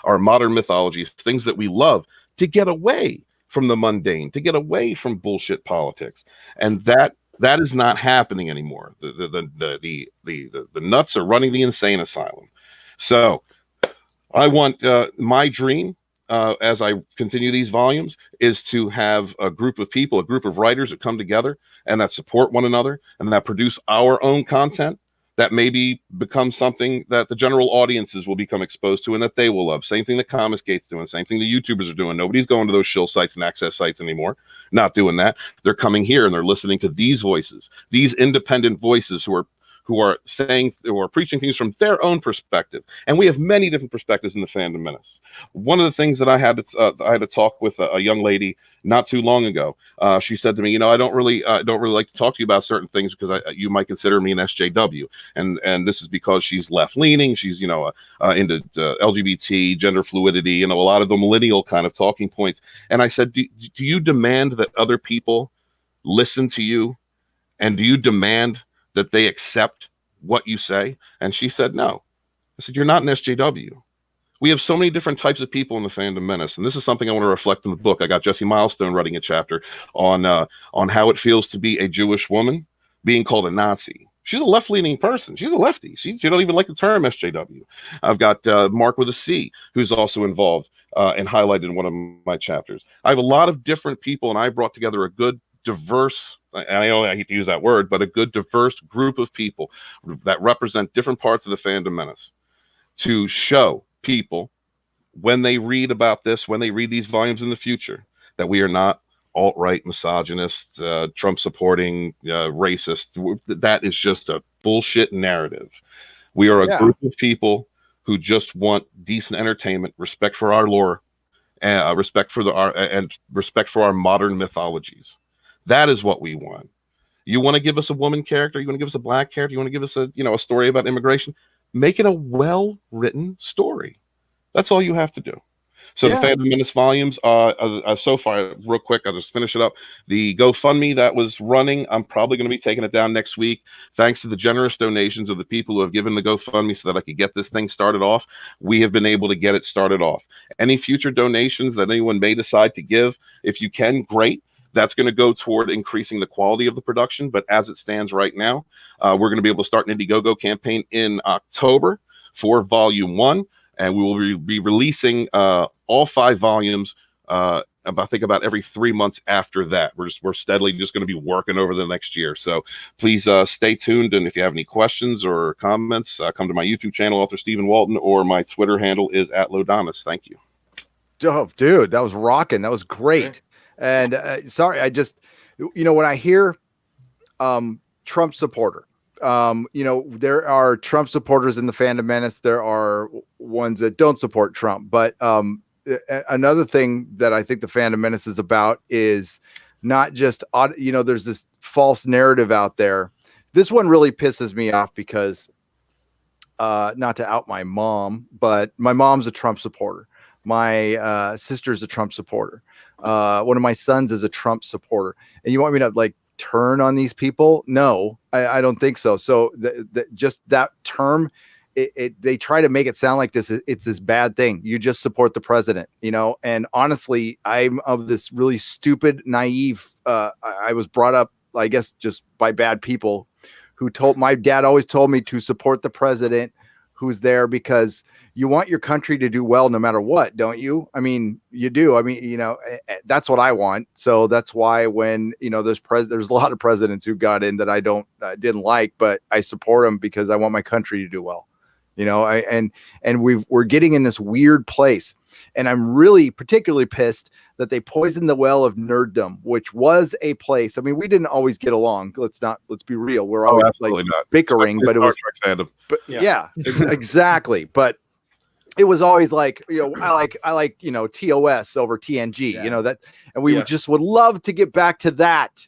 our modern mythologies, things that we love, to get away from the mundane, to get away from bullshit politics. And that is not happening anymore. The nuts are running the insane asylum. So I want my dream, as I continue these volumes, is to have a group of people, a group of writers that come together and that support one another and that produce our own content that maybe become something that the general audiences will become exposed to and that they will love. Same thing that Comicsgate's doing, same thing the YouTubers are doing. Nobody's going to those shill sites and access sites anymore. Not doing that. They're coming here and they're listening to these voices, these independent voices who are preaching things from their own perspective. And we have many different perspectives in the Fandom Menace. One of the things that I had to talk with a young lady not too long ago. She said to me, I don't really like to talk to you about certain things because you might consider me an SJW, and this is because she's left leaning. She's into LGBT, gender fluidity, a lot of the millennial kind of talking points. And I said, do you demand that other people listen to you, and do you demand that they accept what you say? And she said, no. I said, you're not an SJW. We have so many different types of people in the Fandom Menace, and this is something I want to reflect in the book. I got Jesse Milestone writing a chapter on how it feels to be a Jewish woman being called a Nazi. She's a left-leaning person. She's a lefty. She don't even like the term SJW. I've got Mark with a C, who's also involved and highlighted in one of my chapters. I have a lot of different people, and I brought together a good, diverse, and I know I hate to use that word, but a good diverse group of people that represent different parts of the Fandom Menace. to show people when they read about this, when they read these volumes in the future, that we are not alt-right, misogynist, Trump-supporting, racist. That is just a bullshit narrative. We are a group of people who just want decent entertainment, respect for our lore, respect for our modern mythologies. That is what we want. You want to give us a woman character? You want to give us a black character? You want to give us a story about immigration? Make it a well-written story. That's all you have to do. So the Fandom Menace volumes, so far, real quick, I'll just finish it up. The GoFundMe that was running, I'm probably going to be taking it down next week. Thanks to the generous donations of the people who have given the GoFundMe so that I could get this thing started off, we have been able to get it started off. Any future donations that anyone may decide to give, if you can, great. That's going to go toward increasing the quality of the production. But as it stands right now, we're going to be able to start an Indiegogo campaign in October for Volume 1. And we will be releasing all 5 volumes, I think about every 3 months after that. We're steadily just going to be working over the next year. So please stay tuned. And if you have any questions or comments, come to my YouTube channel, Author Stephen Walton, or my Twitter handle is @Lodonis. Thank you. Oh, dude, that was rocking. That was great. And sorry, I just, when I hear Trump supporter, there are Trump supporters in the Fandom Menace. There are ones that don't support Trump. But another thing that I think the Fandom Menace is about is not just, there's this false narrative out there. This one really pisses me off because, not to out my mom, but my mom's a Trump supporter. My sister's a Trump supporter. One of my sons is a Trump supporter. And you want me to turn on these people? No, I don't think so. So just that term, they try to make it sound like it's this bad thing. You just support the president, and honestly, I'm of this really stupid, naive, I was brought up, I guess, just by bad people who my dad always told me to support the president who's there because you want your country to do well no matter what, don't you? I mean, you do. I mean, that's what I want. So that's why when, there's a lot of presidents who got in that I didn't like, but I support them because I want my country to do well. We're getting in this weird place. And I'm really particularly pissed that they poisoned the well of nerddom, which was a place. I mean, we didn't always get along. Let's be real. We're always bickering, but it was, exactly. But it was always I like TOS over TNG, that, and we just would love to get back to that,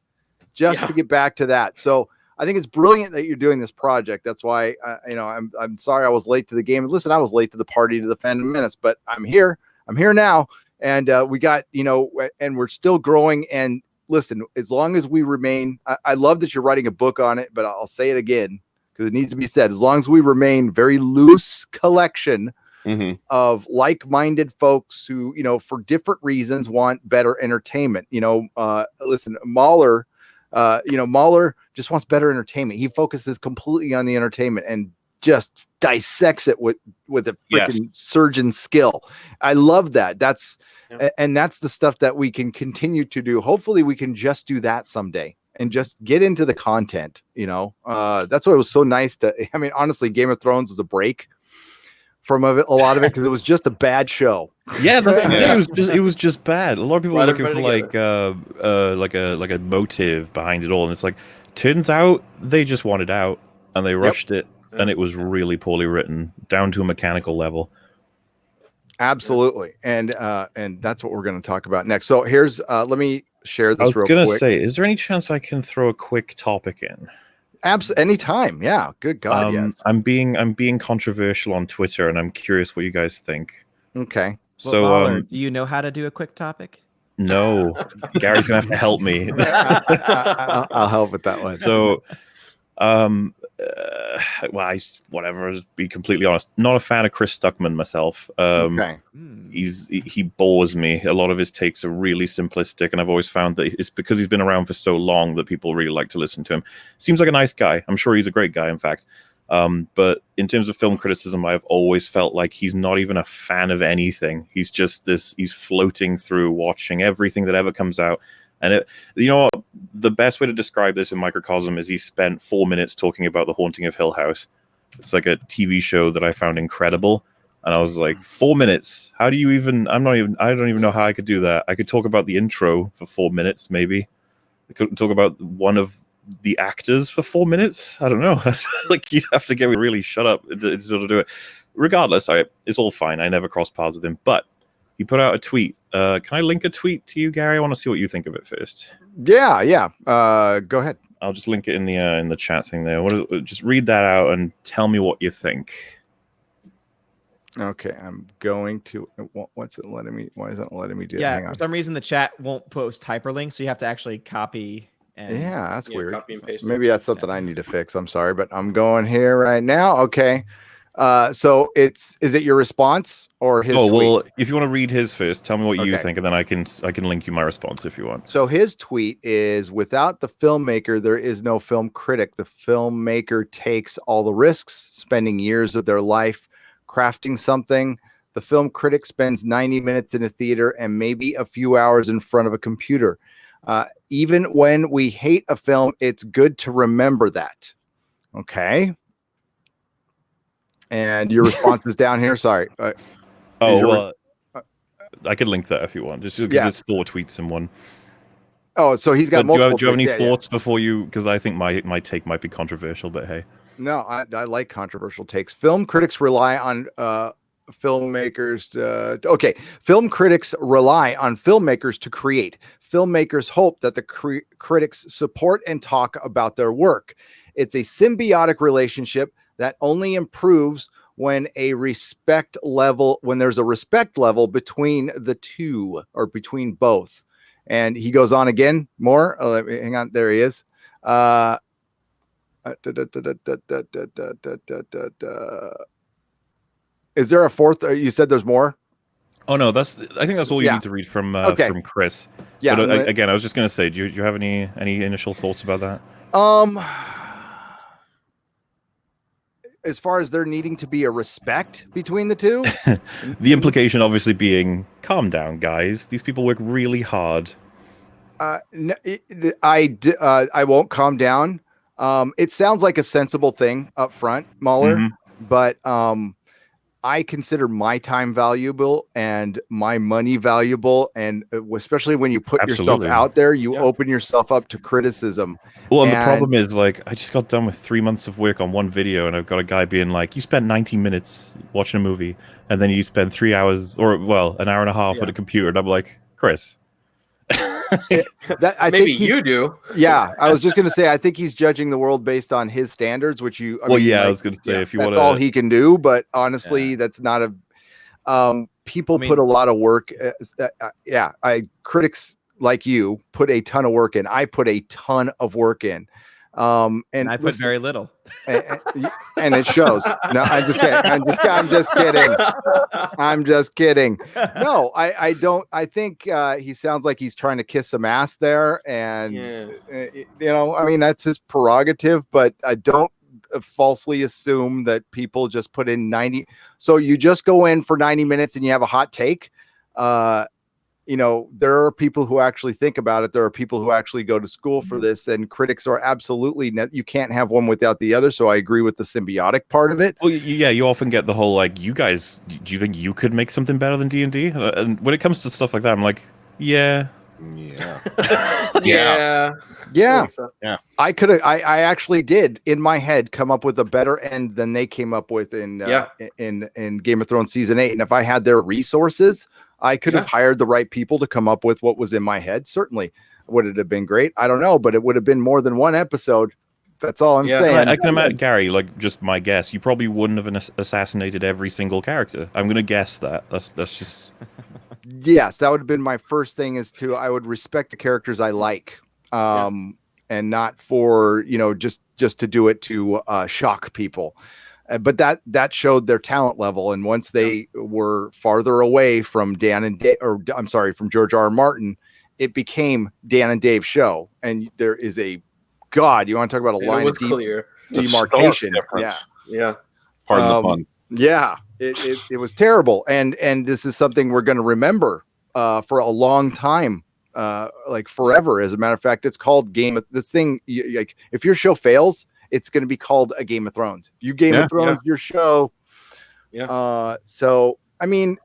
to get back to that. So I think it's brilliant that you're doing this project. That's why, I'm sorry I was late to the game. Listen, I was late to the party to the Fandom Menace, but I'm here now. And we got, and we're still growing. And listen, as long as we remain, I love that you're writing a book on it, but I'll say it again because it needs to be said. As long as we remain very loose collection of like-minded folks who, for different reasons want better entertainment. Listen, Mahler just wants better entertainment. He focuses completely on the entertainment and just dissects it with a freaking surgeon skill. I love that. That's the stuff that we can continue to do. Hopefully we can just do that someday and just get into the content. That's why it was so nice honestly, Game of Thrones was a break from a lot of it because it was just a bad show. Yeah, that's the thing. It was just bad. A lot of people were looking for like a motive behind it all, and it's like, turns out they just wanted out and they rushed it, and it was really poorly written down to a mechanical level. Absolutely, and that's what we're going to talk about next. So here's let me share this. I was going to say, is there any chance I can throw a quick topic in? Anytime. Yeah. Good God. Yes. I'm being controversial on Twitter, and I'm curious what you guys think. Okay. So, Mahler, do you know how to do a quick topic? No, Gary's gonna have to help me. I'll help with that one. So, whatever. I'll be completely honest. Not a fan of Chris Stuckman myself. Okay. He bores me. A lot of his takes are really simplistic, and I've always found that it's because he's been around for so long that people really like to listen to him. Seems like a nice guy. I'm sure he's a great guy, in fact. But in terms of film criticism, I've always felt like he's not even a fan of anything. He's just he's floating through, watching everything that ever comes out. And the best way to describe this in microcosm is he spent 4 minutes talking about The Haunting of Hill House. It's like a TV show that I found incredible. And I was like, 4 minutes. How do you even? I don't even know how I could do that. I could talk about the intro for 4 minutes, maybe. I could talk about one of the actors for 4 minutes. I don't know. Like, you'd have to get me really shut up to do it. Regardless, it's all fine. I never crossed paths with him, but he put out a tweet. Can I link a tweet to you, Gary? I want to see what you think of it first. Yeah. Go ahead. I'll just link it in the chat thing there. Just read that out and tell me what you think. Okay, I'm going to. What's it letting me? Why isn't it letting me do? Yeah, Hang on. for some reason the chat won't post hyperlinks, so you have to actually copy. And Yeah, that's weird. Copy and paste. Maybe that's something I need to fix. I'm sorry, but I'm going here right now. Okay. So is it your response or his tweet? Well, if you want to read his first, tell me what you Okay. think, and then I can link you my response if you want. So his tweet is, without the filmmaker, there is no film critic. The filmmaker takes all the risks, spending years of their life crafting something. The film critic spends 90 minutes in a theater and maybe a few hours in front of a computer. Even when we hate a film, it's good to remember that. Okay. And your response is down here. Sorry. I could link that if you want, just because it's 4 tweets in one. Oh, so he's got multiple. Do you have any thoughts before you? Because I think my take might be controversial, but hey. No, I like controversial takes. Film critics rely on filmmakers. Okay, film critics rely on filmmakers to create. Filmmakers hope that the critics support and talk about their work. It's a symbiotic relationship that only improves when there's a respect level between the two, or between both. And he goes on again more. Hang on, there he is. Is there a fourth? You said there's more. Oh no, I think that's all you need to read from Chris. Yeah. But, again, I was just going to say, do you have any initial thoughts about that? As far as there needing to be a respect between the two, the implication obviously being, calm down, guys. These people work really hard. I won't calm down. It sounds like a sensible thing up front, Mahler, but I consider my time valuable and my money valuable, and especially when you put yourself out there, you open yourself up to criticism. Well, and the problem is, like, I just got done with 3 months of work on one video, and I've got a guy being like, you spent 90 minutes watching a movie, and then you spend 3 hours, or, well, an hour and a half at a computer, and I'm like, Chris. Maybe you do. Yeah, I was just going to say, I think he's judging the world based on his standards, which I was going to say, if you want to, all he can do. But honestly, that's not a. People put a lot of work. Critics like you put a ton of work in. I put a ton of work in. And I put very little, and it shows. No, I'm just kidding. I'm just kidding. No, I don't. I think he sounds like he's trying to kiss some ass there, and I mean, that's his prerogative. But I don't falsely assume that people just put in 90. So you just go in for 90 minutes and you have a hot take. There are people who actually think about it. There are people who actually go to school for this, and critics are absolutely you can't have one without the other. So I agree with the symbiotic part of it. Well, yeah, you often get the whole, like, you guys, do you think you could make something better than D&D? And when it comes to stuff like that, I'm like, yeah. I could have. I actually did in my head come up with a better end than they came up with in Game of Thrones season 8. And if I had their resources, I could have hired the right people to come up with what was in my head. Certainly, would it have been great? I don't know, but it would have been more than one episode. That's all I'm saying. I can imagine, Gary, like, just my guess, you probably wouldn't have assassinated every single character. I'm going to guess that. That's just. Yes, that would have been my first thing, I would respect the characters I like. And not for, just to do it to shock people. But that showed their talent level. And once they were farther away from from George R.R. Martin, it became Dan and Dave's show. And there is you want to talk about a line of demarcation. Yeah. Pardon the fun. Yeah, it was terrible. And this is something we're going to remember for a long time. Like forever. As a matter of fact, it's called this thing. Like, if your show fails, it's going to be called a Game of Thrones. You Game of Thrones, your show. Yeah. So I mean,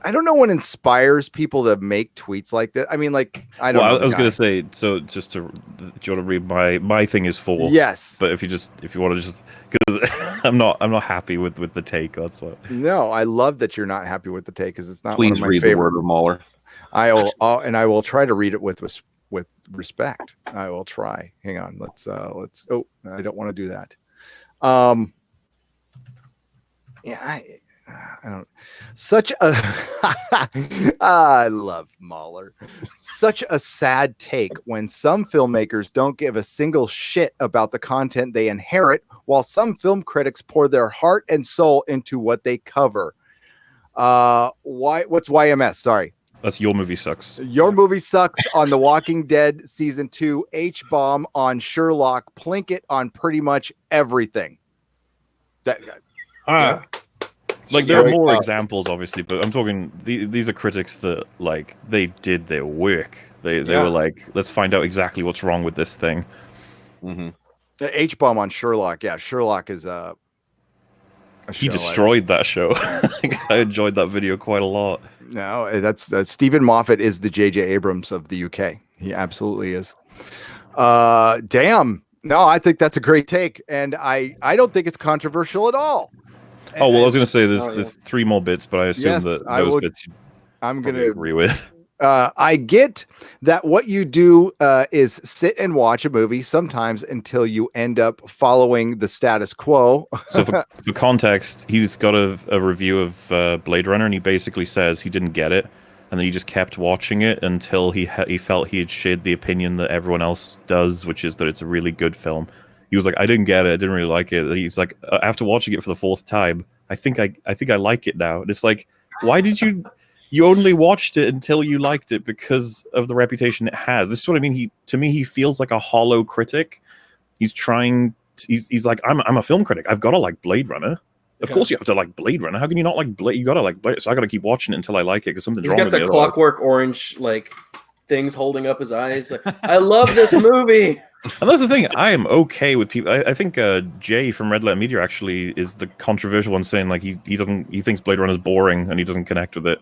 I don't know what inspires people to make tweets like that. I mean, like, I don't know. I was going to say, so just to, do you want to read my thing is full? Yes. But if you want to just, because I'm not happy with the take. That's what. No, I love that you're not happy with the take because it's not Please one of my read favorite. the word of Mauler. I will try to read it with respect. I will try. Hang on. Let's. Oh, I don't want to do that. Yeah, I don't. Such a. I love Mahler. Such a sad take when some filmmakers don't give a single shit about the content they inherit, while some film critics pour their heart and soul into what they cover. What's YMS? Sorry. That's Your Movie Sucks. Your Movie Sucks on The Walking Dead Season 2, H-Bomb on Sherlock, Plinkett on pretty much everything. That like, there are more examples, obviously, but I'm talking, these are critics that, like, they did their work. They were like, let's find out exactly what's wrong with this thing. The H-Bomb on Sherlock. Yeah, Sherlock is a he destroyed that show. I enjoyed that video quite a lot. No, that's Stephen Moffat is the JJ Abrams of the UK. He absolutely is. Damn. No, I think that's a great take, and I don't think it's controversial at all. Oh well, I was going to say there's 3 more bits, but I assume that those bits I'm going to agree with. I get that what you do is sit and watch a movie sometimes until you end up following the status quo. So for context, he's got a review of Blade Runner, and he basically says he didn't get it, and then he just kept watching it until he felt he had shared the opinion that everyone else does, which is that it's a really good film. He was like, I didn't get it, I didn't really like it. He's like, after watching it for the 4th time, I think I like it now. And it's like, why did you only watched it until you liked it because of the reputation it has? This is what I mean. To me, he feels like a hollow critic. He's trying. He's like, I'm a film critic. I've got to like Blade Runner. Of course, you have to like Blade Runner. How can you not like Blade? You got to like Blade. So I got to keep watching it until I like it because something's wrong with it. He's got the Clockwork Orange like things holding up his eyes. Like, I love this movie. And that's the thing. I am okay with people. I think Jay from Red Letter Media actually is the controversial one, saying like he thinks Blade Runner is boring and he doesn't connect with it.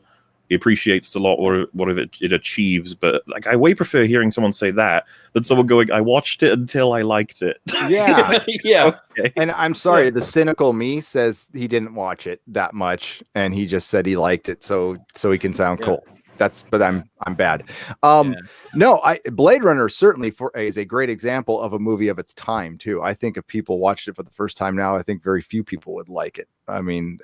He appreciates a lot what it achieves, but like I way prefer hearing someone say that than someone going, "I watched it until I liked it." Yeah, yeah. Okay. And I'm sorry, the cynical me says he didn't watch it that much, and he just said he liked it, so he can sound cool. But I'm bad. No, Blade Runner certainly is a great example of a movie of its time too. I think if people watched it for the first time now, I think very few people would like it. I mean,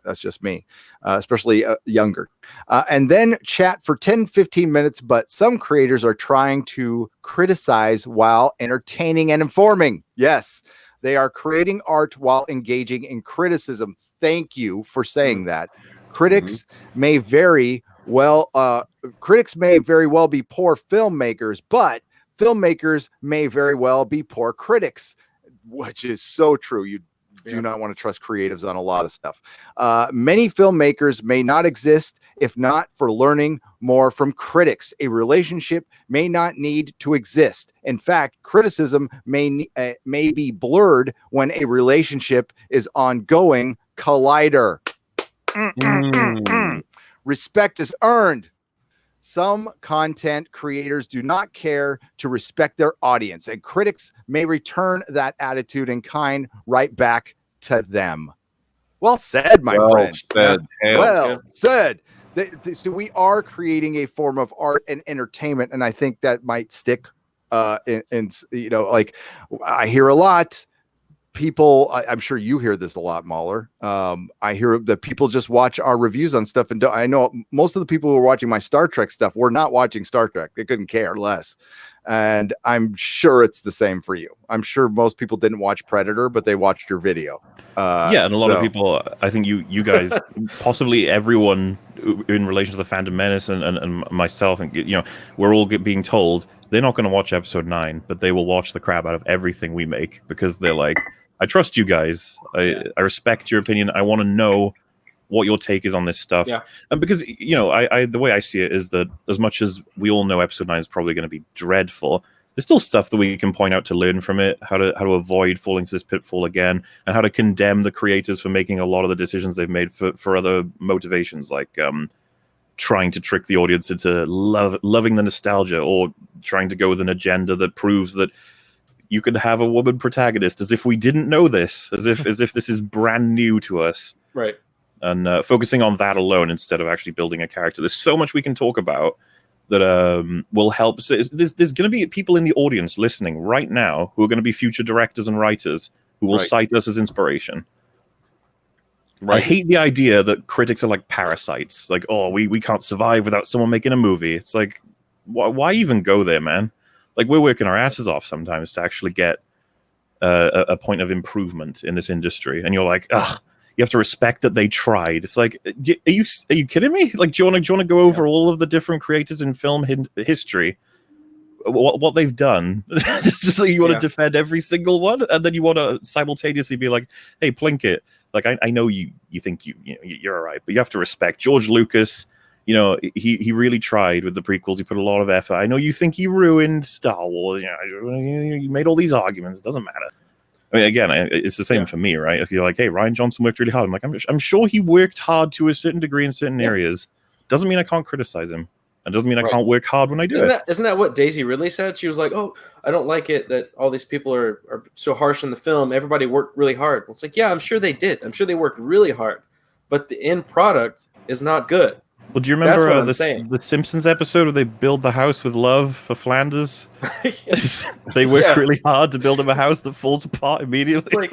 that's just me, especially younger. And then chat for 10-15 minutes, but some creators are trying to criticize while entertaining and informing. Yes, they are creating art while engaging in criticism. Thank you for saying that. Critics may very well be poor filmmakers, but filmmakers may very well be poor critics, which is so true. You do not want to trust creatives on a lot of stuff. Many filmmakers may not exist if not for learning more from critics. A relationship may not need to exist. In fact, criticism may be blurred when a relationship is ongoing. Collider. Respect is earned. Some content creators do not care to respect their audience, and critics may return that attitude in kind right back to them. Well said, my friend. Well said. So we are creating a form of art and entertainment, and I think that might stick. Like I hear a lot. People, I'm sure you hear this a lot, Mahler. I hear that people just watch our reviews on stuff, and I know most of the people who are watching my Star Trek stuff were not watching Star Trek. They couldn't care less, and I'm sure it's the same for you. I'm sure most people didn't watch Predator, but they watched your video. And a lot of people, I think you guys, possibly everyone in relation to the Fandom Menace and myself, and we're all being told they're not going to watch episode 9, but they will watch the crap out of everything we make because they're like, I trust you guys. I respect your opinion. I want to know what your take is on this stuff. Yeah. And because, I the way I see it is that as much as we all know episode 9 is probably going to be dreadful, there's still stuff that we can point out to learn from it, how to avoid falling into this pitfall again, and how to condemn the creators for making a lot of the decisions they've made for other motivations, like trying to trick the audience into loving the nostalgia, or trying to go with an agenda that proves that you could have a woman protagonist, as if we didn't know this, as if this is brand new to us. Right. And focusing on that alone instead of actually building a character. There's so much we can talk about that will help. So there's going to be people in the audience listening right now who are going to be future directors and writers who will cite us as inspiration. Right. I hate the idea that critics are like parasites. Like, oh, we can't survive without someone making a movie. It's like, why even go there, man? Like, we're working our asses off sometimes to actually get a point of improvement in this industry. And you're like, ugh. You have to respect that they tried. It's like, are you kidding me? Like, do you want to go over all of the different creators in film history, what they've done? Just like you want to defend every single one, and then you want to simultaneously be like, hey, Plinkett, like I know you think you're all right, but you have to respect George Lucas. You know, he really tried with the prequels. He put a lot of effort. I know you think he ruined Star Wars. You made all these arguments. It doesn't matter. I mean, again, it's the same for me, right? If you're like, hey, Rian Johnson worked really hard, I'm like, I'm sure he worked hard to a certain degree in certain areas. Doesn't mean I can't criticize him. And doesn't mean I can't work hard when I do it. Isn't that what Daisy Ridley said? She was like, oh, I don't like it that all these people are so harsh in the film. Everybody worked really hard. Well, it's like, yeah, I'm sure they did. I'm sure they worked really hard. But the end product is not good. Well, do you remember the Simpsons episode where they build the house with love for Flanders? They work really hard to build him a house that falls apart immediately.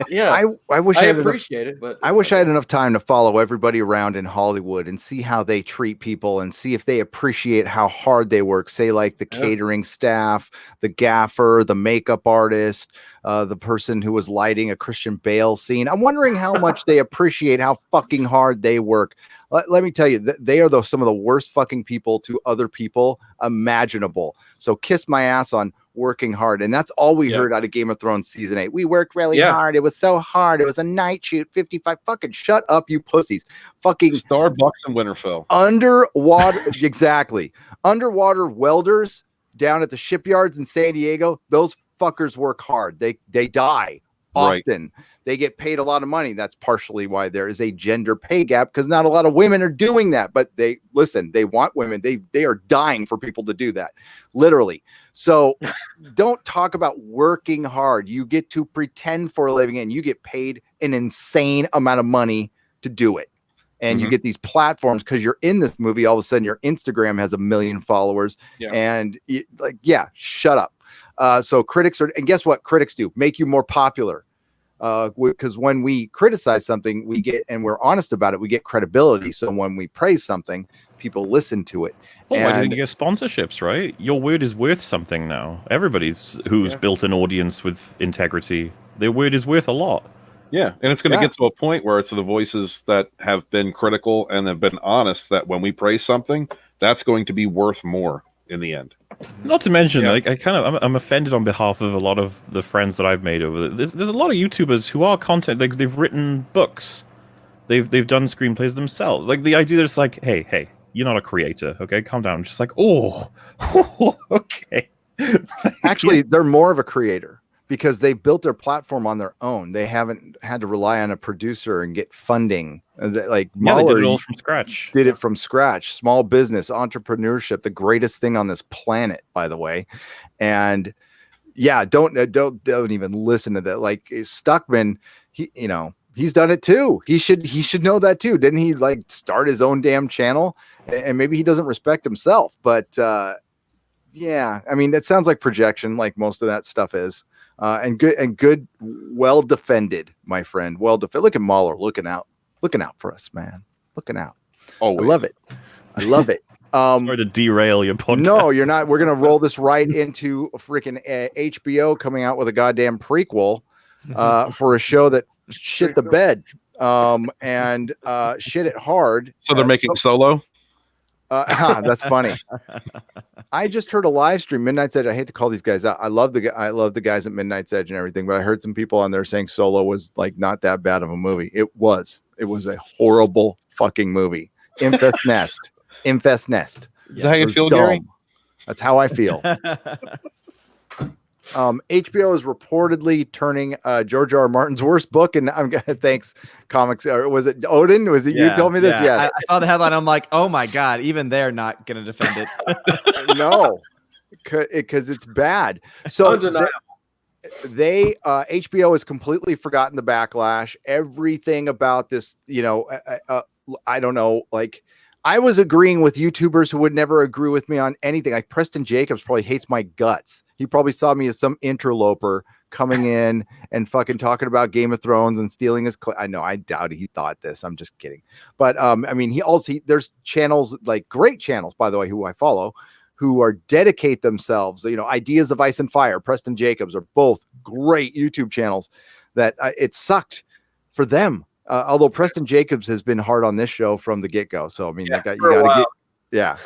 Yeah, I wish I appreciate it, but I wish I had enough time to follow everybody around in Hollywood and see how they treat people and see if they appreciate how hard they work. Say, like the catering staff, the gaffer, the makeup artist, the person who was lighting a Christian Bale scene. I'm wondering how much they appreciate how fucking hard they work. Let me tell you, they are some of the worst fucking people to other people imaginable. So kiss my ass on working hard. And that's all we heard out of Game of Thrones season 8. We worked really hard. It was so hard. It was a night shoot, 55. Fucking shut up, you pussies. Fucking Starbucks and Winterfell. Underwater, exactly. Underwater welders down at the shipyards in San Diego, those fuckers work hard. They die often. They get paid a lot of money. That's partially why there is a gender pay gap, because not a lot of women are doing that. But they want women. They are dying for people to do that, literally. So don't talk about working hard. You get to pretend for a living, and you get paid an insane amount of money to do it. And you get these platforms because you're in this movie. All of a sudden, your Instagram has 1 million followers, and shut up. So critics are, and guess what? Critics do make you more popular. Because when we criticize something, we get, and we're honest about it, we get credibility. So when we praise something, people listen to it. Well, why do you get sponsorships, right? Your word is worth something now. Everybody's who's built an audience with integrity, their word is worth a lot. Yeah, and it's going to get to a point where it's the voices that have been critical and have been honest that when we praise something, that's going to be worth more in the end. Not to mention, like I'm offended on behalf of a lot of the friends that I've made over there. There's a lot of YouTubers who are content. They've written books, they've done screenplays themselves. Like the idea that it's like, hey, you're not a creator, okay? Calm down. I'm just like, okay. Actually, they're more of a creator because they built their platform on their own. They haven't had to rely on a producer and get funding. Like they did it all from scratch. Did it from scratch. Small business, entrepreneurship, the greatest thing on this planet, by the way. And don't even listen to that. Like Stuckman, he's done it too. He should know that too. Didn't he like start his own damn channel? And maybe he doesn't respect himself, but I mean, that sounds like projection, like most of that stuff is. And good, well defended, my friend. Well defended. Look at Mahler looking out for us, man. Looking out. Oh, I love it. Sorry to derail your podcast. No, you're not. We're gonna roll this right into freaking HBO coming out with a goddamn prequel for a show that shit the bed and shit it hard. So they're making Solo. That's funny. I just heard a live stream, Midnight's Edge. I hate to call these guys out. I love the guys at Midnight's Edge and everything, but I heard some people on there saying Solo was like not that bad of a movie. It was a horrible fucking movie. Infest Nest. Is that how you feel, Gary? That's how I feel. HBO is reportedly turning George R. R. Martin's worst book, and I'm gonna thanks comics. Or was it Odin? Was it you told me this? Yeah, I saw the headline. I'm like, oh my god, even they're not gonna defend it. No, because it's bad. So Undeniable. they HBO has completely forgotten the backlash. Everything about this, I don't know, like. I was agreeing with YouTubers who would never agree with me on anything. Like Preston Jacobs probably hates my guts. He probably saw me as some interloper coming in and fucking talking about Game of Thrones and stealing his. I know. I doubt he thought this. I'm just kidding. But I mean, there's channels, like great channels, by the way, who I follow, who are dedicate themselves. Ideas of Ice and Fire, Preston Jacobs are both great YouTube channels that it sucked for them. Although Preston Jacobs has been hard on this show from the get-go. So, I mean,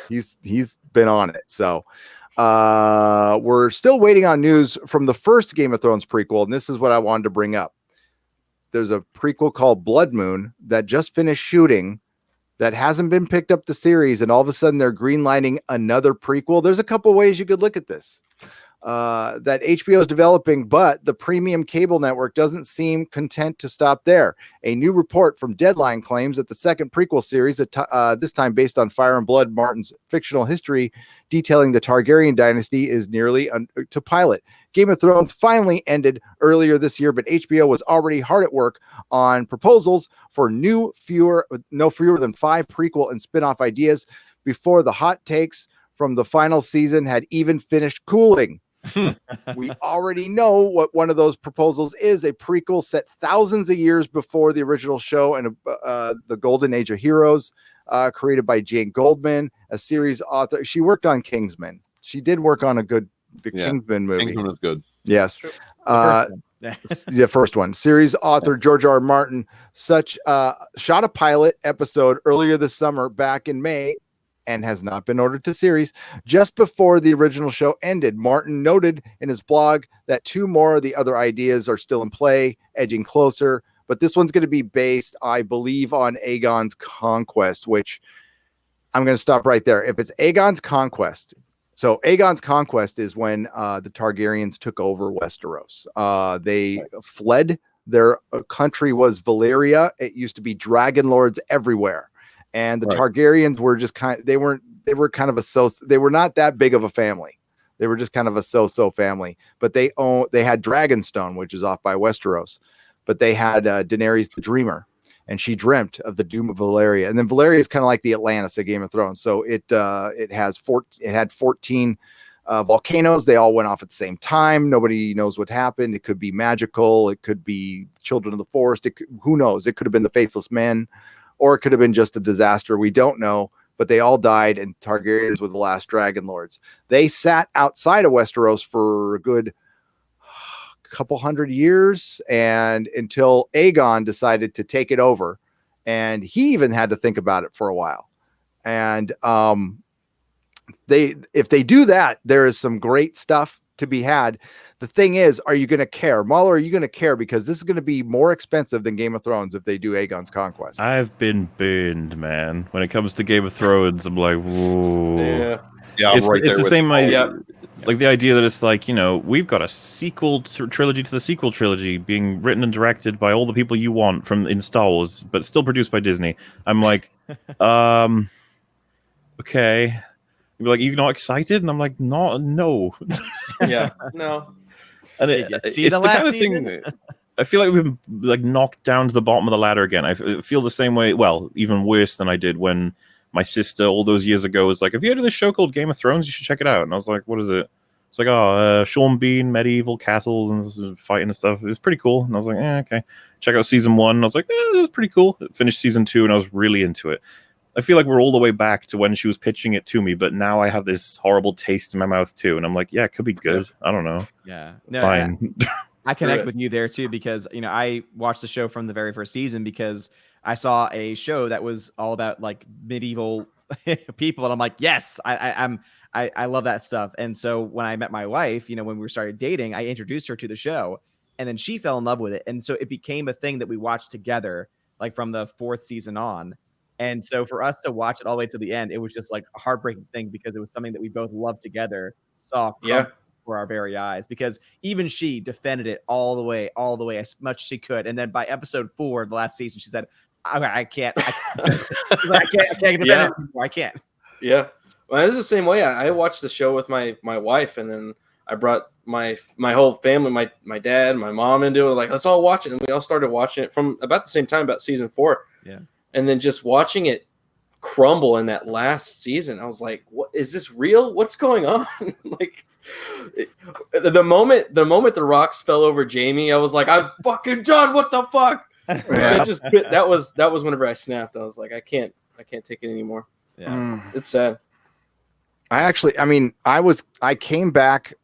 he's been on it. So we're still waiting on news from the first Game of Thrones prequel. And this is what I wanted to bring up. There's a prequel called Blood Moon that just finished shooting that hasn't been picked up the series. And all of a sudden they're greenlighting another prequel. There's a couple ways you could look at this. That HBO is developing, but the premium cable network doesn't seem content to stop there. A new report from Deadline claims that the second prequel series, this time based on Fire and Blood, Martin's fictional history detailing the Targaryen dynasty, is nearly to pilot. Game of Thrones finally ended earlier this year, but HBO was already hard at work on proposals for no fewer than 5 prequel and spin-off ideas before the hot takes from the final season had even finished cooling. We already know what one of those proposals is: a prequel set thousands of years before the original show and the Golden Age of Heroes, created by Jane Goldman, a series author. She worked on Kingsman. She did work on Kingsman movie. Kingsman was good. Yes. The first one. Series author George R. R. Martin shot a pilot episode earlier this summer, back in May, and has not been ordered to series. Just before the original show ended, Martin noted in his blog that 2 more of the other ideas are still in play, edging closer. But this one's going to be based, I believe, on Aegon's Conquest, which I'm going to stop right there. If it's Aegon's Conquest, so Aegon's Conquest is when the Targaryens took over Westeros. They fled. Their country was Valyria. It used to be dragon lords everywhere. And the Targaryens were just they were not that big of a family. They were just kind of a so-so family, but they had Dragonstone, which is off by Westeros, but they had Daenerys the Dreamer, and she dreamt of the doom of Valyria. And then Valyria is kind of like the Atlantis of Game of Thrones. So it had 14 volcanoes. They all went off at the same time. Nobody knows what happened. It could be magical. It could be children of the forest. Who knows? It could have been the Faceless Men. Or it could have been just a disaster. We don't know, but they all died, and Targaryens were the last dragon lords. They sat outside of Westeros for a good couple hundred years, and until Aegon decided to take it over, and he even had to think about it for a while. And if they do that, there is some great stuff to be had. The thing is, are you going to care? Mahler, are you going to care? Because this is going to be more expensive than Game of Thrones if they do Aegon's Conquest. I've been burned, man. When it comes to Game of Thrones, I'm like, whoa. Yeah, it's the same idea. Like the idea that it's like, we've got a sequel trilogy to the sequel trilogy being written and directed by all the people you want in Star Wars, but still produced by Disney. I'm like, okay. You'd be like, you're not excited? And I'm like, no. Yeah, no. And it's the kind of thing. I feel like we've been like knocked down to the bottom of the ladder again. I feel the same way. Well, even worse than I did when my sister all those years ago was like, "Have you heard of this show called Game of Thrones? You should check it out." And I was like, "What is it?" It's like, Sean Bean, medieval castles and fighting and stuff. It was pretty cool. And I was like, okay. Check out season 1. And I was like, this is pretty cool. Finished season 2, and I was really into it. I feel like we're all the way back to when she was pitching it to me, but now I have this horrible taste in my mouth too, and I'm like, yeah, it could be good. I don't know. Yeah, no, fine. I connect with you there too, because I watched the show from the very first season because I saw a show that was all about like medieval people, and I'm like, yes, I love that stuff. And so when I met my wife, when we started dating, I introduced her to the show, and then she fell in love with it, and so it became a thing that we watched together, like from the 4th season on. And so for us to watch it all the way to the end, it was just like a heartbreaking thing because it was something that we both loved together, saw crumble before our very eyes. Because even she defended it all the way as much as she could. And then by episode 4, the last season, she said, "Okay, I can't defend it anymore. I can't." Yeah, well, it's the same way. I watched the show with my wife, and then I brought my whole family, my dad, my mom into it. Like, let's all watch it, and we all started watching it from about the same time, about season 4. Yeah. And then just watching it crumble in that last season, I was like, "What is this real? What's going on?" Like, the moment the rocks fell over Jamie, I was like, "I'm fucking done. What the fuck?" Yeah. That was whenever I snapped. I was like, I can't take it anymore. Yeah, it's sad. I came back.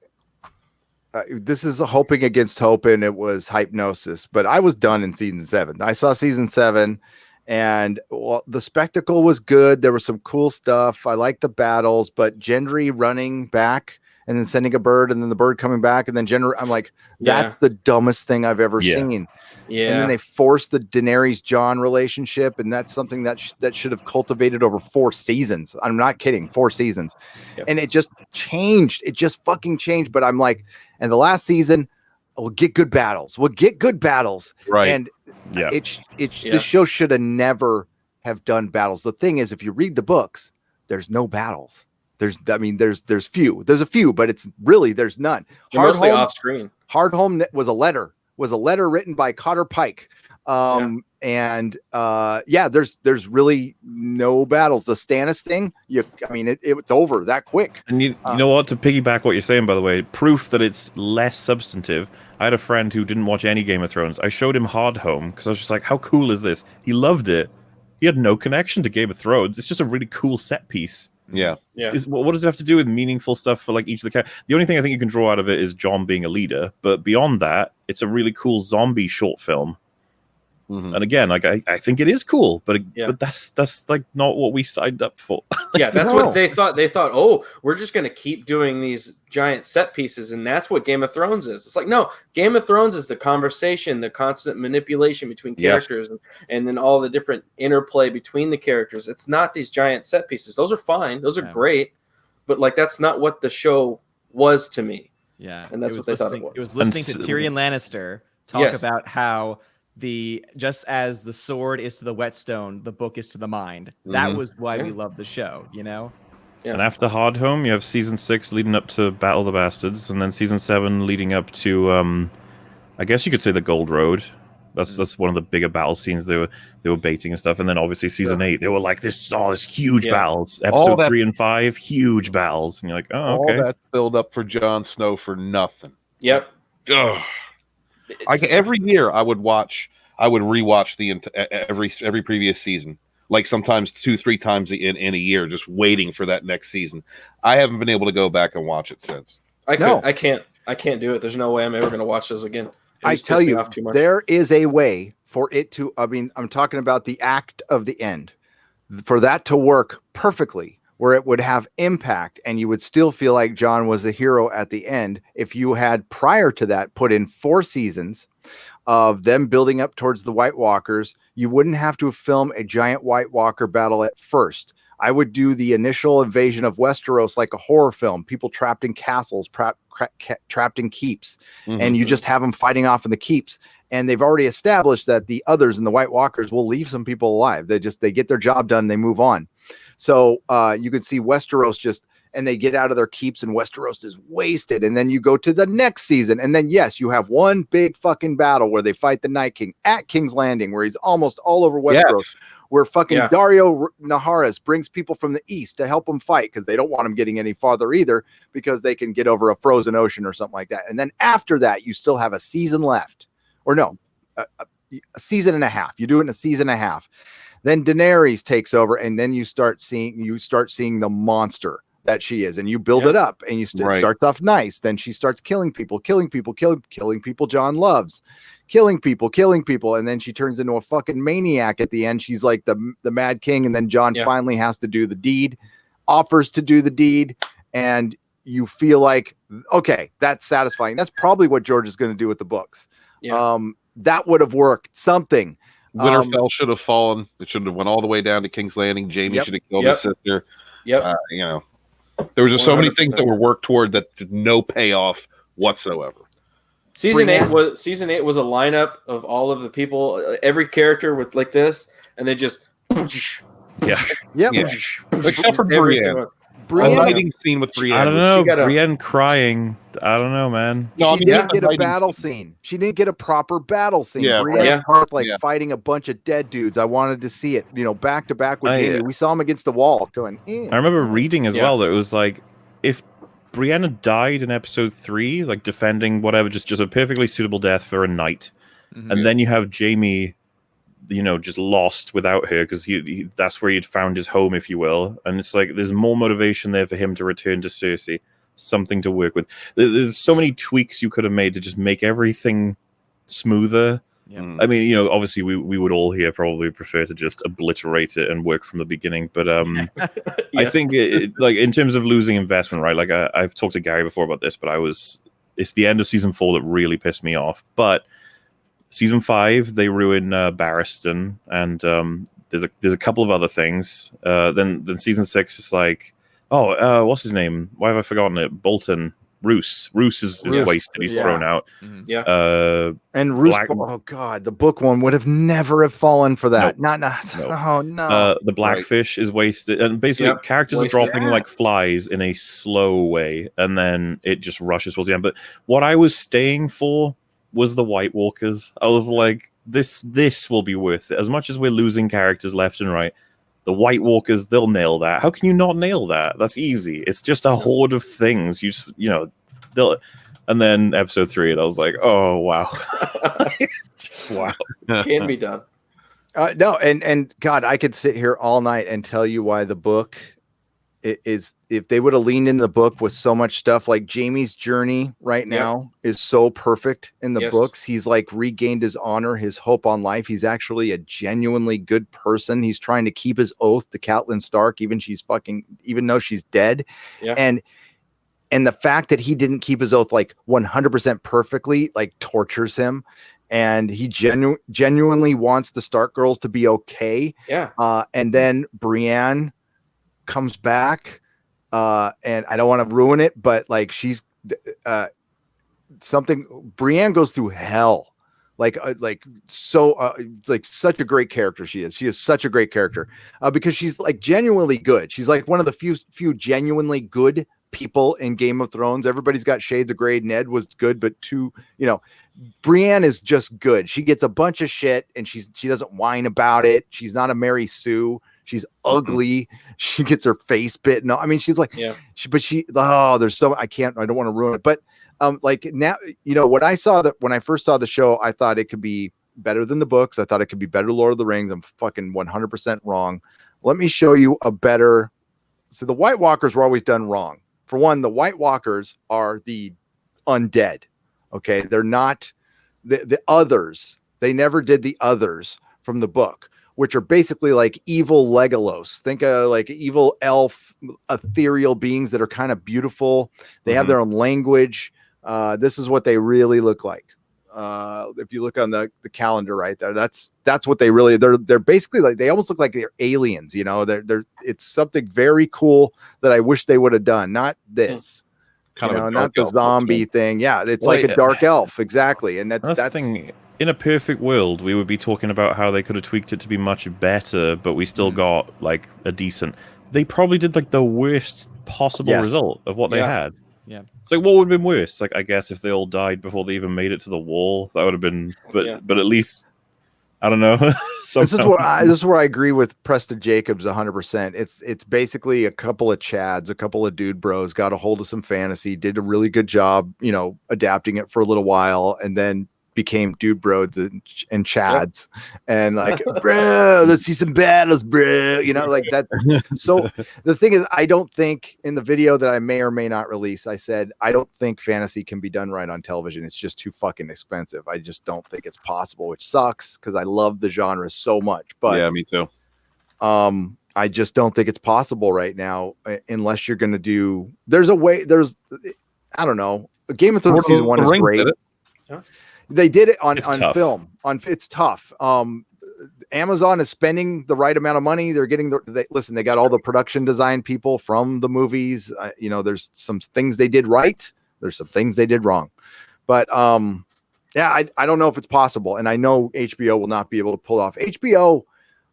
This is a hoping against hope, and it was hypnosis. But I was done in season 7. I saw season 7. And the spectacle was good. There was some cool stuff. I liked the battles, but Gendry running back and then sending a bird and then the bird coming back and then Gendry, I'm like, that's the dumbest thing I've ever seen. Yeah. And then they forced the Daenerys Jon relationship, and that's something that should have cultivated over 4 seasons. I'm not kidding, 4 seasons. Yep. And it just changed. It just fucking changed. But I'm like, and the last season, we'll get good battles. Right. And this show should have never have done battles. The thing is, if you read the books, there's no battles. There's a few, but it's really, there's none. Mostly off screen. Hardhome was a letter written by Cotter Pike. There's really no battles. The Stannis thing, it's over that quick. And you know what? To piggyback what you're saying, by the way, proof that it's less substantive. I had a friend who didn't watch any Game of Thrones. I showed him Hardhome because I was just like, how cool is this? He loved it. He had no connection to Game of Thrones. It's just a really cool set piece. Yeah. What does it have to do with meaningful stuff for like each of the characters? The only thing I think you can draw out of it is Jon being a leader. But beyond that, it's a really cool zombie short film. Mm-hmm. And again, like I think it is cool, but that's like not what we signed up for. That's what they thought. They thought, oh, we're just going to keep doing these giant set pieces, and that's what Game of Thrones is. It's like, no, Game of Thrones is the conversation, the constant manipulation between characters, and then all the different interplay between the characters. It's not these giant set pieces. Those are fine. Those are great, but like that's not what the show was to me. Yeah, and that's what they thought it was. It was listening to Tyrion Lannister talk about how just as the sword is to the whetstone, the book is to the mind. That was why we love the show, you know? Yeah. And after Hardhome, you have season 6 leading up to Battle of the Bastards, and then season 7 leading up to, I guess you could say the Gold Road. That's one of the bigger battle scenes they were baiting and stuff. And then obviously season 8, they were like this huge battles. Episode 3 and 5, huge battles, and you're like, oh, okay. All that build up for Jon Snow for nothing. Yep. Ugh. Every year I would rewatch every previous season, like sometimes 2-3 times in a year, just waiting for that next season. I haven't been able to go back and watch it since. I can't do it. There's no way I'm ever going to watch those again. I tell you, there is a way for it to. I'm talking about the act of the end, for that to work perfectly, where it would have impact and you would still feel like Jon was a hero at the end. If you had prior to that put in 4 seasons of them building up towards the White Walkers, you wouldn't have to film a giant White Walker battle at first. I would do the initial invasion of Westeros like a horror film, people trapped in castles, trapped in keeps, and you just have them fighting off in the keeps. And they've already established that the others in the White Walkers will leave some people alive. They get their job done, they move on. So you can see Westeros and they get out of their keeps and Westeros is wasted. And then you go to the next season. And then, yes, you have one big fucking battle where they fight the Night King at King's Landing, where he's almost all over Westeros, where fucking Dario Naharis brings people from the east to help them fight because they don't want them getting any farther either, because they can get over a frozen ocean or something like that. And then after that, you still have a season left. Or no, a season and a half. You do it in a season and a half. Then Daenerys takes over, and then you start seeing the monster that she is, and you build it up, and it starts off nice. Then she starts killing people Jon loves, killing people, and then she turns into a fucking maniac at the end. She's like the Mad King, and then Jon finally has to do the deed, offers to do the deed, and you feel like, okay, that's satisfying. That's probably what George is going to do with the books. That would have worked something. Winterfell should have fallen. It should have went all the way down to King's Landing. Jamie should have killed his sister. Yep. You know, there were just so many things 100%. that were worked toward that did no payoff whatsoever. Season 8 was a lineup of all of the people, every character with like this, and they just Except for Brienne. A lighting scene with Brienne. I don't know. Brienne crying. I don't know, man. No, she didn't get a battle scene. She didn't get a proper battle scene. Brienne Parth fighting a bunch of dead dudes. I wanted to see it, back to back with Jamie. We saw him against the wall going. I remember reading as well that it was like if Brienne died in episode 3, like defending whatever, just a perfectly suitable death for a knight, and then you have Jamie, just lost without her because he that's where he'd found his home, if you will, and it's like there's more motivation there for him to return to Cersei, something to work with. There's so many tweaks you could have made to just make everything smoother. I mean, obviously we would all here probably prefer to just obliterate it and work from the beginning, but I think like in terms of losing investment, right? Like I've talked to Gary before about this, but it's the end of season 4 that really pissed me off. But season 5 they ruin Barristan, and there's a couple of other things. Then season 6 is like, what's his name? Why have I forgotten it? Bolton. Roose is wasted. He's thrown out. And Roose. Oh god, the book one would have never have fallen for that. Nope. Oh no. The Blackfish is wasted, and basically characters are dropping like flies in a slow way, and then it just rushes towards the end. But what I was staying for was the White Walkers. I was like, this will be worth it. As much as we're losing characters left and right, the White Walkers, they'll nail that. How can you not nail that? That's easy. It's just a horde of things. They'll. And then episode 3, and I was like, oh wow, wow, can be done. No, and God, I could sit here all night and tell you why the book is. If they would have leaned into the book with so much stuff, like Jamie's journey right now is so perfect in the books. He's like regained his honor, his hope on life. He's actually a genuinely good person. He's trying to keep his oath to Catelyn Stark, even though she's dead. And the fact that he didn't keep his oath like 100% perfectly, like tortures him. And he genuinely wants the Stark girls to be okay. And then Brienne comes back, and I don't want to ruin it, but like she's Brienne goes through hell, like such a great character. She is such a great character because she's like genuinely good. She's like one of the few genuinely good people in Game of Thrones. Everybody's got shades of gray. Ned was good, but Brienne is just good. She gets a bunch of shit and she doesn't whine about it. She's not a Mary Sue. She's ugly. She gets her face bitten. I mean, she's like, I don't want to ruin it. But like now, when I first saw the show, I thought it could be better than the books. I thought it could be better Lord of the Rings. I'm fucking 100% wrong. Let me show you a better. So the White Walkers were always done wrong. For one, the White Walkers are the undead. Okay. They're not the others. They never did the others from the book, which are basically like evil Legolas. Think of like evil elf, ethereal beings that are kind of beautiful. They have their own language. This is what they really look like. If you look on the calendar right there, that's what they really, they're basically like, they almost look like they're aliens, it's something very cool that I wish they would have done. Not this, not the zombie thing. Yeah. It's like a dark elf. Exactly. And that's the thing. In a perfect world, we would be talking about how they could have tweaked it to be much better, but we still got like a decent, they probably did like the worst possible result of what they had. Yeah. It's like, what would have been worse? Like, I guess if they all died before they even made it to the wall, that would have been, but at least, I don't know. This is where I agree with Preston Jacobs 100%. It's basically a couple of Chads, a couple of dude bros got a hold of some fantasy, did a really good job, adapting it for a little while, and then became dude bros and Chads and like, bro, let's see some battles, bro. Like that. So the thing is, I don't think in the video that I may or may not release, I said, I don't think fantasy can be done right on television. It's just too fucking expensive. I just don't think it's possible, which sucks because I love the genre so much. But yeah, me too. I just don't think it's possible right now unless you're going to do, there's a way, I don't know. Game of Thrones season 1 is great. They did it on film. It's tough. Amazon is spending the right amount of money. They're getting listen, they got all the production design people from the movies. There's some things they did right. There's some things they did wrong. But yeah, I don't know if it's possible. And I know HBO will not be able to pull off. HBO,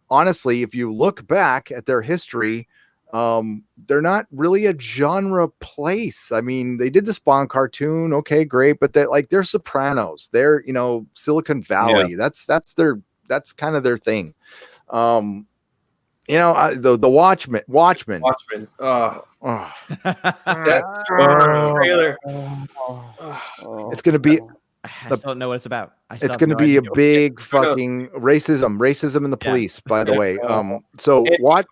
honestly, if you look back at their history, they're not really a genre place. I mean, they did the Spawn cartoon. Okay, great. But they're Sopranos. They're, Silicon Valley. Yeah. That's kind of their thing. The Watchmen. Oh, Oh, that trailer. it's going to be, I still don't know what it's about. it's going to be a big fucking racism in the police, by the way. So what?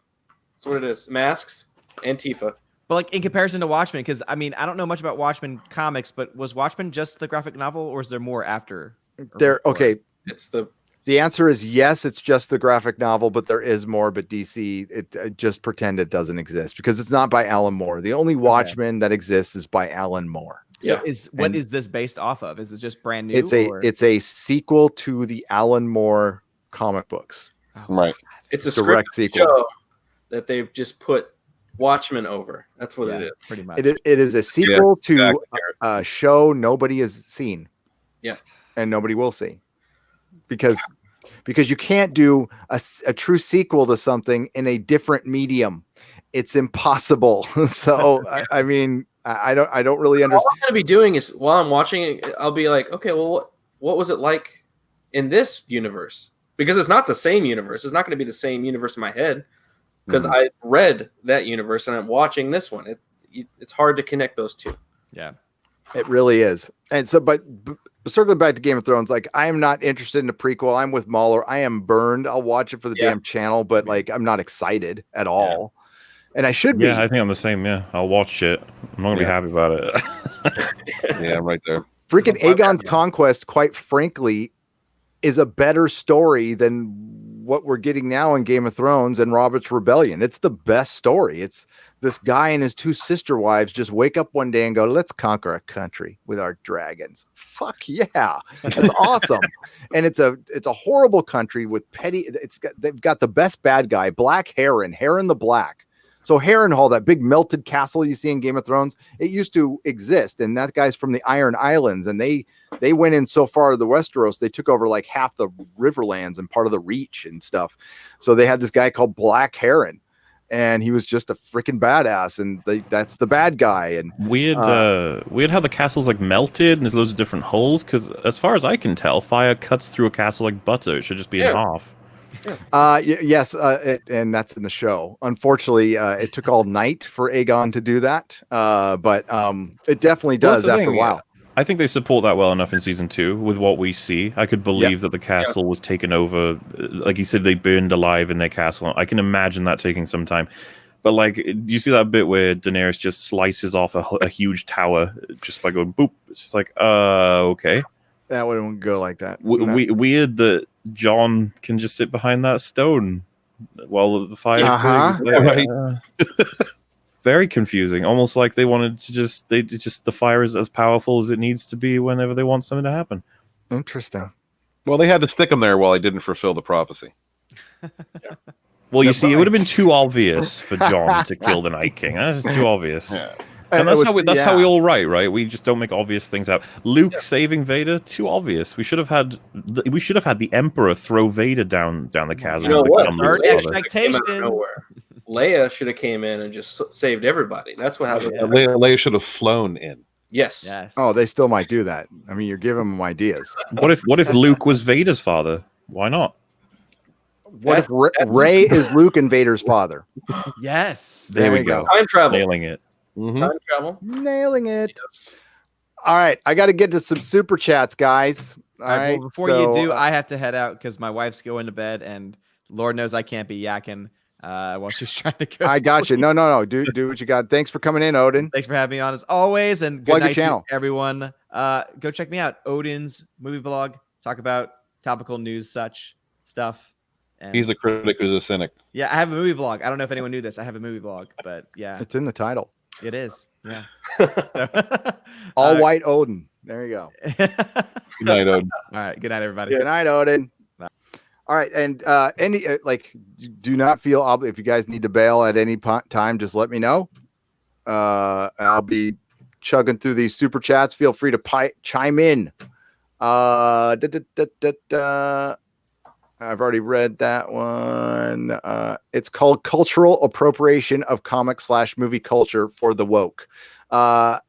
That's what it is. Masks, Antifa. But like in comparison to Watchmen, because I mean, I don't know much about Watchmen comics, but was Watchmen just the graphic novel, or is there more after? Okay. It's The answer is yes, it's just the graphic novel, but there is more. But DC, it just pretend it doesn't exist because it's not by Alan Moore. The only Watchmen that exists is by Alan Moore. So is this based off of? Is it just brand new? It's a sequel to the Alan Moore comic books. Oh, Right. It's a direct script sequel show that they've just put Watchmen over. That's what it is. Pretty much. It is a sequel to a show nobody has seen. Yeah. And nobody will see. Because you can't do a true sequel to something in a different medium. It's impossible. So I mean, I don't really understand. All I'm gonna be doing is while I'm watching it, I'll be like, okay, well, what was it like in this universe? Because it's not the same universe. It's not going to be the same universe in my head because I read that universe and I'm watching this one. It's hard to connect those two. Yeah, it really is. And so, but circling back to Game of Thrones, like I am not interested in a prequel. I'm with Mahler. I am burned. I'll watch it for the damn channel, but like I'm not excited at all. And I should be. Yeah, I think I'm the same. Yeah, I'll watch it. I'm not gonna be happy about it. Yeah, I'm right there. Freaking Aegon's Conquest, quite frankly, is a better story than what we're getting now in Game of Thrones and Robert's Rebellion. It's the best story. It's this guy and his two sister wives just wake up one day and go, let's conquer a country with our dragons. Fuck yeah. That's awesome. And it's a horrible country with petty. They've got the best bad guy, Black Heron the Black. So Harrenhal, that big melted castle you see in Game of Thrones, it used to exist. And that guy's from the Iron Islands. And they went in so far to the Westeros, they took over like half the Riverlands and part of the Reach and stuff. So they had this guy called Black Heron. And he was just a freaking badass. And that's the bad guy. And weird how the castle's like melted and there's loads of different holes. Because as far as I can tell, fire cuts through a castle like butter. It should just be in half. Yes, and that's in the show. Unfortunately, it took all night for Aegon to do that, but it definitely does after a while. I think they support that well enough in season 2 with what we see. I could believe that the castle was taken over. Like you said, they burned alive in their castle. I can imagine that taking some time. But like, do you see that bit where Daenerys just slices off a huge tower just by going boop? It's just like, okay. That wouldn't go like that. Weird that Jon can just sit behind that stone while the fire is burning. Very confusing. Almost like they wanted to the fire is as powerful as it needs to be whenever they want something to happen. Interesting. Well, they had to stick him there while he didn't fulfill the prophecy. Well, you see, it would have been too obvious for Jon to kill the Night King. That's too obvious. Yeah. And that's how we all write, right? We just don't make obvious things out. Luke saving Vader, too obvious. We should have had the Emperor throw Vader down the chasm. You know what? Expectations. Leia should have came in and just saved everybody. That's what happened. Leia should have flown in. Yes. Oh, they still might do that. I mean, you're giving them ideas. What if Luke was Vader's father? Why not? What if Rey is Luke and Vader's father? Yes. There we go. Time travel. Nailing it. Time travel. Nailing it. Yes. All right. I got to get to some super chats, guys. All right. Well, before you do, I have to head out because my wife's going to bed and Lord knows I can't be yakking while she's trying to go. I got you. No. Do what you got. Thanks for coming in, Odin. Thanks for having me on as always. And good Plug your night channel. to everyone. Go check me out. Odin's movie blog. Talk about topical news, such stuff. And He's a critic who's a cynic. yeah, I have a movie blog. I don't know if anyone knew this. I have a movie blog, but yeah, It's in the title. it is. Yeah. So, All white Odin. There you go. Good night, Odin. All right. Good night, everybody. Good night, Odin. All right, and any do not feel if you guys need to bail at any time, just let me know. I'll be chugging through these super chats. Feel free to chime in. I've already read that one. It's called Cultural Appropriation of Comic/Movie Culture for the Woke. A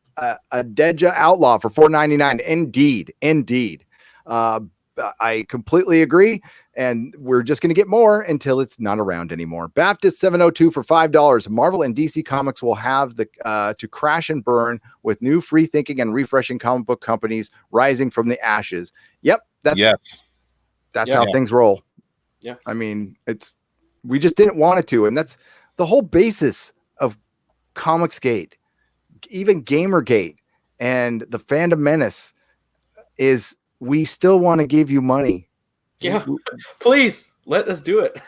Deja Outlaw for $4.99. Indeed. I completely agree, and we're just going to get more until it's not around anymore. Baptist 702 for $5. Marvel and DC Comics will have to crash and burn with new free thinking and refreshing comic book companies rising from the ashes. Yep, that's how things roll. Yeah, I mean, we just didn't want it to, and that's the whole basis of Comicsgate, even Gamergate, and the Fandom Menace is. We still want to give you money. Yeah, please let us do it.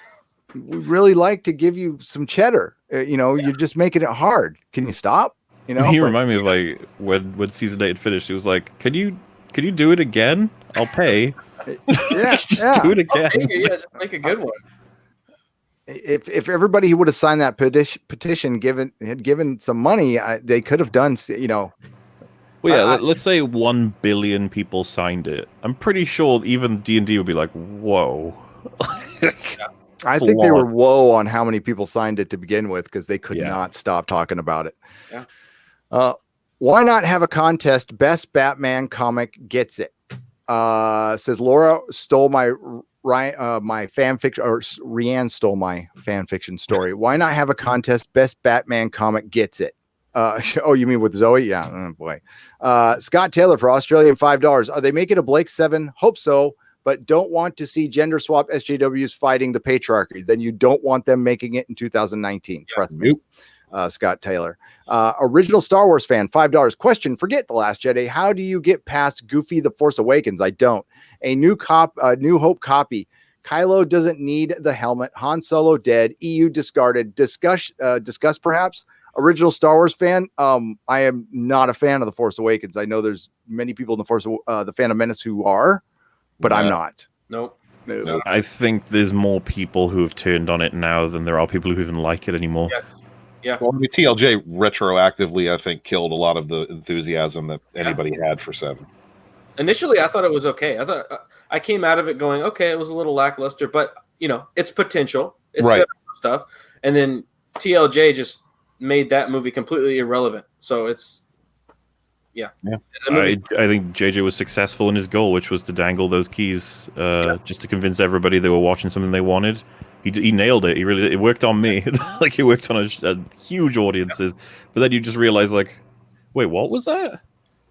We really like to give you some cheddar. You're just making it hard. Can you stop? He reminded me of like when season 8 finished. He was like, "Can you do it again? I'll pay." Just do it again. Just make a good one. If everybody who would have signed that petition had given some money, they could have done. Well, yeah, let's say 1 billion people signed it. I'm pretty sure even D&D would be like, whoa. I think they were whoa on how many people signed it to begin with because they could not stop talking about it. Yeah. Why not have a contest? Best Batman comic gets it. Says Laura stole my fan fiction, or Rianne stole my fan fiction story. Why not have a contest? Best Batman comic gets it. You mean with Zoe? Yeah. Oh boy. Scott Taylor for Australian $5. Are they making a Blake 7? Hope so, but don't want to see gender swap SJWs fighting the patriarchy. Then you don't want them making it in 2019. Trust me. Scott Taylor. Original Star Wars fan, $5. Question, forget The Last Jedi. How do you get past Goofy The Force Awakens? I don't. A New Hope copy. Kylo doesn't need the helmet. Han Solo dead. EU discarded. Discuss perhaps. Original Star Wars fan. I am not a fan of The Force Awakens. I know there's many people in the Phantom Menace who are, but I'm not. Nope. No. I think there's more people who have turned on it now than there are people who even like it anymore. Yes. Yeah. Well, the TLJ retroactively, I think, killed a lot of the enthusiasm that anybody had for 7. Initially, I thought it was okay. I came out of it going, okay, it was a little lackluster, but it's potential. It's right. Stuff, and then TLJ just made that movie completely irrelevant. So it's I think JJ was successful in his goal, which was to dangle those keys just to convince everybody they were watching something they wanted. He nailed it. It worked on me. Like it worked on a huge audiences. But then you just realize, like, wait, what was that?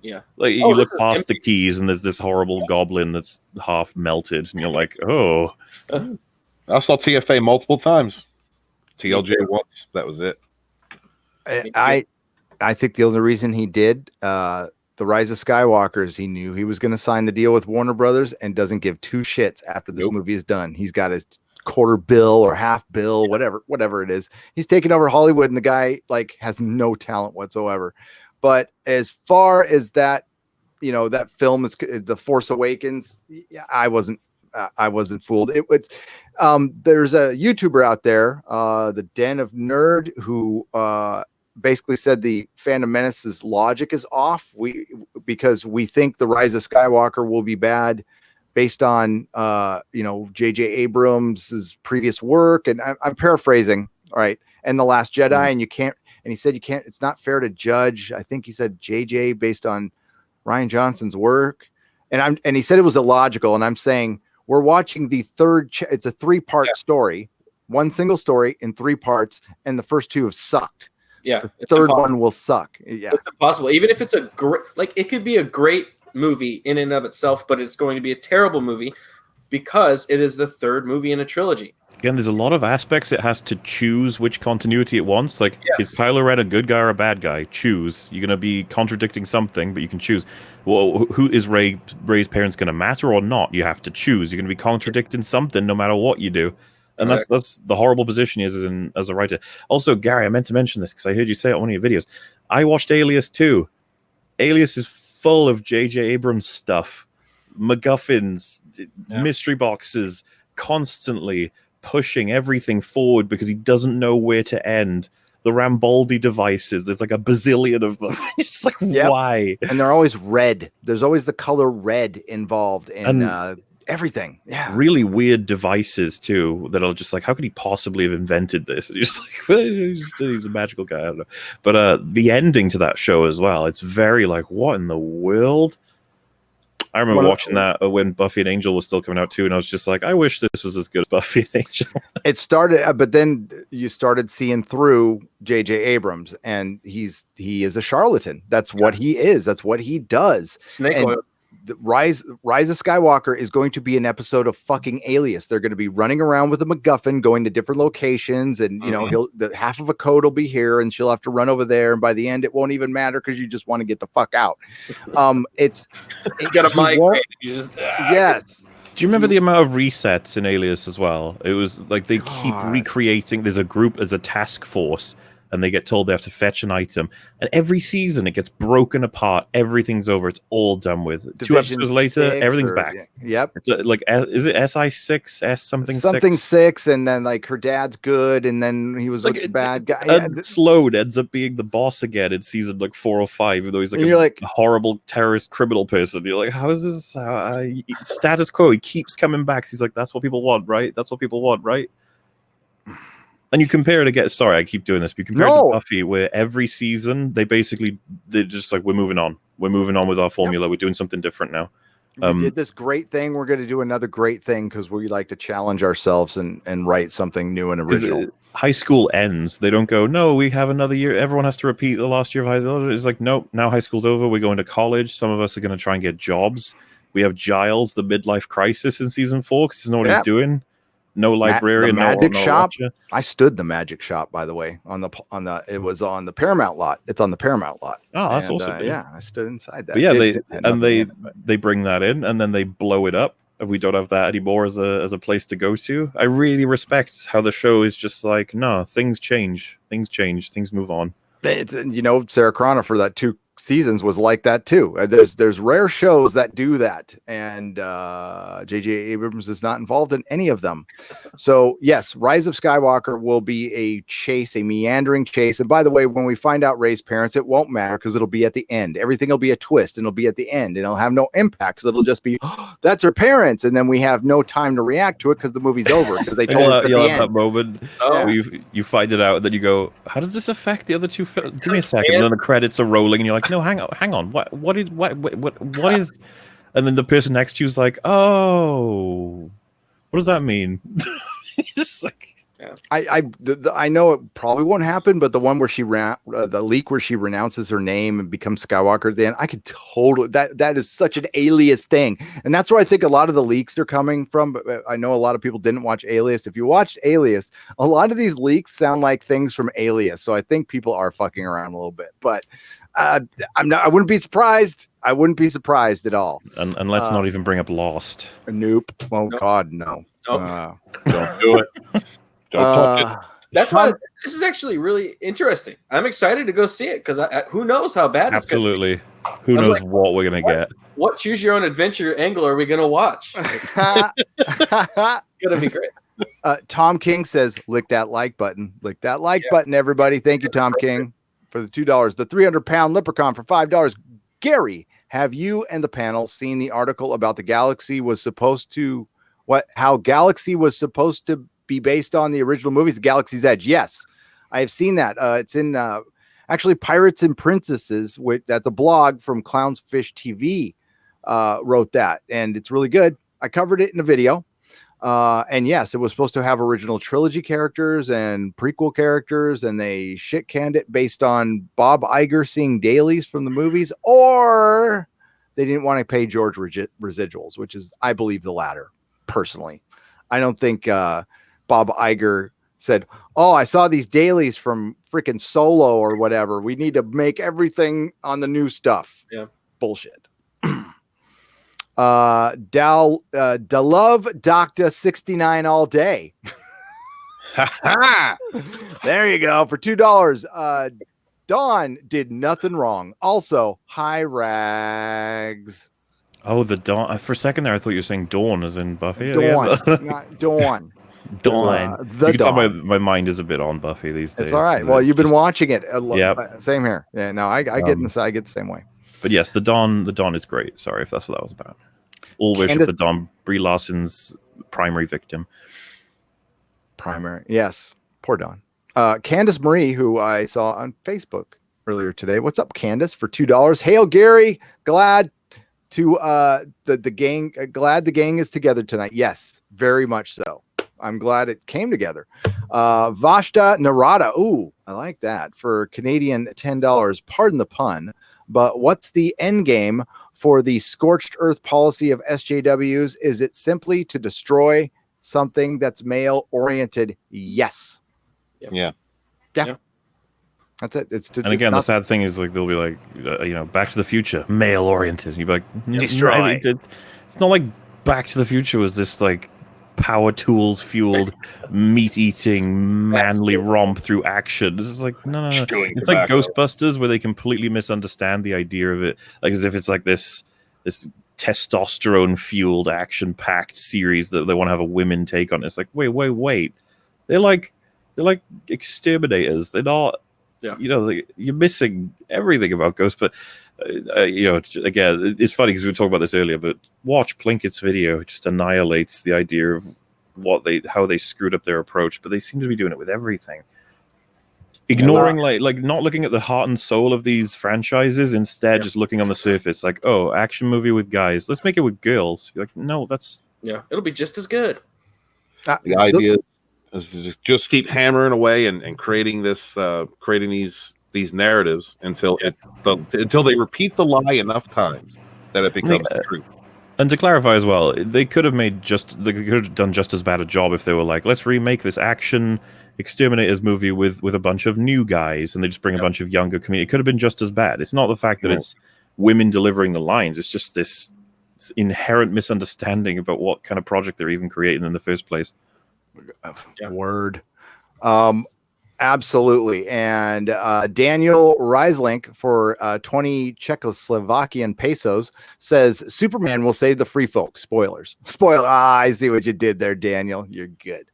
Yeah. Like you look past the keys and there's this horrible goblin that's half melted, and you're like, oh. I saw TFA multiple times. TLJ once. That was it. I think the only reason he did The Rise of Skywalker is he knew he was going to sign the deal with Warner Brothers and doesn't give two shits after this movie is done. He's got his quarter bill or half bill, whatever it is. He's taking over Hollywood, and the guy has no talent whatsoever. But as far as that, that film is The Force Awakens, I wasn't fooled. There's a YouTuber out there, the Den of Nerd, who basically said the Phantom Menace's logic is off. Because we think The Rise of Skywalker will be bad based on JJ Abrams' previous work, and I'm paraphrasing, all right, and The Last Jedi, and you can't. And he said you can't. It's not fair to judge. I think he said JJ based on Rian Johnson's work, and he said it was illogical. And I'm saying we're watching the third. It's a 3-part story, one single story in 3 parts, and the first 2 have sucked. Yeah, the third one will suck. Yeah, it's impossible. Even if it's a great, it could be a great movie in and of itself, but it's going to be a terrible movie because it is the 3rd movie in a trilogy. Again, there's a lot of aspects it has to choose which continuity it wants. Like, is Kylo Ren a good guy or a bad guy? Choose. You're going to be contradicting something, but you can choose. Well, who is Rey's parents going to matter or not? You have to choose. You're going to be contradicting something no matter what you do. And that's the horrible position he is as a writer. Also, Gary, I meant to mention this because I heard you say it on one of your videos. I watched Alias 2. Alias is full of JJ Abrams stuff. MacGuffins, mystery boxes, constantly pushing everything forward because he doesn't know where to end. The Rambaldi devices, there's like a bazillion of them. It's like, why? And they're always red. There's always the color red involved in everything. Yeah. Really weird devices too that are just like, how could he possibly have invented this? And you're just like, well, he's a magical guy. I don't know. But the ending to that show as well, it's very like, what in the world? I remember watching that when Buffy and Angel was still coming out too, and I was just like, I wish this was as good as Buffy and Angel. It started, but then you started seeing through JJ Abrams, and he is a charlatan. That's what he is. That's what he does. Snake oil. The Rise of Skywalker is going to be an episode of fucking Alias. They're going to be running around with a MacGuffin, going to different locations, and you know half of a code will be here, and she'll have to run over there, and by the end, it won't even matter because you just want to get the fuck out. You got a migraine. Yes. Do you remember the amount of resets in Alias as well? It was like they keep recreating. There's a group as a task force, and they get told they have to fetch an item. And every season, it gets broken apart. Everything's over. It's all done with. Division 2 episodes later, everything's back. Yep. It's like, is it SI6? S something 6? And then like her dad's good, and then he was like a bad guy. Slode ends up being the boss again in season like 4 or 5, even though he's like a horrible terrorist criminal person. You're like, how is this status quo? He keeps coming back. He's like, that's what people want, right? That's what people want, right? And you compare it again. Sorry, I keep doing this. But you compare it to Buffy, where every season they're just like, we're moving on. We're moving on with our formula. Yep. We're doing something different now. We did this great thing. We're going to do another great thing because we like to challenge ourselves and write something new and original. High school ends. They don't go, no, we have another year. Everyone has to repeat the last year of high school. It's like, nope, now high school's over. We're going to college. Some of us are going to try and get jobs. We have Giles, the midlife crisis in season 4 because he doesn't know what he's doing. No librarian, the magic shop. Watcher. I stood the magic shop, by the way, it was on the Paramount lot. It's on the Paramount lot. Oh, that's awesome. Yeah, I stood inside that. But yeah, they bring that in and then they blow it up. And we don't have that anymore as a place to go to. I really respect how the show is just like, no, things change, things move on. It's, Sarah Connor for that 2 seasons was like that too. There's rare shows that do that, and JJ Abrams is not involved in any of them. So yes, Rise of Skywalker will be a meandering chase. And by the way, when we find out Rey's parents, it won't matter because it'll be at the end. Everything will be a twist, and it'll be at the end, and it'll have no impact because it'll just be that's her parents, and then we have no time to react to it because the movie's over. Because they told us at the end. That moment where you find it out, and then you go, how does this affect the other 2 films? Give me a second, and then the credits are rolling, and you're like, no, hang on. What is? And then the person next to you is like, oh, what does that mean? It's like, I know it probably won't happen, but the one where the leak where she renounces her name and becomes Skywalker, then I could totally that is such an Alias thing, and that's where I think a lot of the leaks are coming from. But I know a lot of people didn't watch Alias. If you watched Alias, a lot of these leaks sound like things from Alias, so I think people are fucking around a little bit. But I wouldn't be surprised. I wouldn't be surprised at all. And let's not even bring up Lost. Nope. Oh nope. God, no. Nope. Don't do it. Don't touch it. That's why this is actually really interesting. I'm excited to go see it because who knows how bad it's going to be. Absolutely. Who knows what we're going to get. What choose your own adventure angle are we going to watch? It's going to be great. Tom King says, lick that like button. Lick that like button, everybody. Thank you, Tom King, for the $2. The 300-pound leprechaun for $5. Gary, have you and the panel seen the article about how Galaxy was supposed to be based on the original movies, Galaxy's Edge? Yes, I have seen that. It's in actually Pirates and Princesses. That's a blog from Clownsfish TV. Wrote that, and it's really good. I covered it in a video. And yes, it was supposed to have original trilogy characters and prequel characters, and they shit canned it based on Bob Iger seeing dailies from the movies, or they didn't want to pay George residuals, which is, I believe, the latter. Personally, I don't think Bob Iger said, "Oh, I saw these dailies from freaking Solo or whatever. We need to make everything on the new stuff." Yeah, bullshit. Love Doctor 69 all day. There you go for $2. Dawn did nothing wrong. Also, hi Rags. Oh, the Dawn. For a second there, I thought you were saying Dawn as in Buffy. Dawn, Yeah. not Dawn. Dawn. The You can tell Dawn. my mind is a bit on Buffy these days. It's all right. 'cause Well, it you've been just- watching it. Yep. Same here. Yeah. No, I get I get the same way. But yes, the Dawn is great. Sorry if that's what that was about. All worship the Dawn, Brie Larson's primary victim. Primary. Yes. Poor Dawn. Candace Marie, who I saw on Facebook earlier today. What's up, Candace? For $2. Hail Gary. Glad to the gang. Glad the gang is together tonight. Yes, very much so. I'm glad it came together. Vashta Narada. Ooh, I like that. For Canadian $10. Pardon the pun. But what's the end game for the scorched earth policy of SJWs? Is it simply to destroy something that's male oriented? Yes. Yeah. That's it. It's to, And again, the it's not, sad thing is, like, they'll be like, Back to the Future, male oriented. You'd be like, Destroy. It's not like Back to the Future was this like power tools fueled, meat eating, manly romp through action. This is like no. It's like Ghostbusters, where they completely misunderstand the idea of it, like as if it's like this testosterone fueled, action packed series that they want to have a women take on. It's like wait. They're like exterminators. They're not. Yeah. You're missing everything about Ghost. But again, it's funny because we were talking about this earlier. But watch Plinkett's video; it just annihilates the idea of how they screwed up their approach. But they seem to be doing it with everything, ignoring like not looking at the heart and soul of these franchises. Instead, just looking on the surface, like, oh, action movie with guys. Let's make it with girls. You're like, no, that's it'll be just as good. The idea is to just keep hammering away and creating these narratives until they repeat the lie enough times that it becomes true. And to clarify as well, they could have done just as bad a job if they were like, let's remake this action Exterminators movie with a bunch of new guys, and they just bring a bunch of younger community. It could have been just as bad. It's not the fact that it's women delivering the lines. It's just this inherent misunderstanding about what kind of project they're even creating in the first place. Word. Absolutely. And Daniel Reislink for 20 Czechoslovakian pesos says Superman will save the free folks. Spoilers. I see what you did there, Daniel. You're good.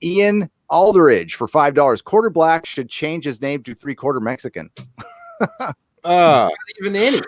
Ian Alderidge for $5. Quarter Black should change his name to 3/4 Mexican. Not even any.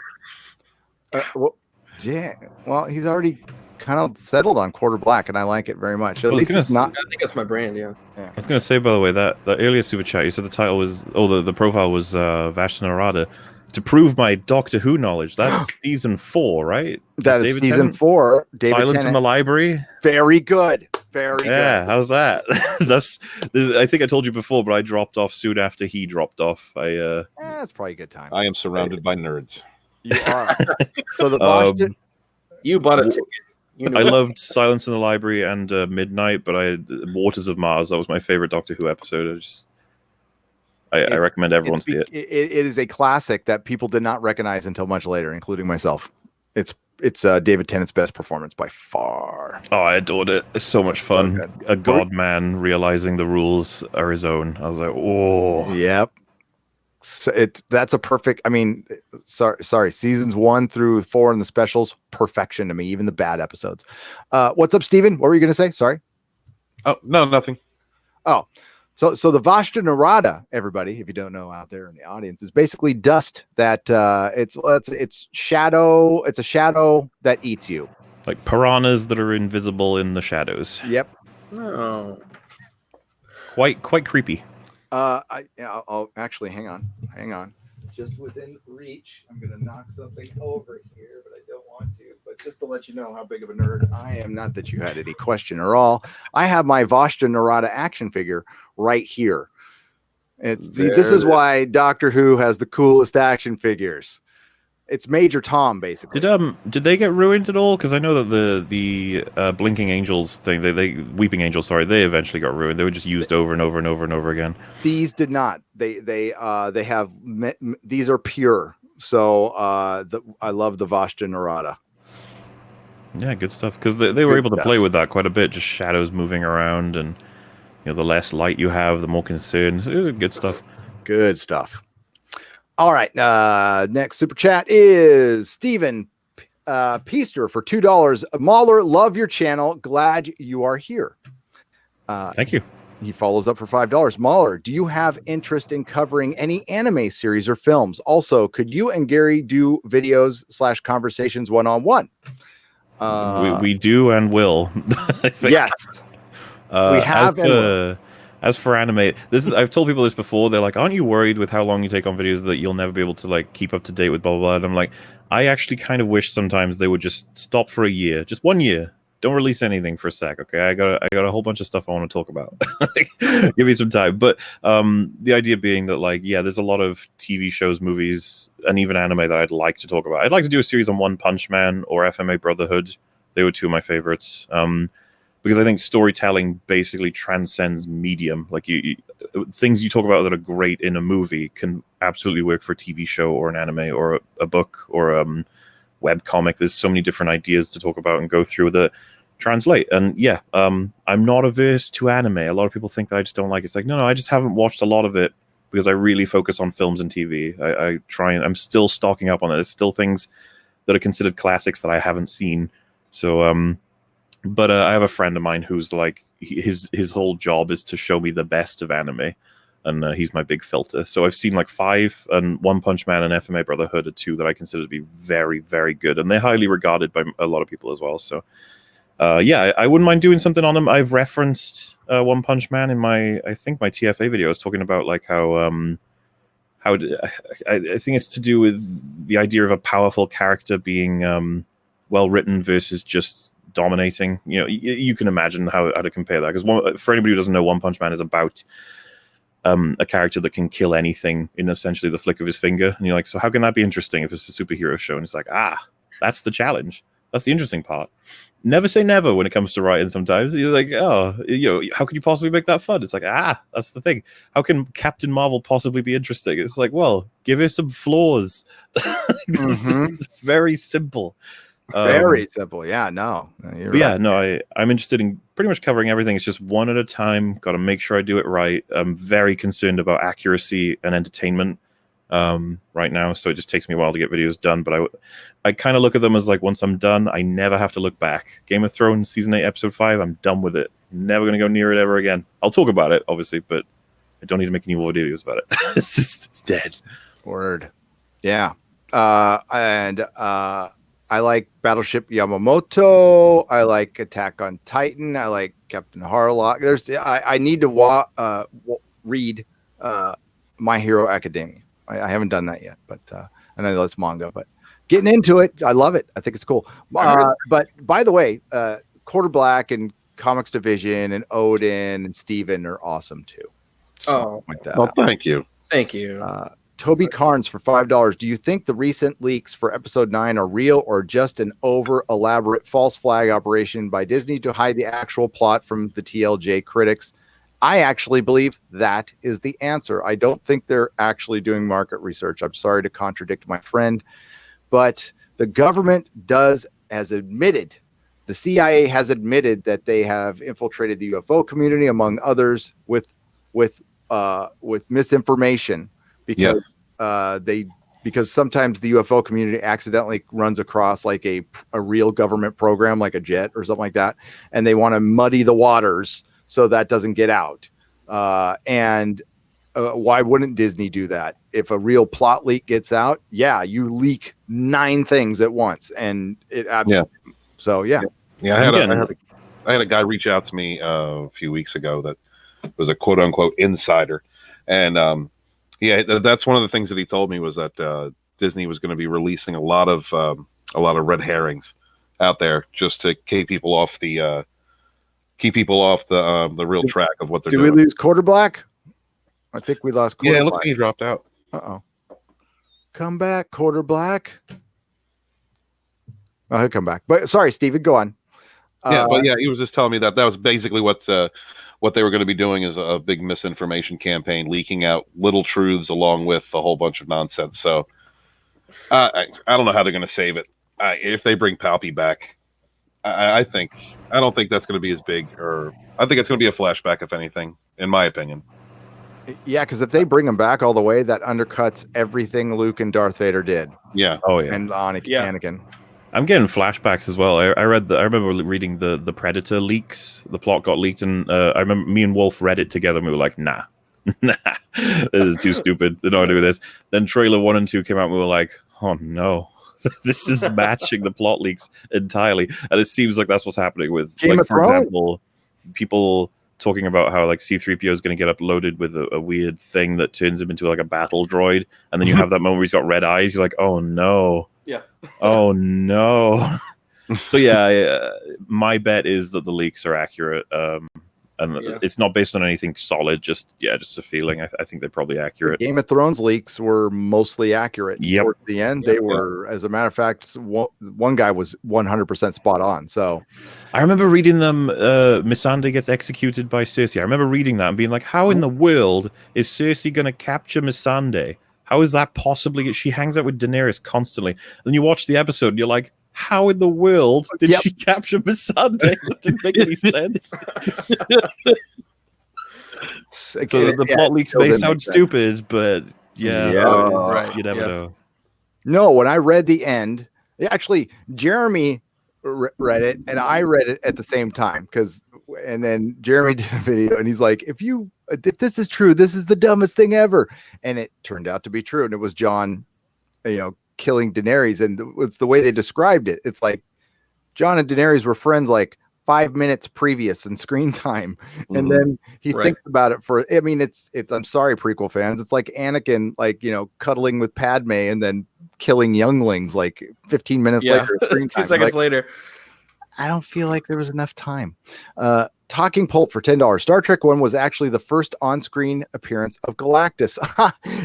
Well, he's already kind of settled on Quarter Black, and I like it very much. At least it's not. I think that's my brand. Yeah. I was going to say, by the way, that the earlier super chat, you said the title was, the profile was Vashta Narada. To prove my Doctor Who knowledge, that's season 4, right? That is season 4. David Silence Tennant. in the Library. Very good. Very good. Yeah, how's that? I think I told you before, but I dropped off soon after he dropped off. That's probably a good time. I am surrounded by nerds. You are. So the Boston. You bought it. I loved Silence in the Library and Midnight, but Waters of Mars, that was my favorite Doctor Who episode. I recommend everyone see it. It is a classic that people did not recognize until much later, including myself. It's David Tennant's best performance by far. Oh, I adored it. It's so much fun. A god man realizing the rules are his own. I was like, oh. Yep. So that's a perfect. I mean, sorry. Seasons 1 through 4 and the specials, perfection to me. Even the bad episodes. What's up, Steven? What were you going to say? Sorry. Oh no, nothing. Oh, so the Vashta Narada, everybody, if you don't know out there in the audience, is basically dust that it's shadow. It's a shadow that eats you, like piranhas that are invisible in the shadows. Yep. Oh. Quite creepy. I'll actually hang on. Just within reach, I'm gonna knock something over here, but I don't want to. But just to let you know how big of a nerd I am, not that you had any question or all. I have my Vashta Narada action figure right here. This is why Doctor Who has the coolest action figures. It's Major Tom, basically. Did they get ruined at all? Because I know that the Blinking Angels thing, they Weeping Angels, sorry, they eventually got ruined. They were just used over and over and over and over again. These did not. They have these are pure. So I love the Vashta Narada. Yeah, good stuff. Because they were able to play with that quite a bit, just shadows moving around, and the less light you have, the more concern. It was good stuff. Good stuff. All right. Next super chat is Steven Peaster for $2. Mahler, love your channel. Glad you are here. Thank you. He follows up for $5. Mahler, do you have interest in covering any anime series or films? Also, could you and Gary do videos / conversations one-on-one? We do and will. I think. Yes. We have as for anime, I've told people this before. They're like, "Aren't you worried with how long you take on videos that you'll never be able to like keep up to date with blah blah blah?" And I'm like, I actually kind of wish sometimes they would just stop for a year, just 1 year. Don't release anything for a sec, okay? I got a whole bunch of stuff I want to talk about. Give me some time. But the idea being that, like, yeah, there's a lot of TV shows, movies, and even anime that I'd like to talk about. I'd like to do a series on One Punch Man or FMA Brotherhood. They were two of my favorites. Because I think storytelling basically transcends medium. Like things you talk about that are great in a movie can absolutely work for a TV show or an anime or a book or web comic. There's so many different ideas to talk about and go through that translate. And yeah, I'm not averse to anime. A lot of people think that I just don't like it. It's like, no, I just haven't watched a lot of it because I really focus on films and TV. I try and I'm still stocking up on it. There's still things that are considered classics that I haven't seen. So, but I have a friend of mine who's like, his whole job is to show me the best of anime. And he's my big filter. So I've seen like 5, and One Punch Man and FMA Brotherhood are 2 that I consider to be very, very good. And they're highly regarded by a lot of people as well. So yeah, I wouldn't mind doing something on them. I've referenced One Punch Man in my TFA video. I was talking about like how I think it's to do with the idea of a powerful character being well written versus just dominating. You know, you can imagine how to compare that. Because for anybody who doesn't know, One Punch Man is about a character that can kill anything in essentially the flick of his finger. And you're like, so how can that be interesting if it's a superhero show? And it's like, that's the challenge. That's the interesting part. Never say never when it comes to writing sometimes. You're like, oh, you know, how could you possibly make that fun? It's like, that's the thing. How can Captain Marvel possibly be interesting? It's like, well, give her some flaws. It's very simple. Very simple. Yeah, no. Yeah, no, I'm interested in pretty much covering everything. It's just one at a time. Got to make sure I do it right. I'm very concerned about accuracy and entertainment right now, so it just takes me a while to get videos done. But I kind of look at them as like, once I'm done, I never have to look back. Game of Thrones season 8 episode 5, I'm done with it. Never gonna go near it ever again. I'll talk about it, obviously, but I don't need to make any more videos about it. it's dead. Word. Yeah. I like Battleship Yamamoto. I like Attack on Titan. I like Captain Harlock. I need to read My Hero Academia. I haven't done that yet, but I know that's manga. But getting into it, I love it. I think it's cool. But by the way, Quarter Black and Comics Division and Odin and Steven are awesome too. So Thank you. Thank you. Toby Carnes for $5. Do you think the recent leaks for episode 9 are real or just an over elaborate false flag operation by Disney to hide the actual plot from the TLJ critics? I actually believe that is the answer. I don't think they're actually doing market research. I'm sorry to contradict my friend, but the government has admitted, the CIA has admitted that they have infiltrated the UFO community, among others, with misinformation. Because sometimes the UFO community accidentally runs across like a real government program, like a jet or something like that, and they want to muddy the waters so that doesn't get out. And why wouldn't Disney do that? If a real plot leak gets out, you leak 9 things at once, and it. So yeah. I had a guy reach out to me a few weeks ago that was a quote unquote insider, and that's one of the things that he told me was that Disney was going to be releasing a lot of red herrings out there just to keep people off the real track of what they're doing. Did we lose Quarter Black? I think we lost Quarter Black. Yeah, it looks like he dropped out. Come back, Quarter Black. Oh, he'll come back. But sorry, Steven, go on. He was just telling me that was basically what they were going to be doing is a big misinformation campaign, leaking out little truths along with a whole bunch of nonsense. So I don't know how they're going to save it. If they bring Palpy back, I don't think that's going to be as big, or I think it's going to be a flashback, if anything, in my opinion. Yeah, because if they bring him back all the way, that undercuts everything Luke and Darth Vader did. Yeah. And Anakin. I'm getting flashbacks as well. I remember reading the Predator leaks. The plot got leaked, and I remember me and Wolf read it together, and we were like, "Nah, nah, this is too stupid. They're not doing this." Then trailer 1 and 2 came out, and we were like, "Oh no, this is matching the plot leaks entirely." And it seems like that's what's happening with, Game like, of for Thrones. example, people talking about how like C-3PO is going to get uploaded with a weird thing that turns him into like a battle droid, and then you have that moment where he's got red eyes. You're like, "Oh no." Yeah. Oh no. So yeah, my bet is that the leaks are accurate, and it's not based on anything solid. Just a feeling. I think they're probably accurate. Game of Thrones leaks were mostly accurate. Yep. Towards the end, they were, as a matter of fact, one guy was 100% spot on. So I remember reading them. Missandei gets executed by Cersei. I remember reading that and being like, "How in the world is Cersei going to capture Missandei? How is that possibly? She hangs out with Daenerys constantly." And you watch the episode, and you're like, "How in the world did she capture Missandei? That didn't make any sense." So the plot leaks may sound stupid, but you never know. No, when I read the end, actually, Jeremy read it, and I read it at the same time and then Jeremy did a video, and he's like, if this is true, this is the dumbest thing ever. And it turned out to be true. And it was Jon, killing Daenerys. And it's the way they described it. It's like Jon and Daenerys were friends like 5 minutes previous in screen time. And then he thinks about it it's I'm sorry, prequel fans. It's like Anakin, cuddling with Padme and then killing younglings like 15 minutes later. 2 seconds later. I don't feel like there was enough time. Talking Pulp for $10. Star Trek 1 was actually the first on-screen appearance of Galactus,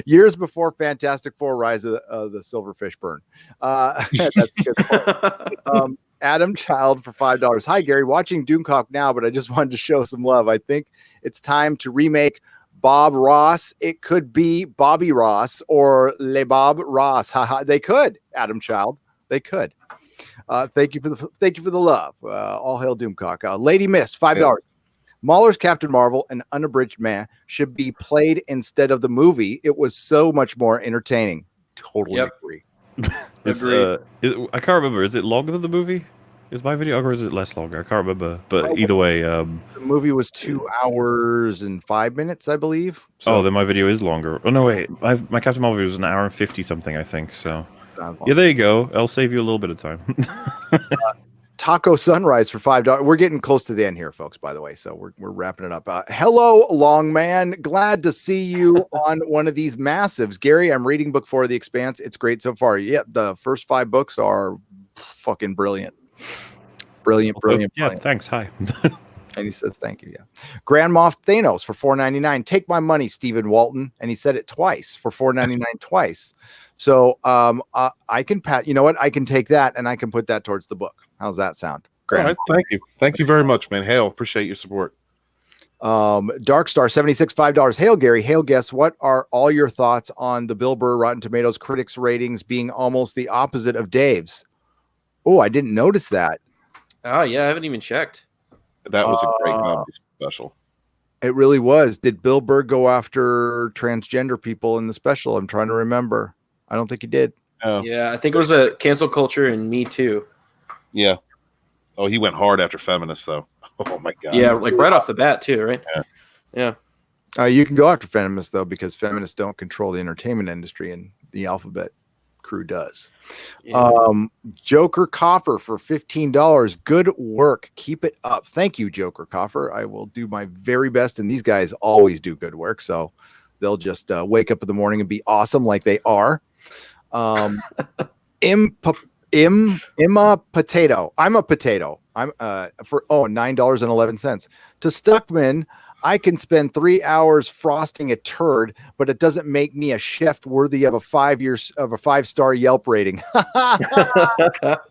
years before Fantastic Four: Rise of the Silverfish Burn. That's a good point. Adam Child for $5. Hi, Gary. Watching Doomcock now, but I just wanted to show some love. I think it's time to remake Bob Ross. It could be Bobby Ross or Le Bob Ross. They could, Adam Child. They could. Thank you for the love. All hail Doomcock. Lady Mist, $5. Yeah. Mahler's Captain Marvel, an unabridged man, should be played instead of the movie. It was so much more entertaining. Totally agree. I can't remember. Is it longer than the movie? Is my video, or is it less longer? I can't remember. But either way, the movie was 2 hours and 5 minutes, I believe. So. Oh, then my video is longer. Oh no, wait. My Captain Marvel video was 1 hour and 50 something, I think. So yeah, there you go. I'll save you a little bit of time. Taco Sunrise for $5. We're getting close to the end here, folks, by the way. So we're wrapping it up. Hello, long man. Glad to see you on one of these massives. Gary, I'm reading book 4 of The Expanse. It's great so far. Yeah, the first 5 books are fucking brilliant. Brilliant. Yeah, thanks. Hi. And he says, thank you. Yeah. Grand Moff Thanos for $4.99. Take my money, Stephen Walton. And he said it twice for $4.99 twice. So I can you know what? I can take that and I can put that towards the book. How's that sound? All right, thank you. Thank you very much, man. Hail, appreciate your support. Darkstar 76, $5. Hail, Gary. Hail, guess what are all your thoughts on the Bill Burr Rotten Tomatoes critics ratings being almost the opposite of Dave's? Oh, I didn't notice that. Oh, yeah, I haven't even checked. That was a great comedy special. It really was. Did Bill Burr go after transgender people in the special? I'm trying to remember. I don't think he did. Oh. Yeah, I think it was a cancel culture and Me Too. Yeah. Oh, he went hard after feminists, though. Oh, my God. Yeah, like right off the bat, too, right? Yeah. You can go after feminists, though, because feminists don't control the entertainment industry, and the Alphabet crew does. Yeah. Joker Coffer for $15. Good work. Keep it up. Thank you, Joker Coffer. I will do my very best, and these guys always do good work, so they'll just wake up in the morning and be awesome like they are. Imma Potato. I'm a potato. I'm for $9.11. To Stuckman, I can spend 3 hours frosting a turd, but it doesn't make me a chef worthy of a 5-star Yelp rating. That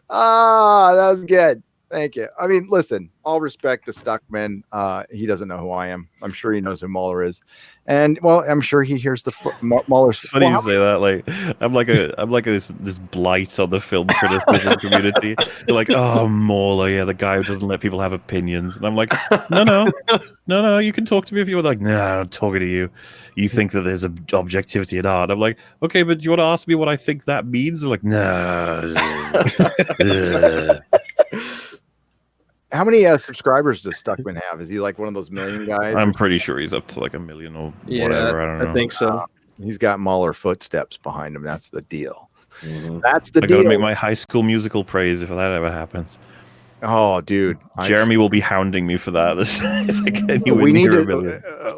was good. Thank you. I mean, listen, all respect to Stuckman. He doesn't know who I am. I'm sure he knows who Mueller is. And, well, I'm sure he hears the Mueller's. It's funny you say that. Like, I'm like this blight on the film criticism community. You're like, oh, Mueller, yeah, the guy who doesn't let people have opinions. And I'm like, no, you can talk to me if you want. Like, no, I'm not talking to you. You think that there's objectivity in art. I'm like, okay, but do you want to ask me what I think that means? They're like, no. How many subscribers does Stuckman have? Is he like one of those million guys? I'm pretty sure he's up to like 1 million or whatever. I don't know. I think so. He's got Mueller footsteps behind him. That's the deal. Mm-hmm. That's the I deal. gotta make my High School Musical praise if that ever happens. Oh, dude, Jeremy will be hounding me for that.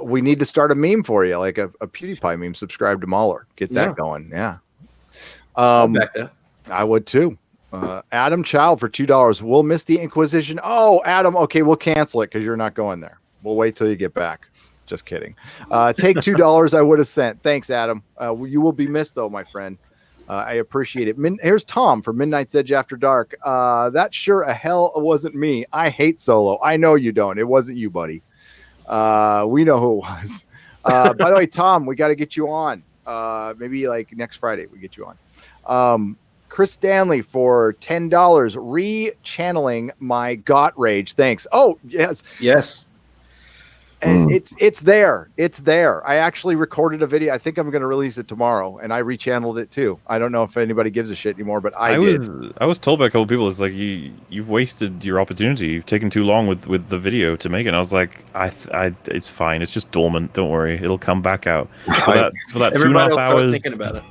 We need to start a meme for you, like a PewDiePie meme. Subscribe to Mueller. Get that going. Yeah. Back there. I would too. Adam Child for $2. We'll miss the Inquisition. Oh, Adam. Okay, we'll cancel it because you're not going there. We'll wait till you get back. Just kidding. Take $2. I would have sent. Thanks, Adam. You will be missed, though, my friend. I appreciate it. Here's Tom from Midnight's Edge After Dark. That sure a hell wasn't me. I hate Solo. I know you don't. It wasn't you, buddy. We know who it was. By the way, Tom, we got to get you on. Maybe like next Friday we get you on. Chris Stanley for $10, re-channeling my got rage. Thanks. Oh, yes. And it's there. It's there. I actually recorded a video. I think I'm going to release it tomorrow, and I re-channeled it too. I don't know if anybody gives a shit anymore, but I was told by a couple people, it's like you've wasted your opportunity. You've taken too long with the video to make it. And I was like, it's fine. It's just dormant. Don't worry. It'll come back out. For that 2.5 hours. Thinking about it.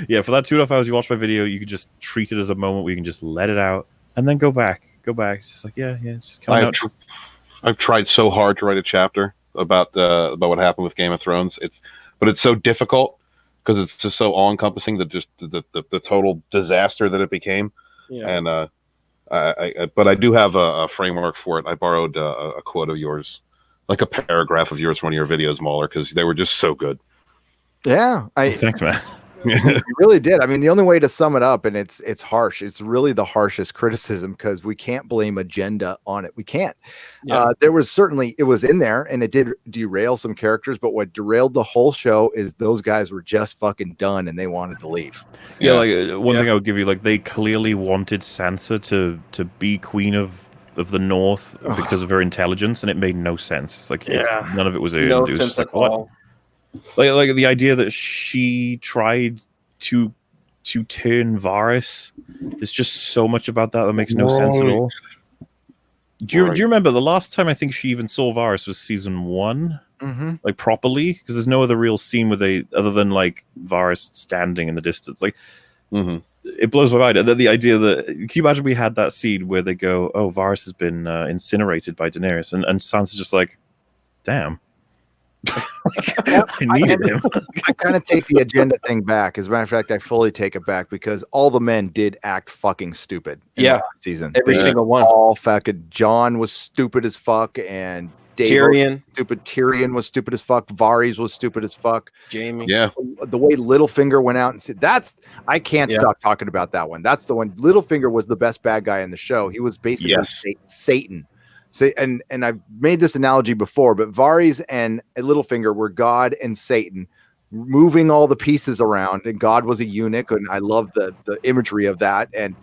Yeah, for that 2.5 hours you watch my video, you could just treat it as a moment where you can just let it out and then go back. It's just like, it's just coming out. I've tried so hard to write a chapter about what happened with Game of Thrones. But it's so difficult because it's just so all-encompassing that just the total disaster that it became. Yeah. And but I do have a framework for it. I borrowed a quote of yours, like a paragraph of yours from one of your videos, Mueller, because they were just so good. Yeah, thanks, man. You really did. I mean, the only way to sum it up, and it's harsh. It's really the harshest criticism because we can't blame agenda on it. We can't. Yeah. There was certainly, it was in there, and it did derail some characters. But what derailed the whole show is those guys were just fucking done, and they wanted to leave. Yeah, like one thing I would give you, like they clearly wanted Sansa to be queen of the North because of her intelligence, and it made no sense. Like none of it was earned. No it was sense just like, at all. Like the idea that she tried to turn Varys. There's just so much about that makes no sense at all. Do you remember the last time I think she even saw Varys was season 1, like properly? Because there's no other real scene where other than like Varys standing in the distance. Like, it blows my mind. The idea that, can you imagine we had that scene where they go, "Oh, Varys has been incinerated by Daenerys," and Sansa's just like, "Damn." I needed him. I kind of take the agenda thing back. As a matter of fact, I fully take it back because all the men did act fucking stupid. In the last season, every single one. All fucking John was stupid as fuck, and Tyrion stupid. Tyrion was stupid as fuck. Varys was stupid as fuck. Jamie, the way Littlefinger went out and said I can't stop talking about that one. That's the one. Littlefinger was the best bad guy in the show. He was basically Satan. So, and I've made this analogy before, but Varys and Littlefinger were God and Satan moving all the pieces around, and God was a eunuch, and I love the imagery of that, and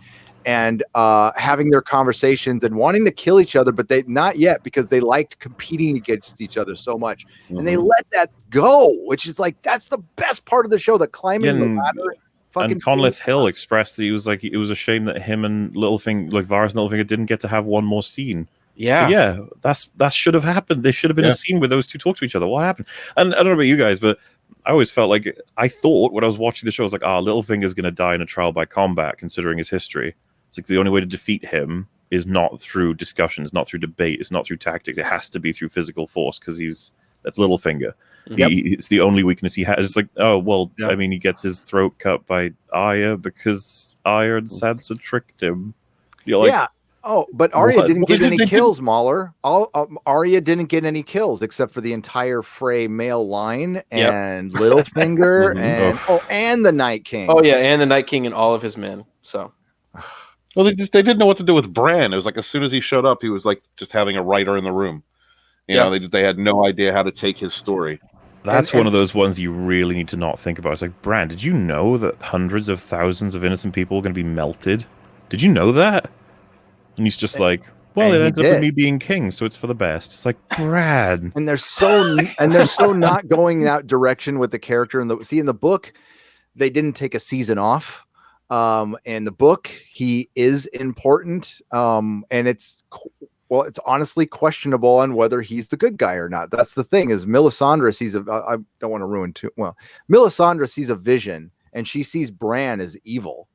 having their conversations and wanting to kill each other, but they not yet because they liked competing against each other so much, and they let that go, which is like that's the best part of the show, the climbing the ladder. And Conleth Hill expressed that he was like, it was a shame that him and Littlefinger, like Varys and Littlefinger, didn't get to have one more scene. That should have happened. There should have been a scene where those two talk to each other. What happened? And I don't know about you guys, but I always felt like I thought when I was watching the show, I was like, Littlefinger's going to die in a trial by combat, considering his history. It's like the only way to defeat him is not through discussions, not through debate, it's not through tactics. It has to be through physical force because that's Littlefinger. It's the only weakness he has. It's like, I mean, he gets his throat cut by Arya because Arya and Sansa tricked him. You're like, but Arya didn't get any kills, Mahler. Arya didn't get any kills except for the entire Frey male line and Littlefinger and the Night King. Oh yeah, and the Night King and all of his men. So Well, they didn't know what to do with Bran. It was like as soon as he showed up, he was like just having a writer in the room. You know, they had no idea how to take his story. That's one of those ones you really need to not think about. It's like, Bran, did you know that hundreds of thousands of innocent people are going to be melted? Did you know that? And he's just like, well, it ended up with me being king, so it's for the best. It's like, Brad. And they're so not going that direction with the character. In the book, they didn't take a season off. In the book, he is important. And it's honestly questionable on whether he's the good guy or not. That's the thing is Melisandre sees I don't want to ruin too well. Melisandre sees a vision and she sees Bran as evil.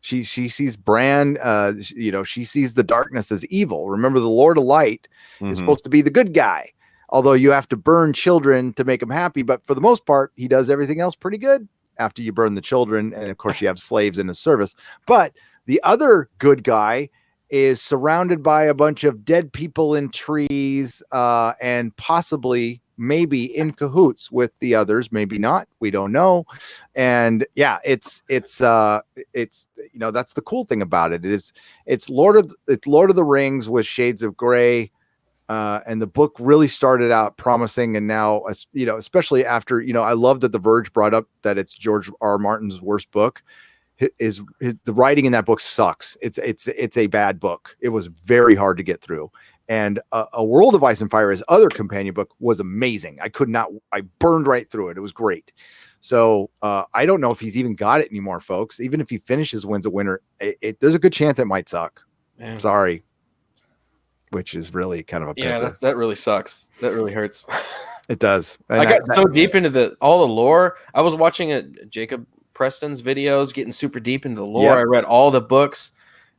She sees Bran, she sees the darkness as evil. Remember, the Lord of Light is supposed to be the good guy, although you have to burn children to make him happy. But for the most part, he does everything else pretty good after you burn the children. And of course, you have slaves in his service. But the other good guy is surrounded by a bunch of dead people in trees and possibly maybe in cahoots with the others, maybe not, we don't know. And yeah, it's that's the cool thing about it. It's Lord of the Rings with shades of gray. And the book really started out promising, and now, especially after, I love that The Verge brought up that it's George R. Martin's worst book. The writing in that book sucks. It's a bad book. It was very hard to get through. And A World of Ice and Fire, his other companion book, was amazing. I burned right through it. It was great. So I don't know if he's even got it anymore, folks. Even if he finishes Wins a Winner, there's a good chance it might suck. Man. Sorry. Which is really kind of a pickle. That really sucks. That really hurts. It does. And I got so deep into all the lore. I was watching Jacob Preston's videos, getting super deep into the lore. Yep. I read all the books,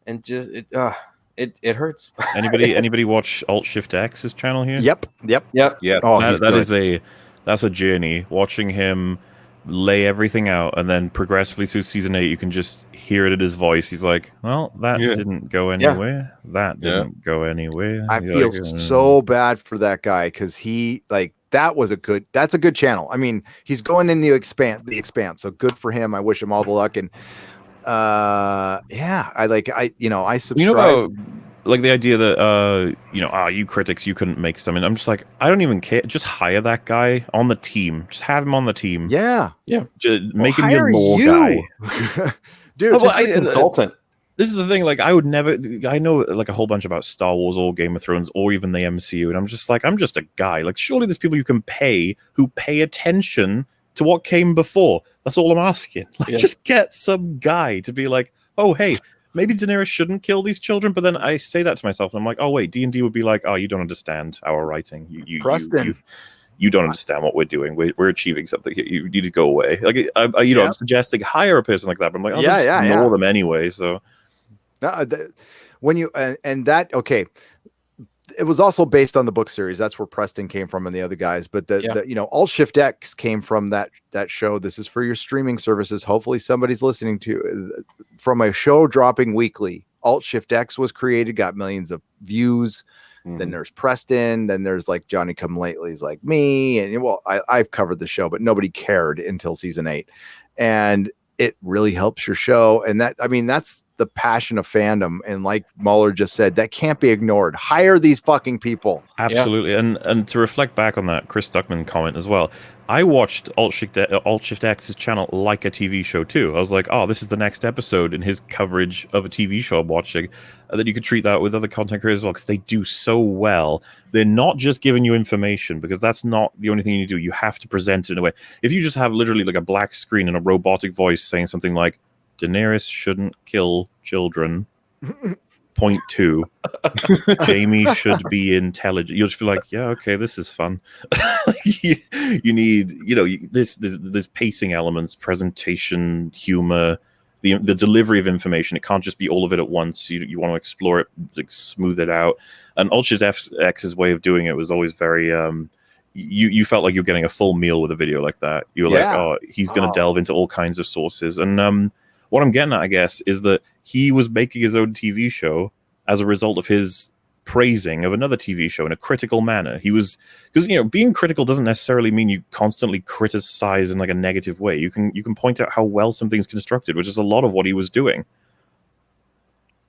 and just it hurts. Anybody watch Alt Shift X's channel here? Yep. Yeah. Oh, that's a journey. Watching him lay everything out, and then progressively through season 8, you can just hear it in his voice. He's like, "Well, that didn't go anywhere. That didn't go anywhere." I feel so bad for that guy because he that's a good channel. I mean, he's going in the expanse, so good for him. I wish him all the luck. And I subscribe. Like the idea that you critics, you couldn't make something. I'm just like, I don't even care. Just hire that guy on the team. Just have him on the team. Yeah. Just make him your lore guy. Dude, just a consultant. This is the thing, like, I know like a whole bunch about Star Wars or Game of Thrones or even the MCU, and I'm just like, I'm just a guy. Like, surely there's people you can pay who pay attention to what came before. That's all I'm asking. Like, just get some guy to be like, oh, hey, maybe Daenerys shouldn't kill these children, but then I say that to myself, and I'm like, oh, wait, D&D would be like, oh, you don't understand our writing. You don't understand what we're doing. We're achieving something. You need to go away. Like, I'm suggesting hire a person like that, but I'm like, I'll just ignore them anyway, so... When you okay, it was also based on the book series. That's where Preston came from and the other guys. But Alt Shift X came from that show. This is for your streaming services. Hopefully, somebody's listening to from a show dropping weekly. Alt Shift X was created, got millions of views. Then there's Preston. Then there's like Johnny Come Latelys, like me. And I've covered the show, but nobody cared until season 8, and it really helps your show. And that's the passion of fandom. And like Mueller just said, that can't be ignored. Hire these fucking people. Absolutely. Yeah. And to reflect back on that Chris Stuckman comment as well, I watched Alt Shift X's channel like a TV show too. I was like, oh, this is the next episode in his coverage of a TV show I'm watching. And then you could treat that with other content creators as well, because they do so well. They're not just giving you information, because that's not the only thing you need to do. You have to present it in a way. If you just have literally like a black screen and a robotic voice saying something like, Daenerys shouldn't kill children. Point 2. Jamie should be intelligent. You'll just be like, yeah, okay, this is fun. you need, there's pacing elements, presentation, humor, the delivery of information. It can't just be all of it at once. You want to explore it, like, smooth it out. And Alt Shift X's way of doing it was always very you felt like you're getting a full meal with a video like that. You were like, oh, he's going to delve into all kinds of sources. And what I'm getting at, I guess, is that he was making his own TV show as a result of his praising of another TV show in a critical manner. He was, because being critical doesn't necessarily mean you constantly criticize in like a negative way. You can point out how well something's constructed, which is a lot of what he was doing.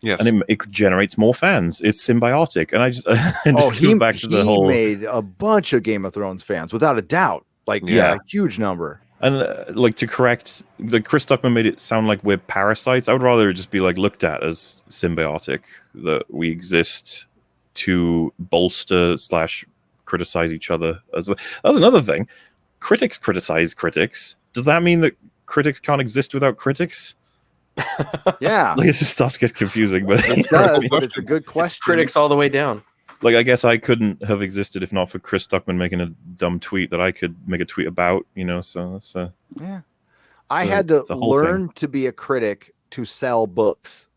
Yes. And it generates more fans. It's symbiotic. And I just, and just he go back to the whole. made a bunch of Game of Thrones fans, without a doubt. Like, Yeah. a huge number. And like, to correct, like, Chris Stuckman made it sound like we're parasites. I would rather just be like looked at as symbiotic, that we exist to bolster / criticize each other as well. That's another thing. Critics criticize critics. Does that mean that critics can't exist without critics? Yeah. Like, it just starts to get confusing, but It does, but it's a good question. It's critics all the way down. like, I guess I couldn't have existed if not for Chris Stuckman making a dumb tweet that I could make a tweet about, so that's Yeah. I had to learn to be a critic to sell books.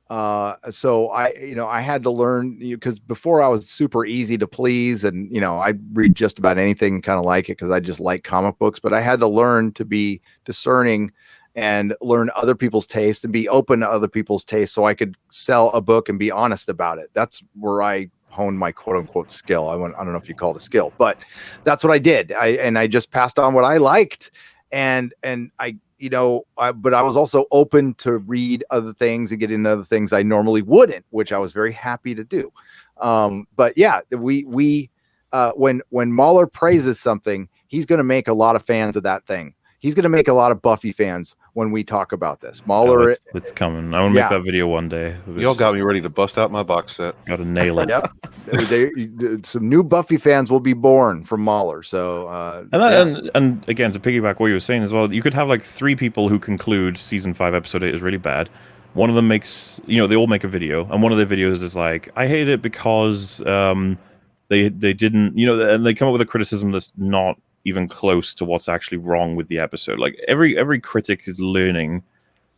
So I had to learn, because before I was super easy to please, and I read just about anything, kind of like it because I just like comic books, but I had to learn to be discerning and learn other people's taste and be open to other people's taste so I could sell a book and be honest about it. That's where I honed my quote unquote skill. I don't know if you call it a skill, but that's what I did. I just passed on what I liked, and but I was also open to read other things and get into other things I normally wouldn't, which I was very happy to do. But yeah, when Mahler praises something, he's going to make a lot of fans of that thing. He's going to make a lot of Buffy fans when we talk about this. Mahler, it's coming. I want to make that video one day. Y'all got me ready to bust out my box set. Got to nail it. Yep. Some new Buffy fans will be born from Mahler. So, and again, to piggyback what you were saying as well, you could have like 3 people who conclude season 5, episode 8 is really bad. One of them makes, they all make a video, and one of their videos is like, I hate it because they didn't, and they come up with a criticism that's not even close to what's actually wrong with the episode. Like, every critic is learning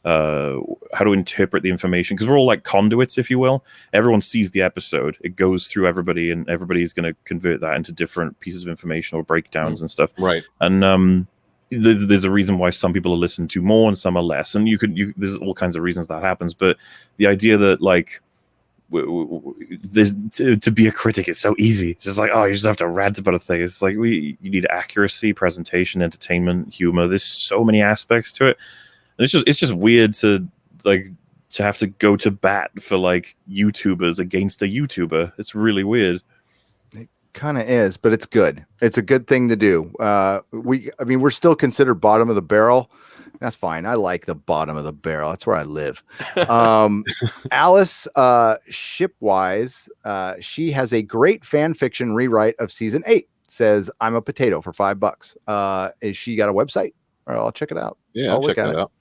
how to interpret the information, because we're all like conduits, if you will. Everyone sees the episode, it goes through everybody, and everybody's going to convert that into different pieces of information or breakdowns and stuff. Right. And there's a reason why some people are listened to more and some are less, and there's all kinds of reasons that happens. But the idea that like to be a critic, it's so easy. It's just like, oh, you just have to rant about a thing. It's like you need accuracy, presentation, entertainment, humor. There's so many aspects to it, and it's just weird to have to go to bat for like YouTubers against a YouTuber. It's really weird. It kind of is, but it's good. It's a good thing to do. We're still considered bottom of the barrel. That's fine. I like the bottom of the barrel. That's where I live. Alice Shipwise, she has a great fan fiction rewrite of season 8. Says, I'm a potato for $5. Is she got a website? All right, I'll check it out. Yeah, I'll check that out.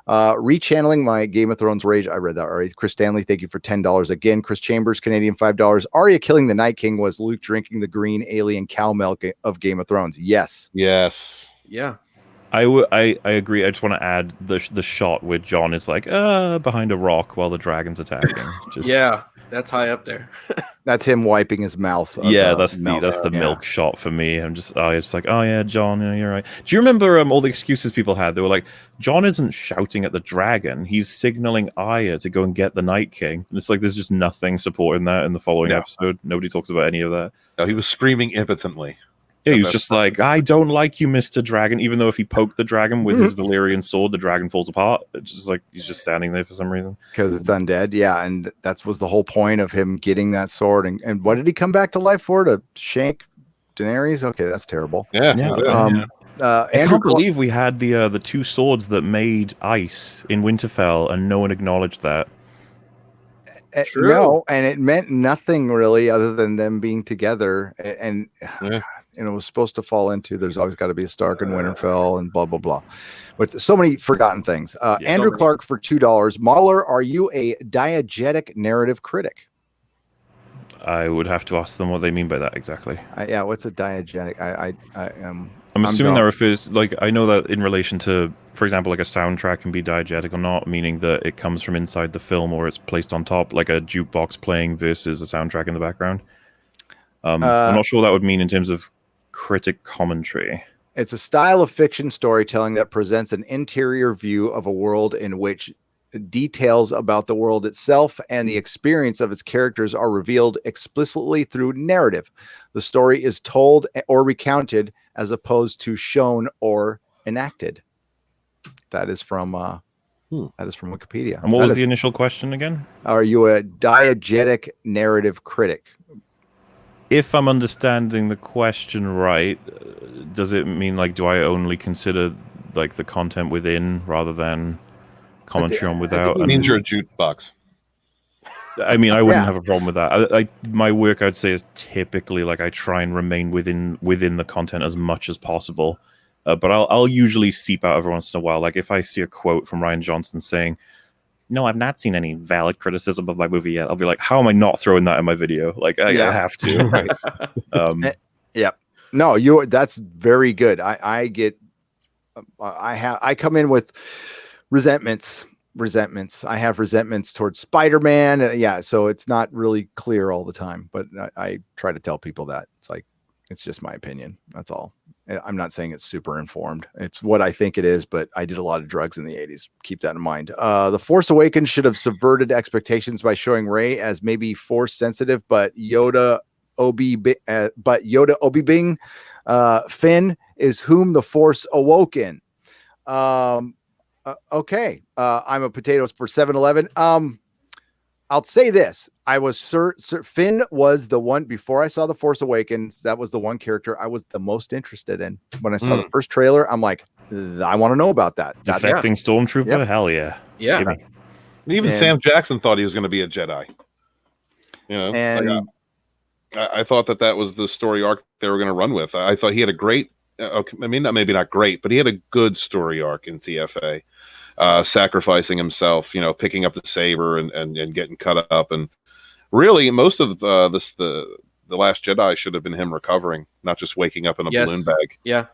Rechanneling my Game of Thrones rage. I read that already. Chris Stanley, thank you for $10 again. Chris Chambers, Canadian $5. Arya killing the Night King was Luke drinking the green alien cow milk of Game of Thrones. Yes. Yes. Yeah. I agree. I just want to add the shot where Jon is like behind a rock while the dragon's attacking. Yeah, that's high up there. That's him wiping his mouth. Yeah, that's the milk shot for me. It's like, oh yeah, Jon, yeah, you're right. Do you remember all the excuses people had? They were like, Jon isn't shouting at the dragon; he's signaling Arya to go and get the Night King. And it's like there's just nothing supporting that in the following episode. Nobody talks about any of that. No, he was screaming impotently. Yeah, he was just like, I don't like you, Mr. Dragon, even though if he poked the dragon with his Valyrian sword, the dragon falls apart. It's just like he's just standing there for some reason. Because it's undead, yeah, and that was the whole point of him getting that sword. And what did he come back to life for? To shank Daenerys? Okay, that's terrible. Yeah. I can't believe we had the 2 swords that made ice in Winterfell, and no one acknowledged that. True. No, and it meant nothing really other than them being together. And it was supposed to fall into there's always got to be a Stark in Winterfell and blah, blah, blah. But so many forgotten things. Andrew Clark for $2. Mahler, are you a diegetic narrative critic? I would have to ask them what they mean by that exactly. What's a diegetic? I'm assuming that refers, like, I know that in relation to, for example, like a soundtrack can be diegetic or not, meaning that it comes from inside the film or it's placed on top, like a jukebox playing versus a soundtrack in the background. I'm not sure what that would mean in terms of critic commentary. It's a style of fiction storytelling that presents an interior view of a world in which details about the world itself and the experience of its characters are revealed explicitly through narrative. The story is told or recounted as opposed to shown or enacted. That is from That is from Wikipedia. And what was the initial question again? Are you a diegetic narrative critic? If I'm understanding the question right, does it mean like, do I only consider like the content within rather than commentary on without? It means you're a jukebox. I mean, I wouldn't have a problem with that. My work, I'd say, is typically like I try and remain within the content as much as possible. But I'll usually seep out every once in a while. Like if I see a quote from Rian Johnson saying, "No, I've not seen any valid criticism of my movie yet," I'll be like, "How am I not throwing that in my video? Like I have to." Right? Yeah. No, that's very good. I come in with resentments. I have resentments towards Spider-Man. Yeah, so it's not really clear all the time, but I try to tell people that it's like, it's just my opinion. That's all. I'm not saying it's super informed. It's what I think it is, but I did a lot of drugs in the 80s. Keep that in mind. The Force Awakens should have subverted expectations by showing Rey as maybe Force sensitive, but Yoda Obi Bing Finn is whom the Force awoke in. Okay. I'm a potatoes for 7-Eleven. I'll say this. I was Finn was the one before I saw The Force Awakens. That was the one character I was the most interested in. When I saw the first trailer, I'm like, I want to know about that. Defecting Stormtrooper? Yep. Hell yeah. Yeah. Even Sam Jackson thought he was going to be a Jedi. You know, and I thought that was the story arc they were going to run with. I thought he had a great, I mean, maybe not great, but he had a good story arc in TFA. Sacrificing himself, you know, picking up the saber and getting cut up, and really most of the Last Jedi should have been him recovering, not just waking up in a balloon bag. Yeah,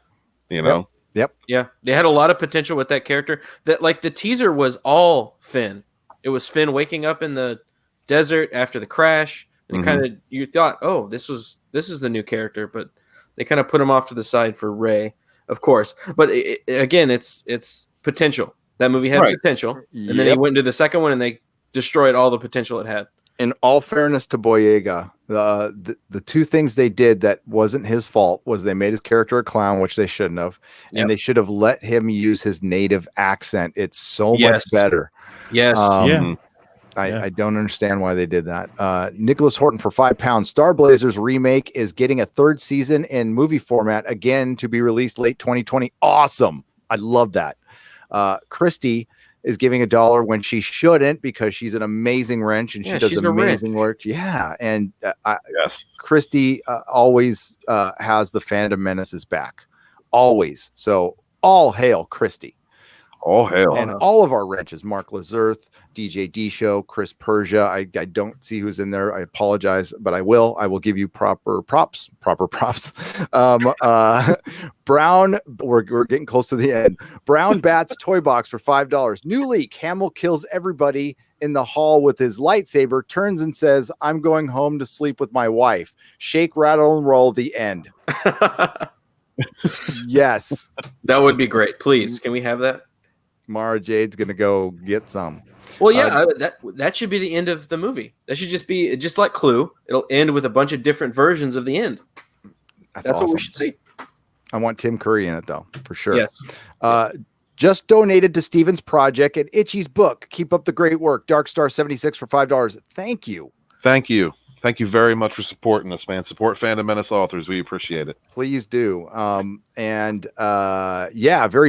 you know. Yep. Yeah, they had a lot of potential with that character. That like the teaser was all Finn. It was Finn waking up in the desert after the crash, and kind of you thought, oh, this is the new character, but they kind of put him off to the side for Rey, of course. But again, it's potential. That movie had potential, and then he went into the second one, and they destroyed all the potential it had. In all fairness to Boyega, the two things they did that wasn't his fault was they made his character a clown, which they shouldn't have, and they should have let him use his native accent. It's so much better. Yes. I don't understand why they did that. Nicholas Horton for £5. Star Blazers remake is getting a third season in movie format again to be released late 2020. Awesome. I love that. Christy is giving $1 when she shouldn't, because she's an amazing wrench and she does amazing work. Yeah. And Christy always has the Fandom Menace's back. Always. So all hail Christy. All hail. And all of our wrenches, Mark Lazerth, DJ D Show, Chris Persia. I don't see who's in there. I apologize, but I will give you proper props. Brown, we're getting close to the end. Brown Bats toy box for $5. New leak. Hamill kills everybody in the hall with his lightsaber, turns and says, "I'm going home to sleep with my wife." Shake, rattle, and roll. The end. Yes. That would be great. Please, can we have that? Mara Jade's gonna go get some. Well, yeah, that should be the end of the movie. That should just be just like Clue. It'll end with a bunch of different versions of the end. That's awesome. What we should see. I want Tim Curry in it though, for sure. Yes. Just donated to Steven's project and Itchy's book. Keep up the great work. Darkstar76 for $5. Thank you. Thank you. Thank you very much for supporting us, man. Support Fandom Menace authors. We appreciate it. Please do. Very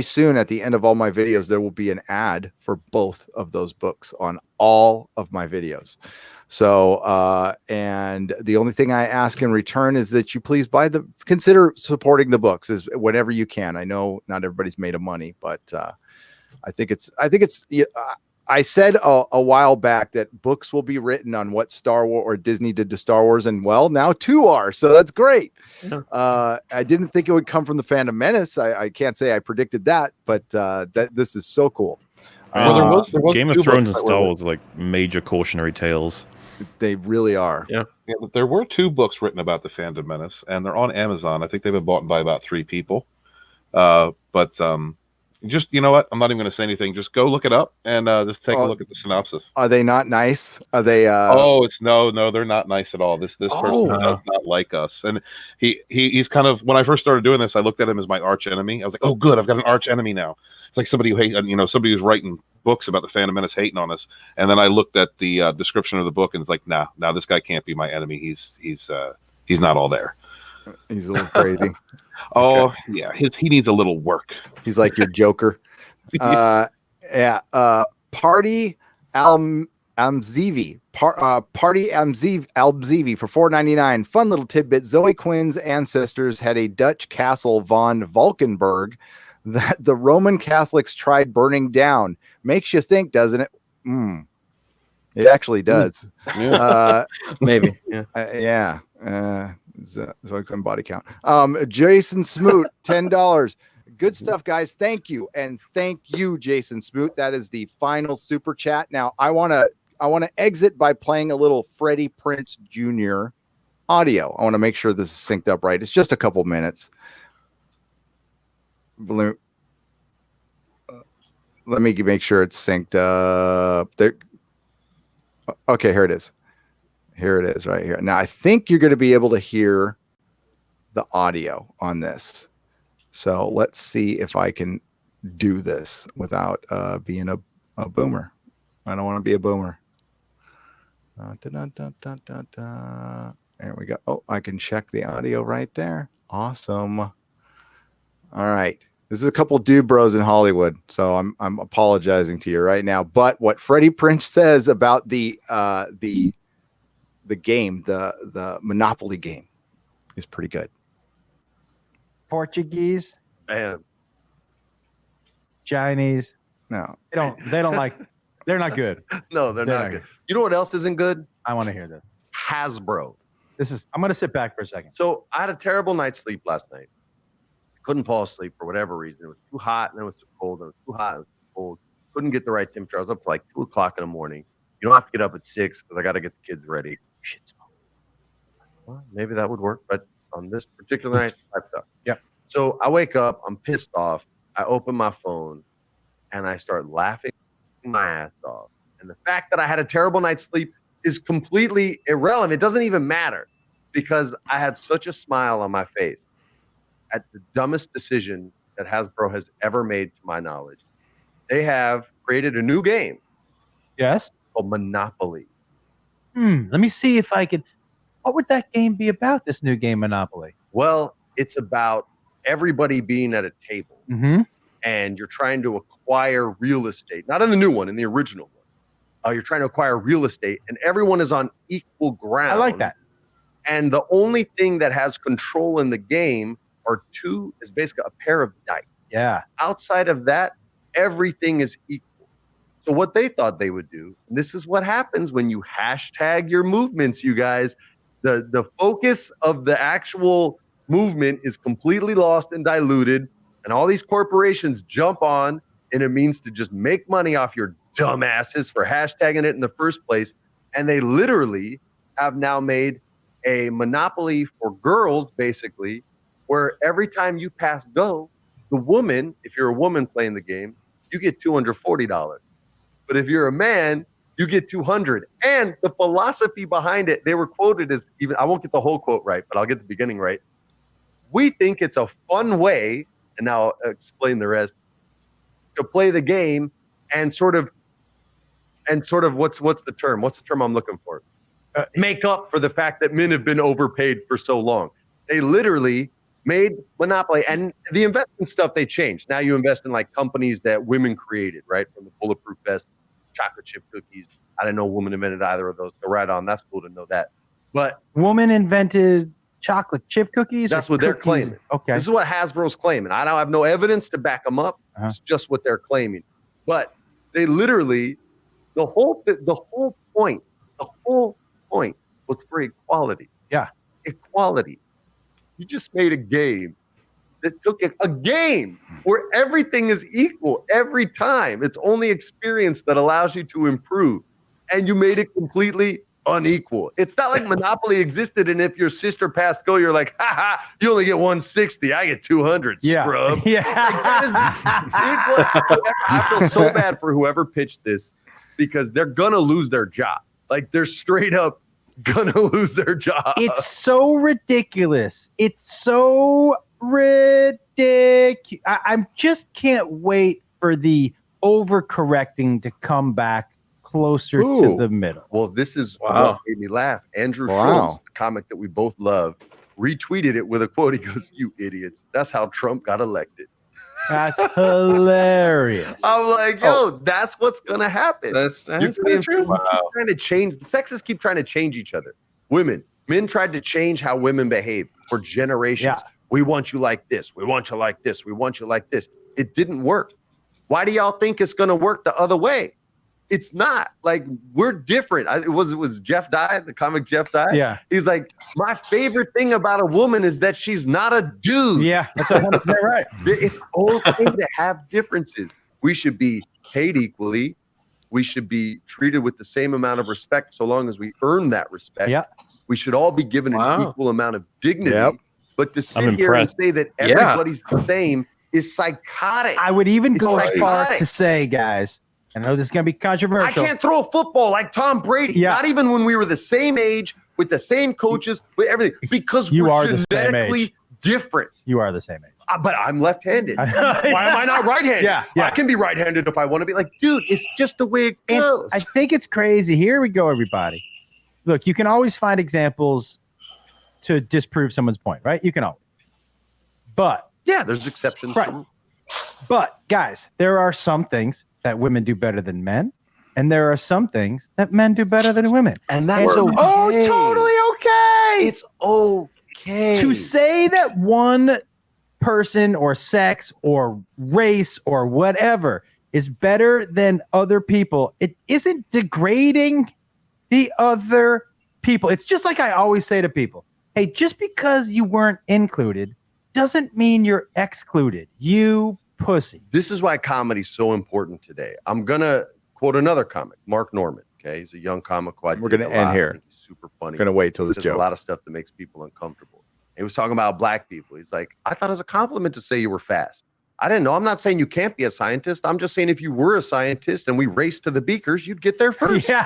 soon at the end of all my videos, there will be an ad for both of those books on all of my videos. So, and the only thing I ask in return is that you please consider supporting the books whenever you can. I know not everybody's made of money, but I think it's I said a while back that books will be written on what Star Wars or Disney did to Star Wars, and well, now 2 are, so that's great. I didn't think it would come from the Fandom Menace. I can't say I predicted that, but this is so cool. There was Game of Thrones and Star Wars are like major cautionary tales. They really are. Yeah, there were 2 books written about the Fandom Menace, and they're on Amazon. I think they've been bought by about 3 people. Just, you know what? I'm not even going to say anything. Just go look it up and just take a look at the synopsis. Are they not nice? Are they? No, they're not nice at all. This person does not like us, and he's kind of. When I first started doing this, I looked at him as my arch enemy. I was like, oh, good, I've got an arch enemy now. It's like somebody who somebody who's writing books about the Phantom Menace hating on us, and then I looked at the description of the book, and it's like, nah, this guy can't be my enemy. He's not all there. He's a little crazy. Oh yeah, he needs a little work. He's like your Joker. Party Amzivi. Party Amzivi for $4.99. Fun little tidbit. Zoe Quinn's ancestors had a Dutch castle von Valkenburg that the Roman Catholics tried burning down. Makes you think, doesn't it? It actually does. Yeah. Maybe. Yeah. Zoe Quinn body count. Jason Smoot, $10. Good stuff, guys. Thank you. And thank you, Jason Smoot. That is the final super chat. Now I want to exit by playing a little Freddie Prinze Jr. audio. I want to make sure this is synced up right. It's just a couple minutes. Let me make sure it's synced up there. Okay, here it is. Here it is right here. Now I think you're going to be able to hear the audio on this. So let's see if I can do this without being a boomer. I don't want to be a boomer. There we go. Oh, I can check the audio right there. Awesome. All right. This is a couple dude bros in Hollywood, so I'm apologizing to you right now. But what Freddie Prinze says about the game, the Monopoly game, is pretty good. Portuguese, Man. Chinese. No, They don't like. They're not good. No, they're not good. You know what else isn't good? I want to hear this. Hasbro. I'm going to sit back for a second. So I had a terrible night's sleep last night. Couldn't fall asleep for whatever reason. It was too hot and it was too cold. It was too hot. It was too cold. Couldn't get the right temperature. I was up to like 2 o'clock in the morning. You don't have to get up at 6 because I got to get the kids ready. Shit, well, maybe that would work, but on this particular night, I thought. Yeah. So I wake up. I'm pissed off. I open my phone and I start laughing my ass off. And the fact that I had a terrible night's sleep is completely irrelevant. It doesn't even matter because I had such a smile on my face at the dumbest decision that Hasbro has ever made, to my knowledge. They have created a new game. Yes. Called Monopoly. Let me see if I can. What would that game be about? This new game, Monopoly. Well, it's about everybody being at a table, and you're trying to acquire real estate. Not in the new one, in the original one. You're trying to acquire real estate, and everyone is on equal ground. I like that. And the only thing that has control in the game is basically a pair of dice. Yeah. Outside of that, everything is equal. So what they thought they would do, and this is what happens when you hashtag your movements, you guys. The focus of the actual movement is completely lost and diluted, and all these corporations jump on, and it means to just make money off your dumbasses for hashtagging it in the first place. And they literally have now made a monopoly for girls, basically, where every time you pass go, the woman, if you're a woman playing the game, you get $240. But if you're a man, you get $200. And the philosophy behind it, they were quoted as, even, I won't get the whole quote right, but I'll get the beginning right. We think it's a fun way, and now I'll explain the rest, to play the game and sort of what's the term? What's the term I'm looking for? Make up for the fact that men have been overpaid for so long. They literally made Monopoly, and the investment stuff they changed. Now you invest in like companies that women created, right? From the bulletproof vest, chocolate chip cookies. I didn't know a woman invented either of those. So right on, that's cool to know that. But woman invented chocolate chip cookies. That's what they're claiming. Okay, this is what Hasbro's claiming. I don't have no evidence to back them up. It's just what they're claiming. But they literally, the whole point was for equality. Yeah, equality. You just made a game that took a game where everything is equal every time. It's only experience that allows you to improve. And you made it completely unequal. It's not like Monopoly existed, and if your sister passed go, you're like, ha ha, you only get 160, I get 200, scrub. Yeah. I feel so bad for whoever pitched this because they're going to lose their job. Like, they're straight up gonna lose their job. It's so ridiculous. It's so ridiculous. I just can't wait for the overcorrecting to come back closer to Ooh. the middle. Well, this is Wow. what made me laugh. Andrew Wow. Schultz, the comic that we both love, retweeted it with a quote. He goes, "You idiots. That's how Trump got elected." That's hilarious. I'm like, yo, that's what's going to happen. That's You kind of true. keep trying to change. The sexes keep trying to change each other. Men tried to change how women behave for generations. Yeah. We want you like this. We want you like this. We want you like this. It didn't work. Why do y'all think it's going to work the other way? It's not. Like, we're different. It was Jeff Dye, the comic Jeff Dye. Yeah. He's like, my favorite thing about a woman is that she's not a dude. Yeah, that's 100% right. It's okay to have differences. We should be paid equally. We should be treated with the same amount of respect so long as we earn that respect. Yeah. We should all be given an equal amount of dignity. Yep. But to sit I'm here and impressed. say that everybody's the same is psychotic. I would even go as It's far psychotic. to say, guys, I know this is going to be I controversial. can't throw a football like Tom Brady. Yeah. Not even when we were the same age, with the same coaches, with everything, because You we're are the same genetically age. different. You are the same age. But I'm left-handed. Why am I not right-handed? Yeah, yeah. I can be right-handed if I want to be. Like, dude, it's just the way it And goes. I think it's crazy. Here we go, everybody. Look, you can always find examples to disprove someone's point, right? You can always. But, Yeah, there's exceptions. Right. but guys, there are some things that women do better than men, and there are some things that men do better than women. And that's so, okay. oh, totally okay. It's okay. To say that one person or sex or race or whatever is better than other people, it isn't degrading the other people. It's just like I always say to people, hey, just because you weren't included doesn't mean you're excluded. You pussy. This is why comedy's so important today. I'm going to quote another comic, Mark Norman. Okay, he's a young comic. We're going to end here. He's super funny. Going to wait till this There's joke. a lot of stuff that makes people uncomfortable. He was talking about black people. He's like, I thought it was a compliment to say you were fast. I didn't know. I'm not saying you can't be a scientist. I'm just saying if you were a scientist and we raced to the beakers, you'd get there first. Yeah.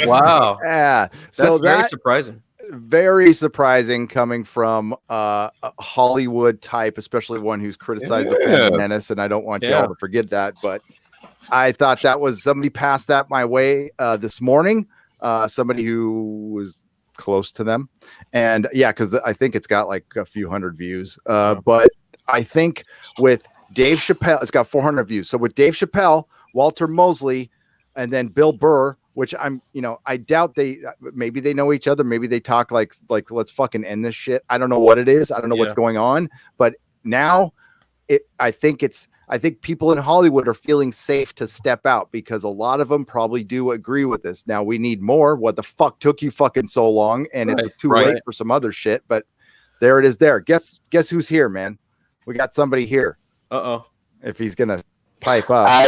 Wow. Yeah. That's So very that surprising. very surprising coming from a Hollywood type, especially one who's criticized the Fandom Menace, and I don't want y'all to forget that. But I thought that was somebody passed that my way this morning. Somebody who was close to them, and yeah, because I think it's got like a few hundred views. But I think with Dave Chappelle, it's got 400 views. So with Dave Chappelle, Walter Mosley, and then Bill Burr, which I doubt maybe they know each other. Maybe they talk like let's fucking end this shit. I don't know what it is. I don't know what's going on. But now I think people in Hollywood are feeling safe to step out because a lot of them probably do agree with this. Now we need more. What the fuck took you fucking so long? And it's too late for some other shit. But there it is. There. Guess who's here, man? We got somebody here. Uh-oh. If he's gonna pipe up.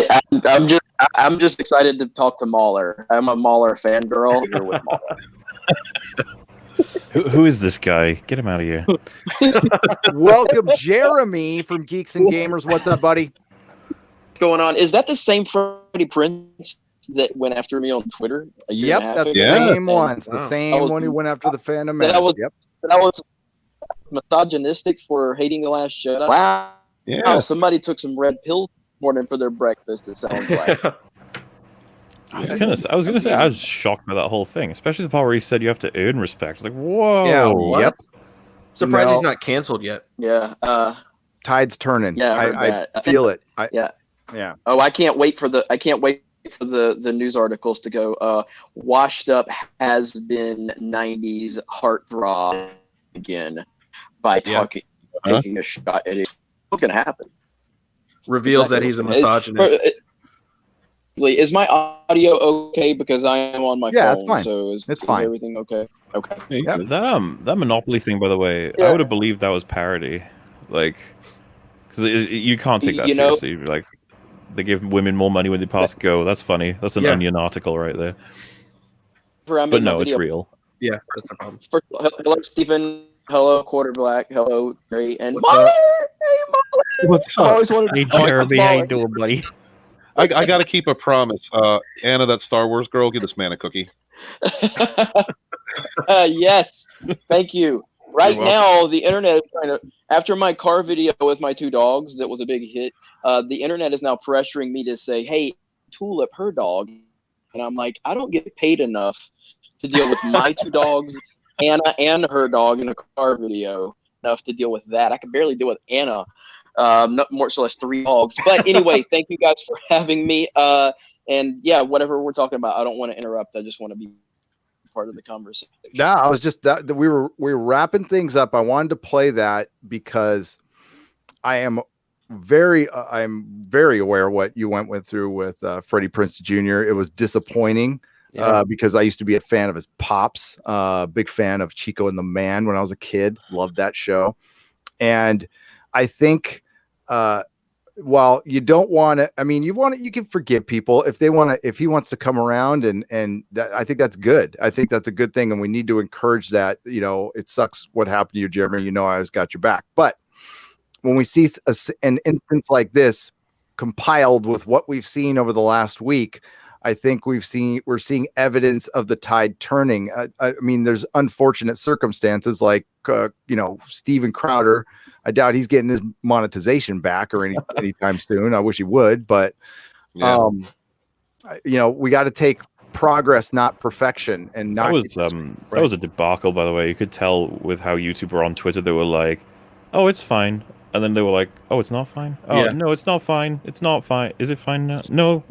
I'm just excited to talk to Mahler. I'm a Mahler fangirl. You're with Mahler. Who is this guy? Get him out of here. Welcome, Jeremy from Geeks and Gamers. What's up, buddy? What's going on? Is that the same Freddie Prinze that went after me on Twitter? Yep, that's the same one. It's the same one who went after the Fandom Menace. That was misogynistic for hating The Last Jedi. Wow. Yeah. Somebody took some red pills this morning for their breakfast, it sounds like. I was gonna say I was shocked by that whole thing, especially the part where he said you have to earn respect. I was like, whoa. Yeah, what? Yep. Surprised he's not canceled yet. Yeah. Tide's turning. Yeah, I feel it. Yeah. Oh, I can't wait for the news articles to go. Washed up has been 90s heartthrob again by taking a shot at it. What's gonna happen? Reveals that he's a misogynist. Is my audio okay? Because I am on my phone. Yeah, it's fine. So it's fine. Everything okay? Okay. Yeah, that Monopoly thing, by the way, I would have believed that was parody, like, because you can't take that seriously. Like, they give women more money when they pass go. That's funny. That's an Onion article right there. But no, it's real. Yeah, that's the problem. First, hello, Stephen. Hello, Quarterblack. Hello, Gray. And What's Mahler. up? Hey, Mahler. What's I up? always wanted Hey, Jeremy, how you doing, buddy? I got to keep a promise. Anna, that Star Wars girl, give this man a cookie. Yes. Thank you. Right You're now, the internet is trying to. After my car video with my 2 dogs, that was a big hit. The internet is now pressuring me to say, "Hey, Tulip, her dog," and I'm like, I don't get paid enough to deal with my 2 dogs, Anna and her dog in a car video. Enough to deal with that. I can barely deal with Anna. Not more so less 3 dogs. But anyway, thank you guys for having me. And yeah, whatever we're talking about, I don't want to interrupt. I just want to be part of the conversation. Yeah, I was just that we were wrapping things up. I wanted to play that because I'm very aware what you went through with Freddie Prinze Jr. It was disappointing because I used to be a fan of his pops, big fan of Chico and the Man when I was a kid. Loved that show, and I think while you don't want to, I mean, you can forgive people if they want to, if he wants to come around and that, I think that's good. I think that's a good thing. And we need to encourage that. You know, it sucks what happened to you, Jeremy. You know, I always got your back. But when we see an instance like this compiled with what we've seen over the last week, I think we're seeing evidence of the tide turning. I mean, there's unfortunate circumstances like, Steven Crowder. I doubt he's getting his monetization back or anytime soon. I wish he would, but we got to take progress, not perfection. And not that was a debacle, by the way. You could tell with how YouTube were on Twitter. They were like, "Oh, it's fine," and then they were like, "Oh, it's not fine. Oh, no, it's not fine. It's not fine. Is it fine now? No."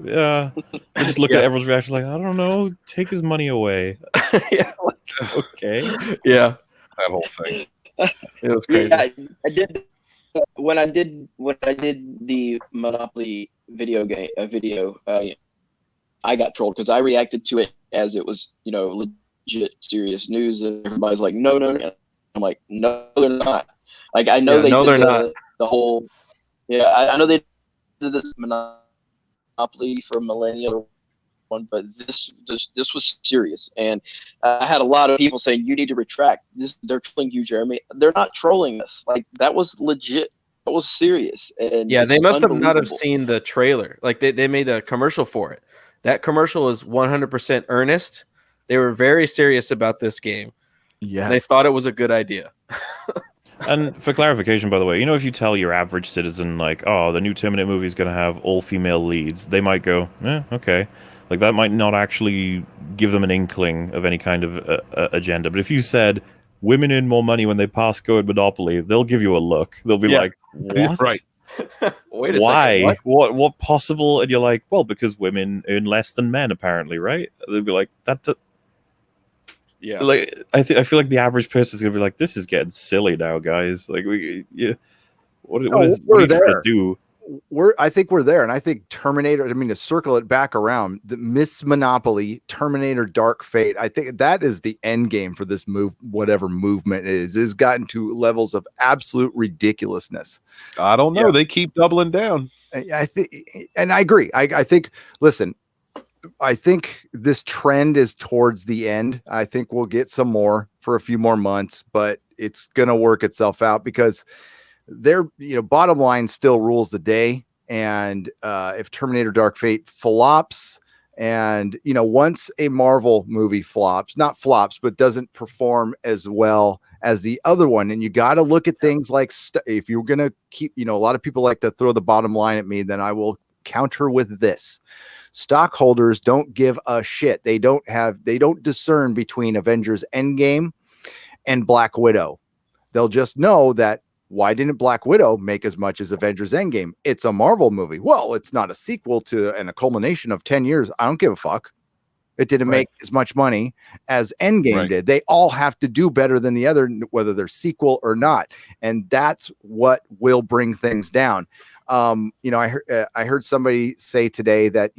I just look at everyone's reaction like, "I don't know. Take his money away." Okay. Yeah. That whole thing. It was crazy. Yeah, I did when I did the Monopoly video. I got trolled because I reacted to it as it was, legit serious news, and everybody's like, no. I'm like, no, they're not. Like, I know they're not. The whole, I know they did the Monopoly for Millennial one, but this was serious, and I had a lot of people saying you need to retract this. They're trolling you, Jeremy. They're not trolling us. Like, that was legit. That was serious. And they must have not have seen the trailer. Like, they made a commercial for it. That commercial is 100% earnest. They were very serious about this game. Yes, they thought it was a good idea. And for clarification, by the way, if you tell your average citizen, like, oh, the new Terminator movie is going to have all-female leads, they might go, okay. Like, that might not actually give them an inkling of any kind of agenda. But if you said, women earn more money when they pass go at Monopoly, they'll give you a look. They'll be like, what? Right. Wait a Why? second. What possible? And you're like, well, because women earn less than men, apparently, right? They'll be like, yeah. Like, I feel like the average person is gonna be like, this is getting silly now, guys. Like, what are you trying to do? I think we're there, and I think Terminator. I mean, to circle it back around, the Miss Monopoly, Terminator: Dark Fate. I think that is the end game for this whatever movement it is. It's gotten to levels of absolute ridiculousness. I don't know. They keep doubling down. I think, and I agree. I think. Listen, I think this trend is towards the end. I think we'll get some more for a few more months, but it's going to work itself out because bottom line still rules the day. And if Terminator Dark Fate flops, and once a Marvel movie not flops, but doesn't perform as well as the other one, and you got to look at things like if you're going to keep, a lot of people like to throw the bottom line at me, then I will counter with this. Stockholders don't give a shit. They don't discern between Avengers Endgame and Black Widow. They'll just know that, why didn't Black Widow make as much as Avengers Endgame? It's a Marvel movie. Well, it's not a sequel to and a culmination of 10 years. I don't give a fuck. It didn't make as much money as Endgame did. They all have to do better than the other, whether they're sequel or not. And that's what will bring things down. I heard somebody say today that,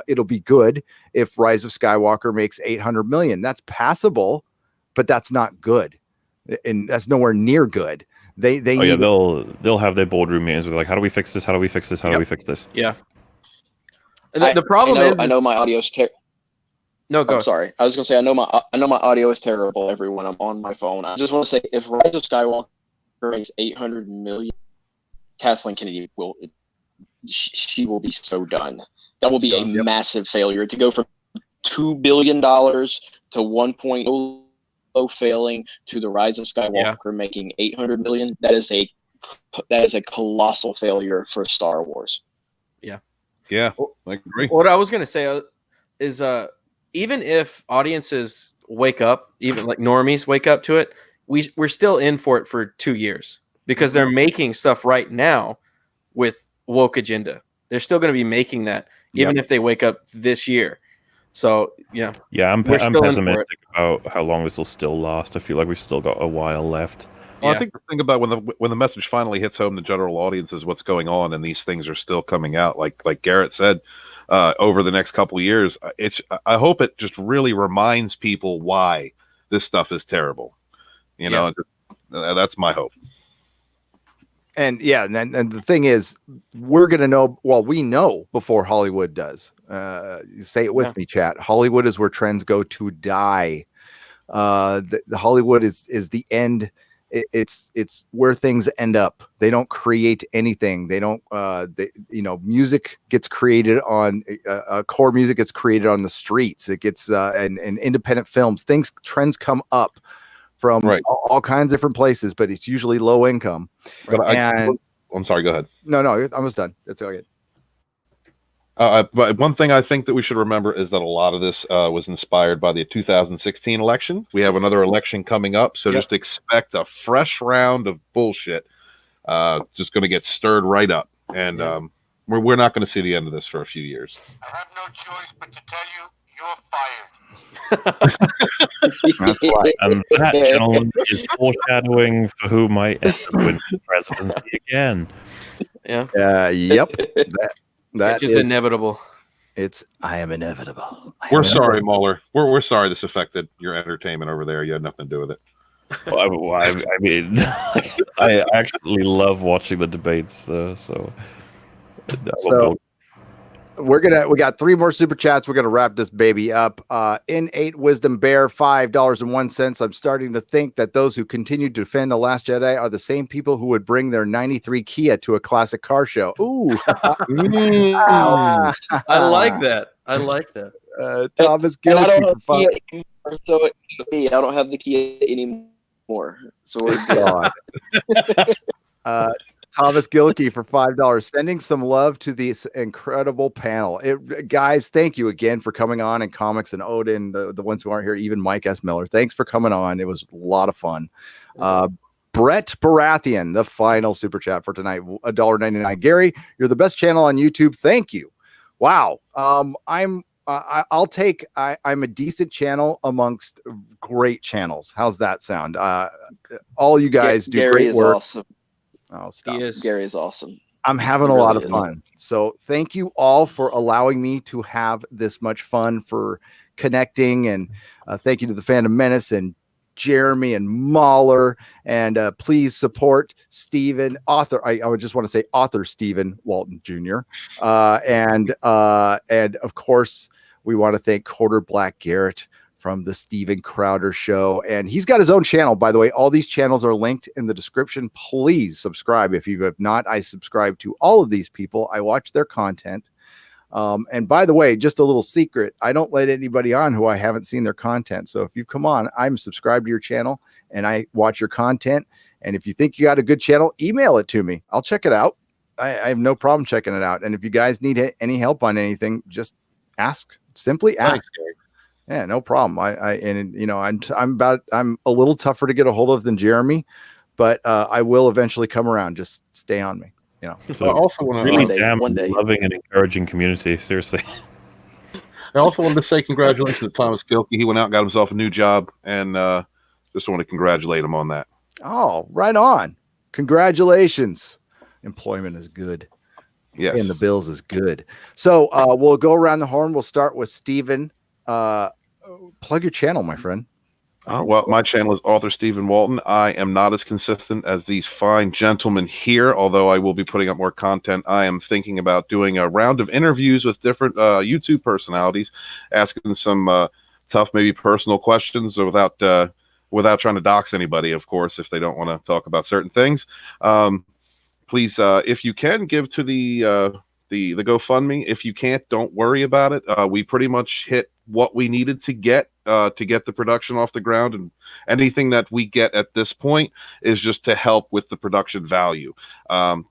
it'll be good if Rise of Skywalker makes 800 million. That's passable, but that's not good. And that's nowhere near good. They'll have their boardroom meetings with like, how do we fix this? How do we fix this? How do we fix this? Yeah. And the problem is, I know my audio's No, go. I'm sorry. I was gonna say I know my audio is terrible. Everyone, I'm on my phone. I just want to say, if Rise of Skywalker makes 800 million, Kathleen Kennedy she will be so done. That will be a massive failure to go from $2 billion to 1.0 failing to The Rise of Skywalker making 800 million, that is a colossal failure for Star Wars. Yeah, I agree. What I was going to say is even if audiences wake up, even like normies wake up to it, we're still in for it for 2 years because they're making stuff right now with woke agenda. They're still going to be making that even if they wake up this year. So yeah, I'm pessimistic about how long this will still last. I feel like we've still got a while left. Well, I think the thing about when the message finally hits home to general audience is what's going on, and these things are still coming out. Like Garrett said, over the next couple of years, I hope it just really reminds people why this stuff is terrible. You know, that's my hope. And and the thing is, we're gonna know. Well, we know before Hollywood does. Say it with me, chat. Hollywood is where trends go to die. The Hollywood is the end. It's where things end up. They don't create anything. They don't. Music gets created on core music gets created on the streets. It gets and independent films. Trends come up from all kinds of different places, but it's usually low income. I'm sorry. Go ahead. No, I almost done. That's all good. But one thing I think that we should remember is that a lot of this was inspired by the 2016 election. We have another election coming up, so just expect a fresh round of bullshit. Just going to get stirred right up, and we're not going to see the end of this for a few years. I have no choice but to tell you, you're fired. That's right. And that, gentlemen, is foreshadowing for who might end up winning the presidency again. Yep. That it's just inevitable. I am inevitable. We're sorry, Mueller. We're sorry this affected your entertainment over there. You had nothing to do with it. Well, I mean, I actually love watching the debates. So we got 3 more super chats. We're gonna wrap this baby up. In8 Wisdom Bear, $5.01. I'm starting to think that those who continue to defend The Last Jedi are the same people who would bring their 93 Kia to a classic car show. Ooh. I like that. Thomas Gillicky for Kia anymore, so it could be. I don't have the Kia anymore. So we're good. Thomas Gillicky for $5. Sending some love to this incredible panel. Guys, thank you again for coming on, and Comics and Odin, the ones who aren't here, even Mike S. Miller. Thanks for coming on. It was a lot of fun. Brett Baratheon, the final super chat for tonight, $1.99. Gary, you're the best channel on YouTube. Thank you. Wow. I'm a decent channel amongst great channels. How's that sound? All you guys do Gary great is work. Awesome. Oh, stop. Gary is awesome. I'm having a lot of fun. So thank you all for allowing me to have this much fun, for connecting, and thank you to the Fandom Menace and Jeremy and Mahler, and please support Stephen, author. I would just want to say author Stephen Walton Jr. And of course we want to thank Quarter Black Garrett from the Steven Crowder Show. And he's got his own channel, by the way. All these channels are linked in the description. Please subscribe if you have not. I subscribe to all of these people. I watch their content. And by the way, just a little secret, I don't let anybody on who I haven't seen their content. So if you come on, I'm subscribed to your channel and I watch your content. And if you think you got a good channel, email it to me. I'll check it out. I have no problem checking it out. And if you guys need any help on anything, just ask. Simply ask. Thanks, Gary. Yeah, no problem. I'm a little tougher to get a hold of than Jeremy, but I will eventually come around. Just stay on me. So I also want to really loving and encouraging community. Seriously. I also wanted to say congratulations to Thomas Gilkey. He went out and got himself a new job, and just want to congratulate him on that. Oh, right on. Congratulations. Employment is good. Yes. And the bills is good. So we'll go around the horn. We'll start with Steven. Plug your channel, my friend. Well, my channel is author Stephen Walton. I am not as consistent as these fine gentlemen here, although I will be putting up more content. I am thinking about doing a round of interviews with different YouTube personalities, asking some tough, maybe personal questions without trying to dox anybody, of course, if they don't want to talk about certain things. Please, if you can, give to the the GoFundMe. If you can't, don't worry about it. We pretty much hit what we needed to get the production off the ground, and anything that we get at this point is just to help with the production value.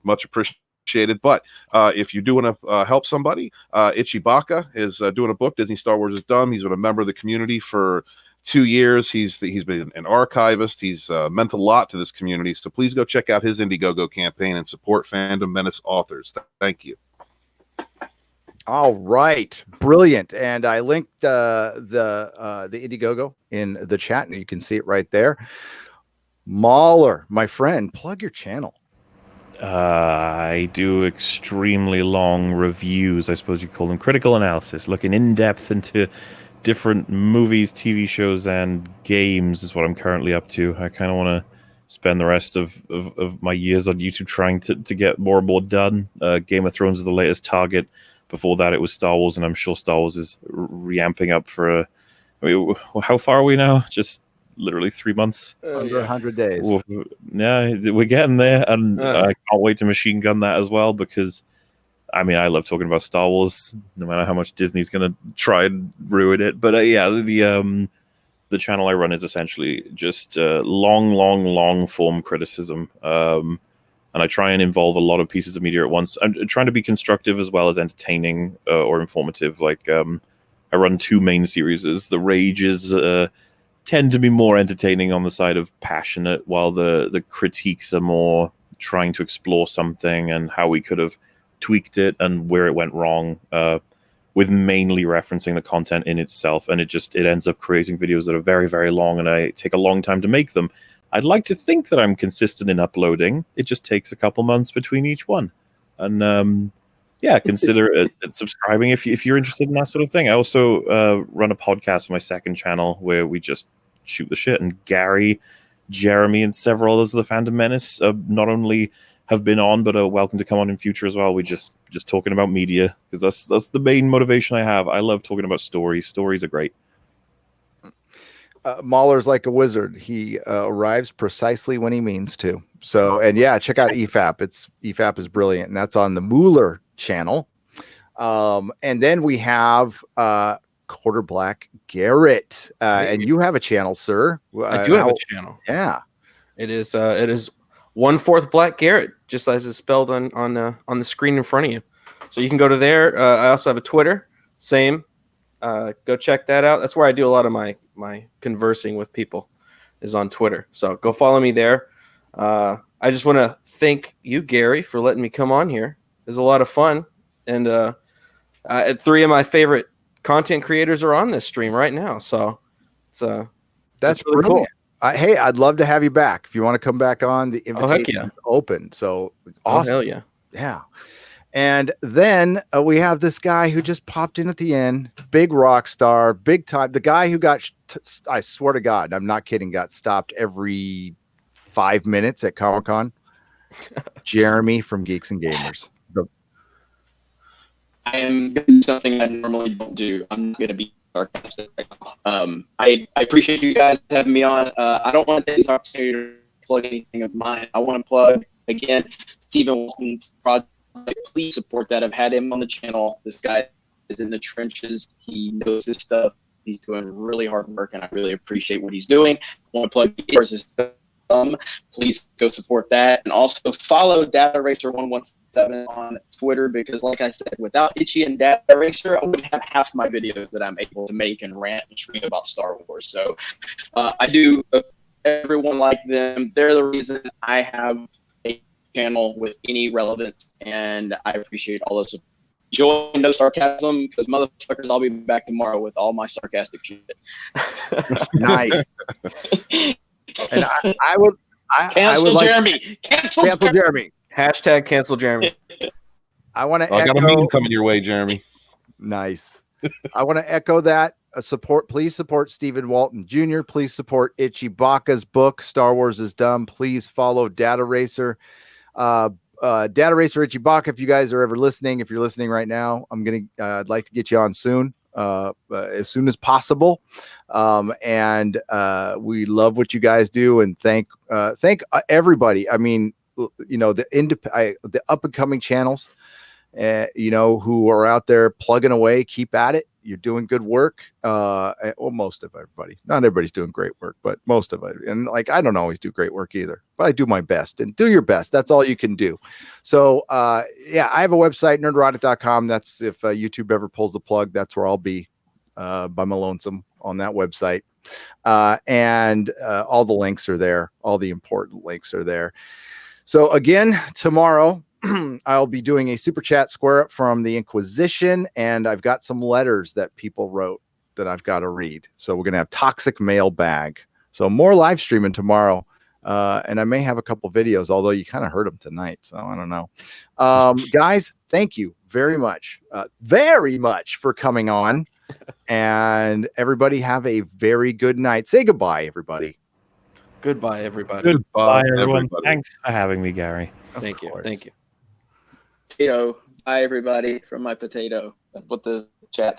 Much appreciated. But if you do want to help somebody, Ichibaka is doing a book. Disney Star Wars is Dumb. He's been a member of the community for 2 years. He's been an archivist. He's meant a lot to this community. So please go check out his Indiegogo campaign and support Fandom Menace authors. Thank you. All right, brilliant. And I linked the Indiegogo in the chat, and you can see it right there. Mauler, my friend, plug your channel. I do extremely long reviews, I suppose you call them, critical analysis, looking in depth into different movies, TV shows, and games is what I'm currently up to. I kind of want to spend the rest of my years on YouTube trying to get more and more done. Game of Thrones is the latest target. Before that, it was Star Wars, and I'm sure Star Wars is ramping up for I mean, how far are we now? Just literally 3 months? Under 100 days. Yeah, we're getting there, and I can't wait to machine gun that as well, because I mean, I love talking about Star Wars, no matter how much Disney's going to try and ruin it. But yeah, the channel I run is essentially just long form criticism. And I try and involve a lot of pieces of media at once. I'm trying to be constructive as well as entertaining or informative. Like, I run 2 main series. The Rages tend to be more entertaining on the side of passionate, while the critiques are more trying to explore something and how we could have tweaked it and where it went wrong, with mainly referencing the content in itself. And it ends up creating videos that are very, very long, and I take a long time to make them. I'd like to think that I'm consistent in uploading. It just takes a couple months between each one. And yeah, consider subscribing if you're interested in that sort of thing. I also run a podcast on my second channel where we just shoot the shit. And Gary, Jeremy, and several others of the Fandom Menace not only have been on, but are welcome to come on in future as well. We just talking about media, because that's the main motivation I have. I love talking about stories. Stories are great. Mauler's like a wizard. He arrives precisely when he means to. So, and yeah, check out EFAP. EFAP is brilliant, and that's on the Mueller channel. And then we have Quarter Black Garrett, and you have a channel, sir. I do have a channel. Yeah, it is 1/4 Black Garrett, just as it's spelled on the screen in front of you. So you can go to there. I also have a Twitter, same. Go check that out. That's where I do a lot of my conversing with people, is on Twitter. So go follow me there. I just want to thank you, Gary, for letting me come on here. It was a lot of fun. And 3 of my favorite content creators are on this stream right now. So that's really brilliant. Cool. Hey, I'd love to have you back. If you want to come back on, the invitation is open. So awesome. Hell yeah. Yeah. And then we have this guy who just popped in at the end, big rock star, big time. The guy who got, I swear to God, I'm not kidding, got stopped every 5 minutes at Comic-Con. Jeremy from Geeks and Gamers. I am going to do something I normally don't do. I'm not going to be sarcastic right now. I appreciate you guys having me on. I don't want to take this opportunity to plug anything of mine. I want to plug, again, Stephen Walton's project. Please support that. I've had him on the channel. This guy is in the trenches. He knows his stuff. He's doing really hard work, and I really appreciate what he's doing. I want to plug yours. Please go support that. And also follow Data Racer 117 on Twitter, because like I said, without Itchy and Data Racer, I wouldn't have half my videos that I'm able to make and rant and stream about Star Wars. So I do everyone like them. They're the reason I have a channel with any relevance, and I appreciate all this joy and no sarcasm, because motherfuckers, I'll be back tomorrow with all my sarcastic shit. Nice. And I would cancel like Jeremy. Cancel Jeremy. Hashtag cancel Jeremy. I want to. I got a meme coming your way, Jeremy. Nice. I want to echo that. Please support Stephen Walton Jr. Please support Ichibaka's book, Star Wars is Dumb. Please follow Data Racer. Data Racer Ichibaka, if you guys are ever listening, if you're listening right now, I'd like to get you on soon. As soon as possible. And we love what you guys do, and thank everybody. I mean, you know, the up and coming channels, who are out there plugging away. Keep at it. You're doing good work. Well, most of everybody. Not everybody's doing great work, but most of it. And like, I don't always do great work either, but I do my best. And do your best. That's all you can do. So, I have a website, nerderotic.com. That's if YouTube ever pulls the plug, that's where I'll be by my lonesome on that website. And all the links are there. All the important links are there. So again, tomorrow, I'll be doing a super chat square up from the Inquisition, and I've got some letters that people wrote that I've got to read. So we're going to have toxic mailbag. So more live streaming tomorrow. And I may have a couple videos, although you kind of heard them tonight. So I don't know. Guys, thank you very much for coming on. And everybody have a very good night. Say goodbye, everybody. Goodbye, everybody. Goodbye, everyone. Thanks for having me, Gary. Thank you. Thank you. Potato. Bye, everybody, from my potato. That's what the chat